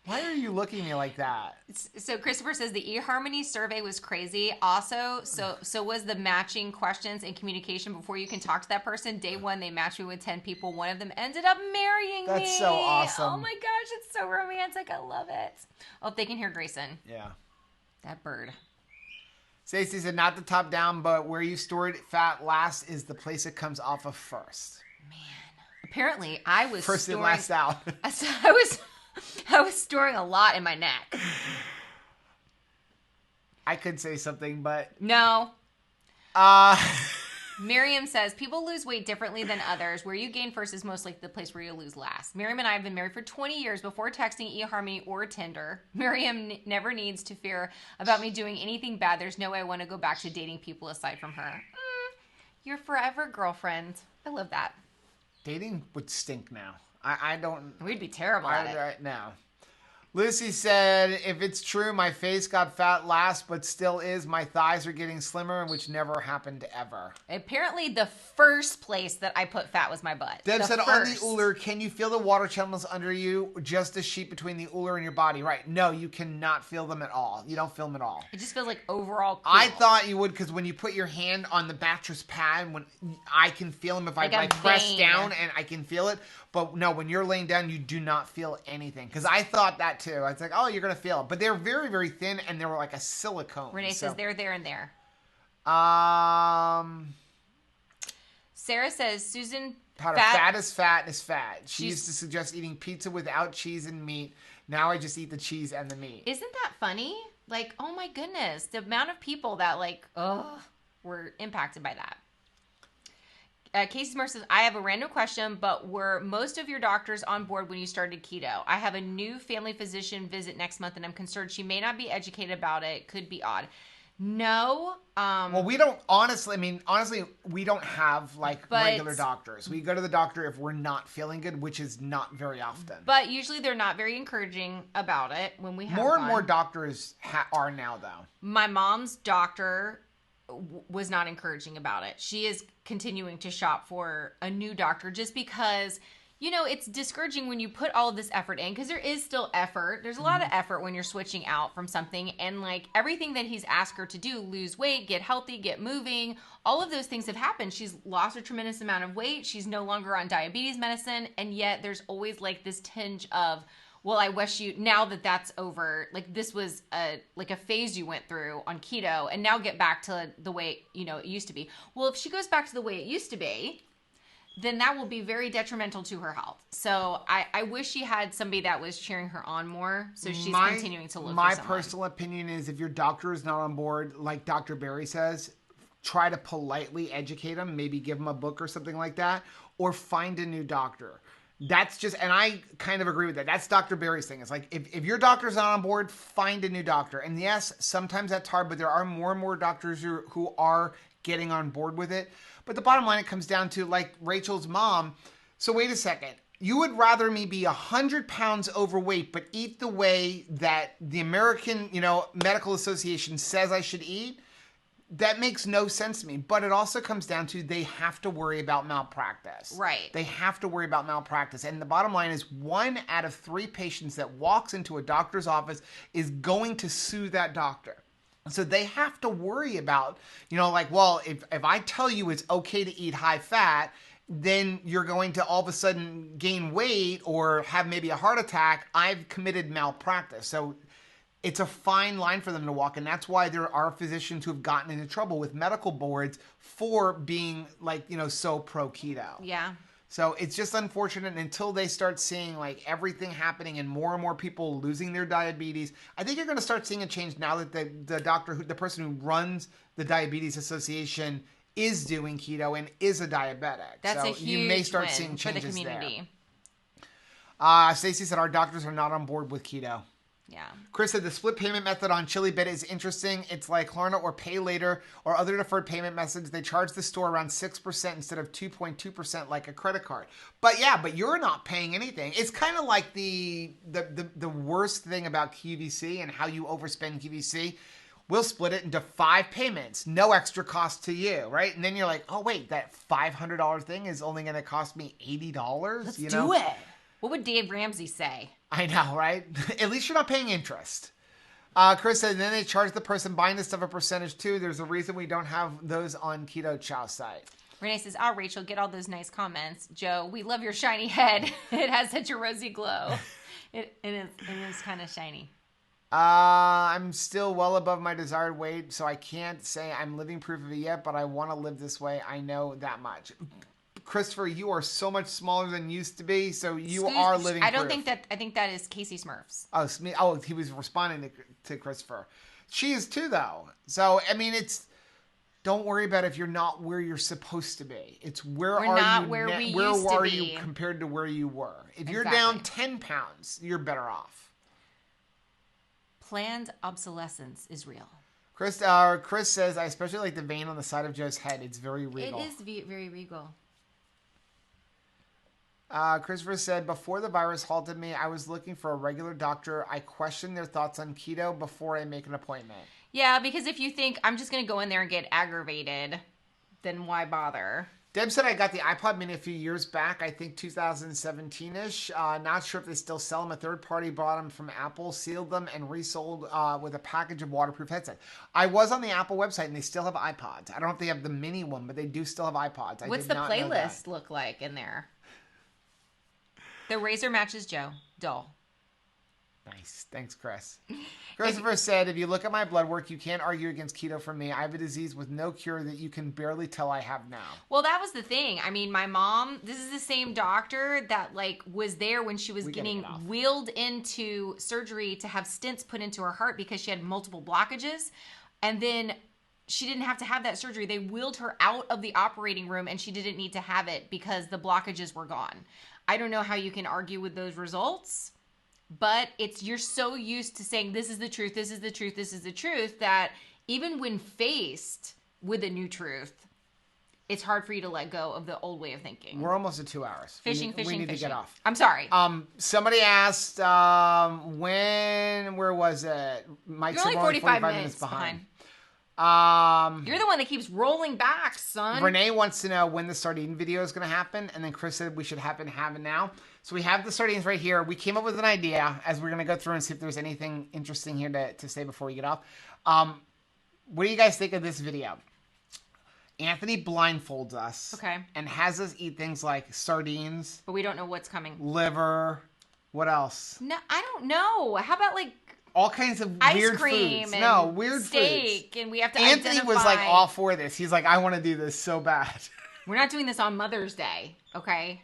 Why are you looking at me like that? So Christopher says the eHarmony survey was crazy. Also, so was the matching questions and communication before you can talk to that person. Day 1, they matched me with 10 people. One of them ended up marrying me. That's so awesome. Oh my gosh, it's so romantic. I love it. Oh, if they can hear Grayson. Yeah. That bird. Stacey said, not the top down, but where you stored fat last is the place it comes off of first. Man. Apparently, I was first and last out. I was storing a lot in my neck. I could say something, but... No. Miriam says, people lose weight differently than others. Where you gain first is most likely the place where you lose last. Miriam and I have been married for 20 years before texting eHarmony or Tinder. Miriam never needs to fear about me doing anything bad. There's no way I want to go back to dating people aside from her. Your forever girlfriend. I love that. Dating would stink now. I don't... We'd be terrible at it. Right now. Lucy said, if it's true, my face got fat last, but still is. My thighs are getting slimmer, which never happened ever. Apparently, the first place that I put fat was my butt. Deb said, on the Uller, can you feel the water channels under you? Just a sheet between the Uller and your body. Right. No, you cannot feel them at all. You don't feel them at all. It just feels like overall cool. I thought you would, because when you put your hand on the mattress pad, when I can feel them if I press down and I can feel it. But no, when you're laying down, you do not feel anything. Because I thought that too. I was like, oh, you're going to feel it. But they're very, very thin, and they were like a silicone. Renee says they're there and there. Sarah says, Susan... Fat is fat is fat. She used to suggest eating pizza without cheese and meat. Now I just eat the cheese and the meat. Isn't that funny? Like, oh my goodness. The amount of people that, like, were impacted by that. Casey Smurf says, I have a random question, but were most of your doctors on board when you started keto? I have a new family physician visit next month, and I'm concerned she may not be educated about it. Could be odd. No. Well, we don't, honestly, we don't have, like, regular doctors. We go to the doctor if we're not feeling good, which is not very often. But usually they're not very encouraging about it when we have More and more doctors are now, though. My mom's doctor was not encouraging about it. She is continuing to shop for a new doctor just because, you know, it's discouraging when you put all of this effort in, because there is still effort. There's a lot of effort when you're switching out from something, and like everything that he's asked her to do, lose weight, get healthy, get moving, all of those things have happened. She's lost a tremendous amount of weight. She's no longer on diabetes medicine, and yet there's always like this tinge of, well, I wish you, now that that's over, like this was a phase you went through on keto, and now get back to the way, you know, it used to be. Well, if she goes back to the way it used to be, then that will be very detrimental to her health. So I wish she had somebody that was cheering her on more, so she's continuing to look for someone. My personal opinion is, if your doctor is not on board, like Dr. Berry says, try to politely educate them, maybe give them a book or something like that, or find a new doctor. That's just, and I kind of agree with that. That's Dr. Berry's thing. It's like, if your doctor's not on board, find a new doctor. And yes, sometimes that's hard, but there are more and more doctors who are getting on board with it. But the bottom line, it comes down to, like Rachel's mom. So wait a second. You would rather me be 100 pounds overweight, but eat the way that the American, Medical Association says I should eat? That makes no sense to me. But it also comes down to, they have to worry about malpractice. Right. They have to worry about malpractice. And the bottom line is, 1 out of 3 patients that walks into a doctor's office is going to sue that doctor. So they have to worry about, well, if I tell you it's okay to eat high fat, then you're going to all of a sudden gain weight or have maybe a heart attack. I've committed malpractice. So it's a fine line for them to walk. And that's why there are physicians who have gotten into trouble with medical boards for being so pro keto. Yeah. So it's just unfortunate until they start seeing everything happening and more people losing their diabetes. I think you're going to start seeing a change now that the person who runs the Diabetes Association is doing keto and is a diabetic. That's so a huge you may start win seeing changes for the community. There. Stacey said our doctors are not on board with keto. Yeah. Chris said the split payment method on Chili Bit is interesting. It's like Klarna or Pay Later or other deferred payment methods. They charge the store around 6% instead of 2.2% like a credit card. But you're not paying anything. It's kind of like the worst thing about QVC and how you overspend QVC. We'll split it into 5 payments, no extra cost to you, right? And then you're like, oh wait, that $500 thing is only going to cost me $80. Let's do it. What would Dave Ramsey say? I know, right? At least you're not paying interest. Chris said, and then they charge the person buying the stuff a percentage too. There's a reason we don't have those on Keto Chow site. Renee says, Rachel, get all those nice comments. Joe, we love your shiny head. It has such a rosy glow. It is kind of shiny. I'm still well above my desired weight, so I can't say I'm living proof of it yet, but I want to live this way. I know that much. Christopher, you are so much smaller than you used to be, so you are living proof. I think that is Casey Smurfs. Oh, he was responding to Christopher. She is too, though. So, don't worry about if you're not where you're supposed to be. It's where are you compared to where you were. If you're down 10 pounds, you're better off. Planned obsolescence is real. Chris says, I especially like the vein on the side of Joe's head. It's very regal. It is very regal. Christopher said, before the virus halted me, I was looking for a regular doctor. I questioned their thoughts on keto before I make an appointment. Yeah, because if you think I'm just going to go in there and get aggravated, then why bother? Deb said I got the iPod Mini a few years back, I think 2017-ish. Not sure if they still sell them. A third party bought them from Apple, sealed them, and resold with a package of waterproof headsets. I was on the Apple website, and they still have iPods. I don't know if they have the mini one, but they do still have iPods. What's the playlist look like in there? The razor matches Joe. Dull. Nice. Thanks, Chris. Christopher said, if you look at my blood work, you can't argue against keto for me. I have a disease with no cure that you can barely tell I have now. Well, that was the thing. My mom, this is the same doctor that was there when she was getting wheeled into surgery to have stents put into her heart because she had multiple blockages. And then she didn't have to have that surgery. They wheeled her out of the operating room and she didn't need to have it because the blockages were gone. I don't know how you can argue with those results, but you're so used to saying this is the truth, this is the truth, this is the truth, that even when faced with a new truth, it's hard for you to let go of the old way of thinking. We're almost at 2 hours. We need to get off. I'm sorry. Somebody asked, where was it? Mike You're said only we're 45 minutes behind. You're the one that keeps rolling back, son. Renee wants to know when the sardine video is going to happen, and then Chris said we should have it now. So we have the sardines right here. We came up with an idea as we're going to go through and see if there's anything interesting here to say before we get off. What do you guys think of this video? Anthony blindfolds us. Okay. And has us eat things like sardines. But we don't know what's coming. Liver. What else? No, I don't know. How about like all kinds of ice weird cream foods. And No, weird steak, foods. And we have to Anthony identify. was like all for this. He's like, I want to do this so bad. We're not doing this on Mother's Day, okay?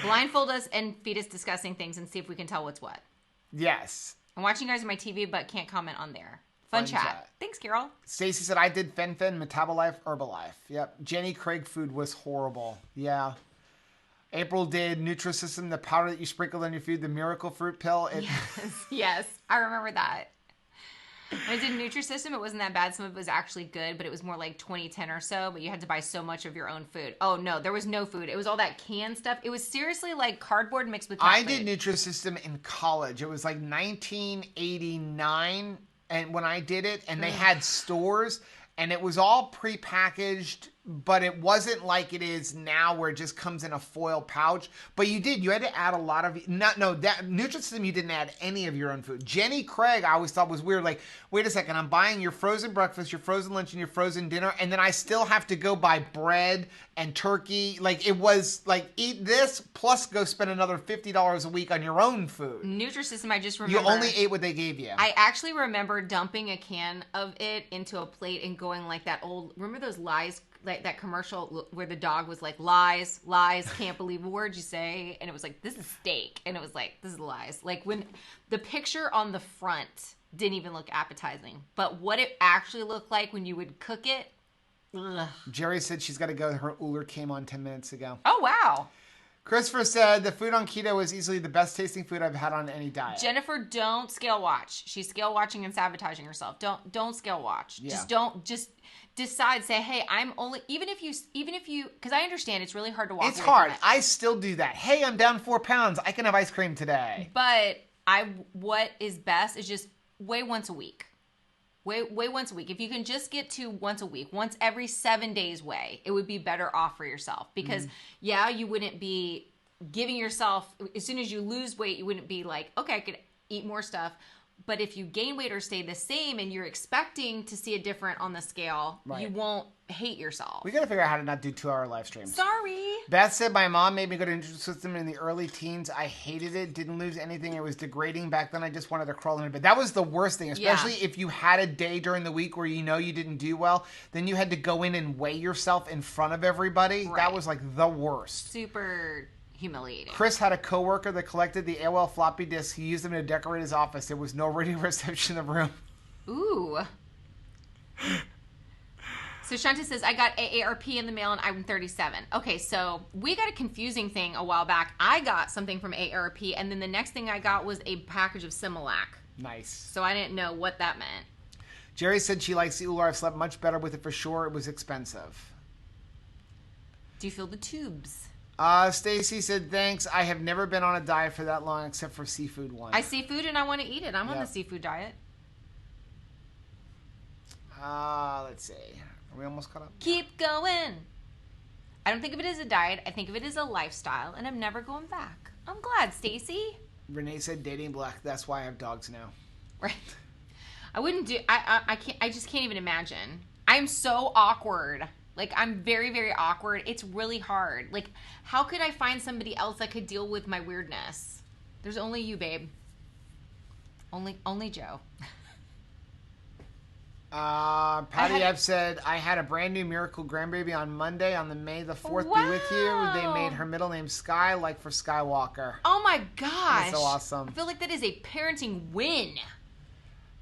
Blindfold us and feed us disgusting things and see if we can tell what's what. Yes. I'm watching you guys on my TV, but can't comment on there. Fun chat. Thanks, Carol. Stacy said, I did Fen, Metabolife, Herbalife. Yep. Jenny Craig food was horrible. Yeah. April did Nutrisystem, the powder that you sprinkled on your food, the miracle fruit pill. Yes. I remember that. When I did Nutrisystem, it wasn't that bad. Some of it was actually good, but it was more like 2010 or so, but you had to buy so much of your own food. Oh, no, there was no food. It was all that canned stuff. It was seriously like cardboard mixed with cat I food. did Nutrisystem in college. It was like 1989 and when I did it, and they had stores, and it was all prepackaged, but it wasn't like it is now where it just comes in a foil pouch. But you had to add a lot of, that Nutrisystem, you didn't add any of your own food. Jenny Craig, I always thought was weird. Like, wait a second, I'm buying your frozen breakfast, your frozen lunch, and your frozen dinner, and then I still have to go buy bread and turkey. Like, it was like, eat this, plus go spend another $50 a week on your own food. Nutrisystem, I just remember. You only ate what they gave you. I actually remember dumping a can of it into a plate and going like that old, remember those Lies, like that commercial where the dog was like, lies, can't believe a word you say. And it was like, this is steak. And it was like, this is lies. Like when the picture on the front didn't even look appetizing. But what it actually looked like when you would cook it, ugh. Jerry said she's got to go. Her Uller came on 10 minutes ago. Oh, wow. Christopher said, the food on keto is easily the best tasting food I've had on any diet. Jennifer, don't scale watch. She's scale watching and sabotaging herself. Don't scale watch. Yeah. Just decide, say, hey, I'm only, even if you, because I understand it's really hard to walk It's away hard. from it. I still do that. Hey, I'm down 4 pounds. I can have ice cream today. But what is best is just weigh once a week. Weigh once a week. If you can just get to once a week, once every 7 days weigh, it would be better off for yourself. Because, you wouldn't be giving yourself, as soon as you lose weight, you wouldn't be like, okay, I could eat more stuff. But if you gain weight or stay the same and you're expecting to see a different on the scale, you won't hate yourself. We got to figure out how to not do 2-hour live streams. Sorry. Beth said, my mom made me go to Nutrisystem in the early teens. I hated it. Didn't lose anything. It was degrading back then. I just wanted to crawl in bed. That was the worst thing, especially if you had a day during the week where you didn't do well. Then you had to go in and weigh yourself in front of everybody. Right. That was like the worst. Super humiliating. Chris had a coworker that collected the AOL floppy disks. He used them to decorate his office. There was no radio reception in the room. Ooh. So Shanta says, I got AARP in the mail and I'm 37. Okay, so we got a confusing thing a while back. I got something from AARP, and then the next thing I got was a package of Similac. Nice. So I didn't know what that meant. Jerry said she likes the Uller. I've slept much better with it for sure. It was expensive. Do you feel the tubes? Stacy said, thanks. I have never been on a diet for that long except for seafood once. I see food and I want to eat it. I'm on the seafood diet. Let's see. Are we almost caught up? Keep going. I don't think of it as a diet. I think of it as a lifestyle, and I'm never going back. I'm glad, Stacy. Renee said, dating black. That's why I have dogs now. Right. I wouldn't do. I can't. I just can't even imagine. I'm so awkward. Like, I'm very, very awkward. It's really hard. Like, how could I find somebody else that could deal with my weirdness? There's only you, babe. Only Joe. Patty Ebb said, I had a brand new miracle grandbaby on Monday on the May the 4th. Wow. Be with you. They made her middle name Sky, like for Skywalker. Oh my gosh. That's so awesome. I feel like that is a parenting win.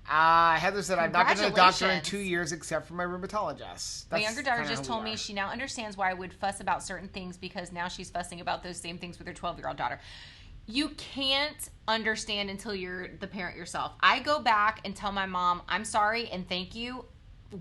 Heather said, I've not been to the doctor in Congratulations. 2 years except for my rheumatologist. My That's younger daughter kinda just who we told me are. she now understands why I would fuss about certain things because now she's fussing about those same things with her 12-year-old daughter. You can't understand until you're the parent yourself. I go back and tell my mom, I'm sorry and thank you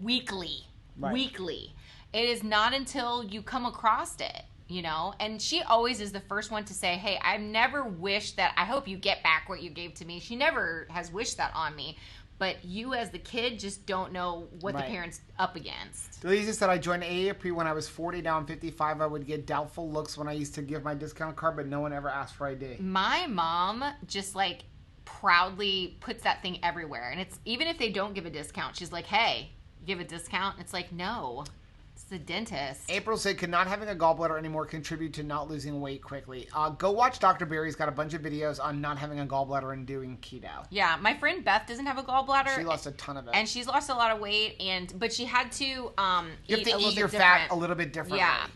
weekly. Right. Weekly. It is not until you come across it, you know? And she always is the first one to say, hey, I've never wished that. I hope you get back what you gave to me. She never has wished that on me. But you as the kid just don't know what the Right. parent's up against. Delisa said, I joined AAP when I was 40. Now I'm 55. I would get doubtful looks when I used to give my discount card, but no one ever asked for ID. My mom just like proudly puts that thing everywhere. And it's even if they don't give a discount, she's like, hey, give a discount. And it's like, no, it's the dentist. April said, could not having a gallbladder anymore contribute to not losing weight quickly? Go watch Dr. Barry's got a bunch of videos on not having a gallbladder and doing keto. Yeah, my friend Beth doesn't have a gallbladder. She lost a ton of it. And she's lost a lot of weight, but she had to you have eat to a little eat your bit fat different. a little bit differently. Yeah.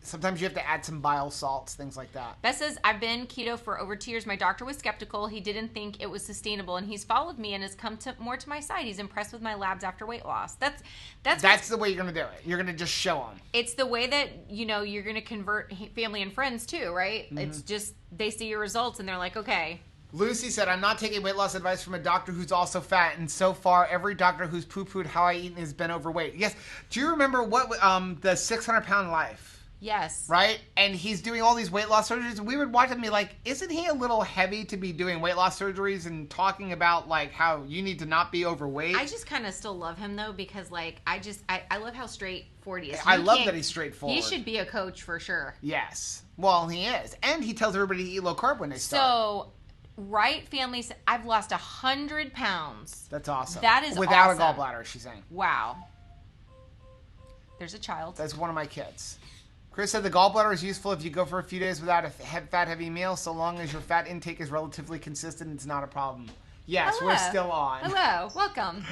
Sometimes you have to add some bile salts, things like that. Beth says, I've been keto for over 2 years. My doctor was skeptical. He didn't think it was sustainable, and he's followed me and has come more to my side. He's impressed with my labs after weight loss. That's the way you're going to do it. You're going to just show them. It's the way that, you know, you're going to convert family and friends too, right? Mm-hmm. It's just they see your results and they're like, okay. Lucy said, I'm not taking weight loss advice from a doctor who's also fat, and so far, every doctor who's poo-pooed how I eat has been overweight. Yes. Do you remember what the 600-pound life? Yes. Right? And he's doing all these weight loss surgeries. And we would watch him and be like, isn't he a little heavy to be doing weight loss surgeries and talking about, like, how you need to not be overweight? I just kind of still love him, though, because, like, I love how straightforward he is. I love that he's straightforward. He should be a coach for sure. Yes. Well, he is. And he tells everybody to eat low carb when they start. So, Wright family said, I've lost 100 pounds. That's awesome. That is Without awesome. a gallbladder, she's saying. Wow. There's a child. That's one of my kids. Chris said the gallbladder is useful if you go for a few days without a fat-heavy meal, so long as your fat intake is relatively consistent, it's not a problem. Yes, Hello. we're still on. Hello. Welcome.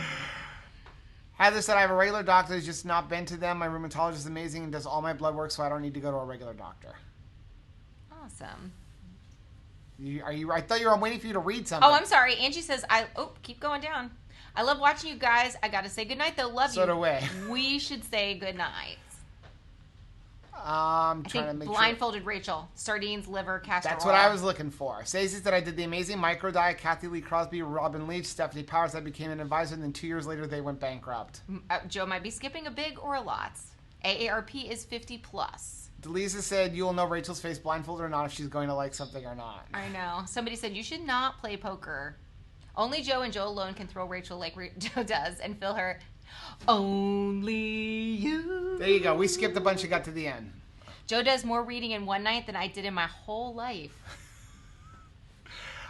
Heather said, I have a regular doctor who's just not been to them. My rheumatologist is amazing and does all my blood work, so I don't need to go to a regular doctor. Awesome. I thought you were waiting for you to read something. Oh, I'm sorry. Angie says, keep going down. I love watching you guys. I got to say goodnight, though. Love you. So do we. We should say goodnight. I'm I trying to think make blindfolded Rachel. Sardines, liver, castor That's oil. what I was looking for. Stacey said I did the amazing micro diet. Kathy Lee Crosby, Robin Leach, Stephanie Powers. I became an advisor, and then 2 years later they went bankrupt. Joe might be skipping a big or a lot. AARP is 50 plus. Delisa said you will know Rachel's face blindfolded or not if she's going to like something or not. I know. Somebody said you should not play poker. Only Joe and Joe alone can throw Rachel like Joe does and fill her. Only you. There you go. We skipped a bunch and got to the end. Joe does more reading in one night than I did in my whole life.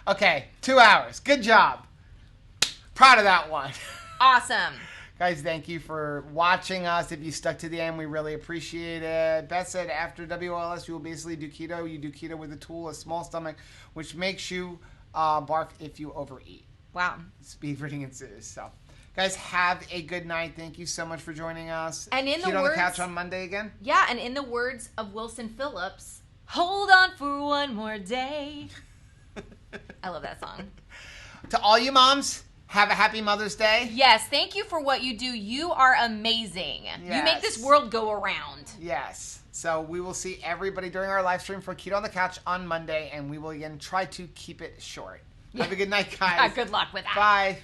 Okay, 2 hours. Good job. Proud of that one. Awesome. Guys, thank you for watching us. If you stuck to the end, we really appreciate it. Beth said after WLS, you will basically do keto. You do keto with a tool, a small stomach, which makes you barf if you overeat. Wow. Speed reading and stuff. Guys, have a good night. Thank you so much for joining us. And in the Keto on words- the couch on Monday again? Yeah, and in the words of Wilson Phillips, hold on for one more day. I love that song. To all you moms, have a happy Mother's Day. Yes, thank you for what you do. You are amazing. You make this Yes. world go around. Yes. So we will see everybody during our live stream for Keto on the Couch on Monday, and we will again try to keep it short. Have a good night, guys. Good luck with that. Bye.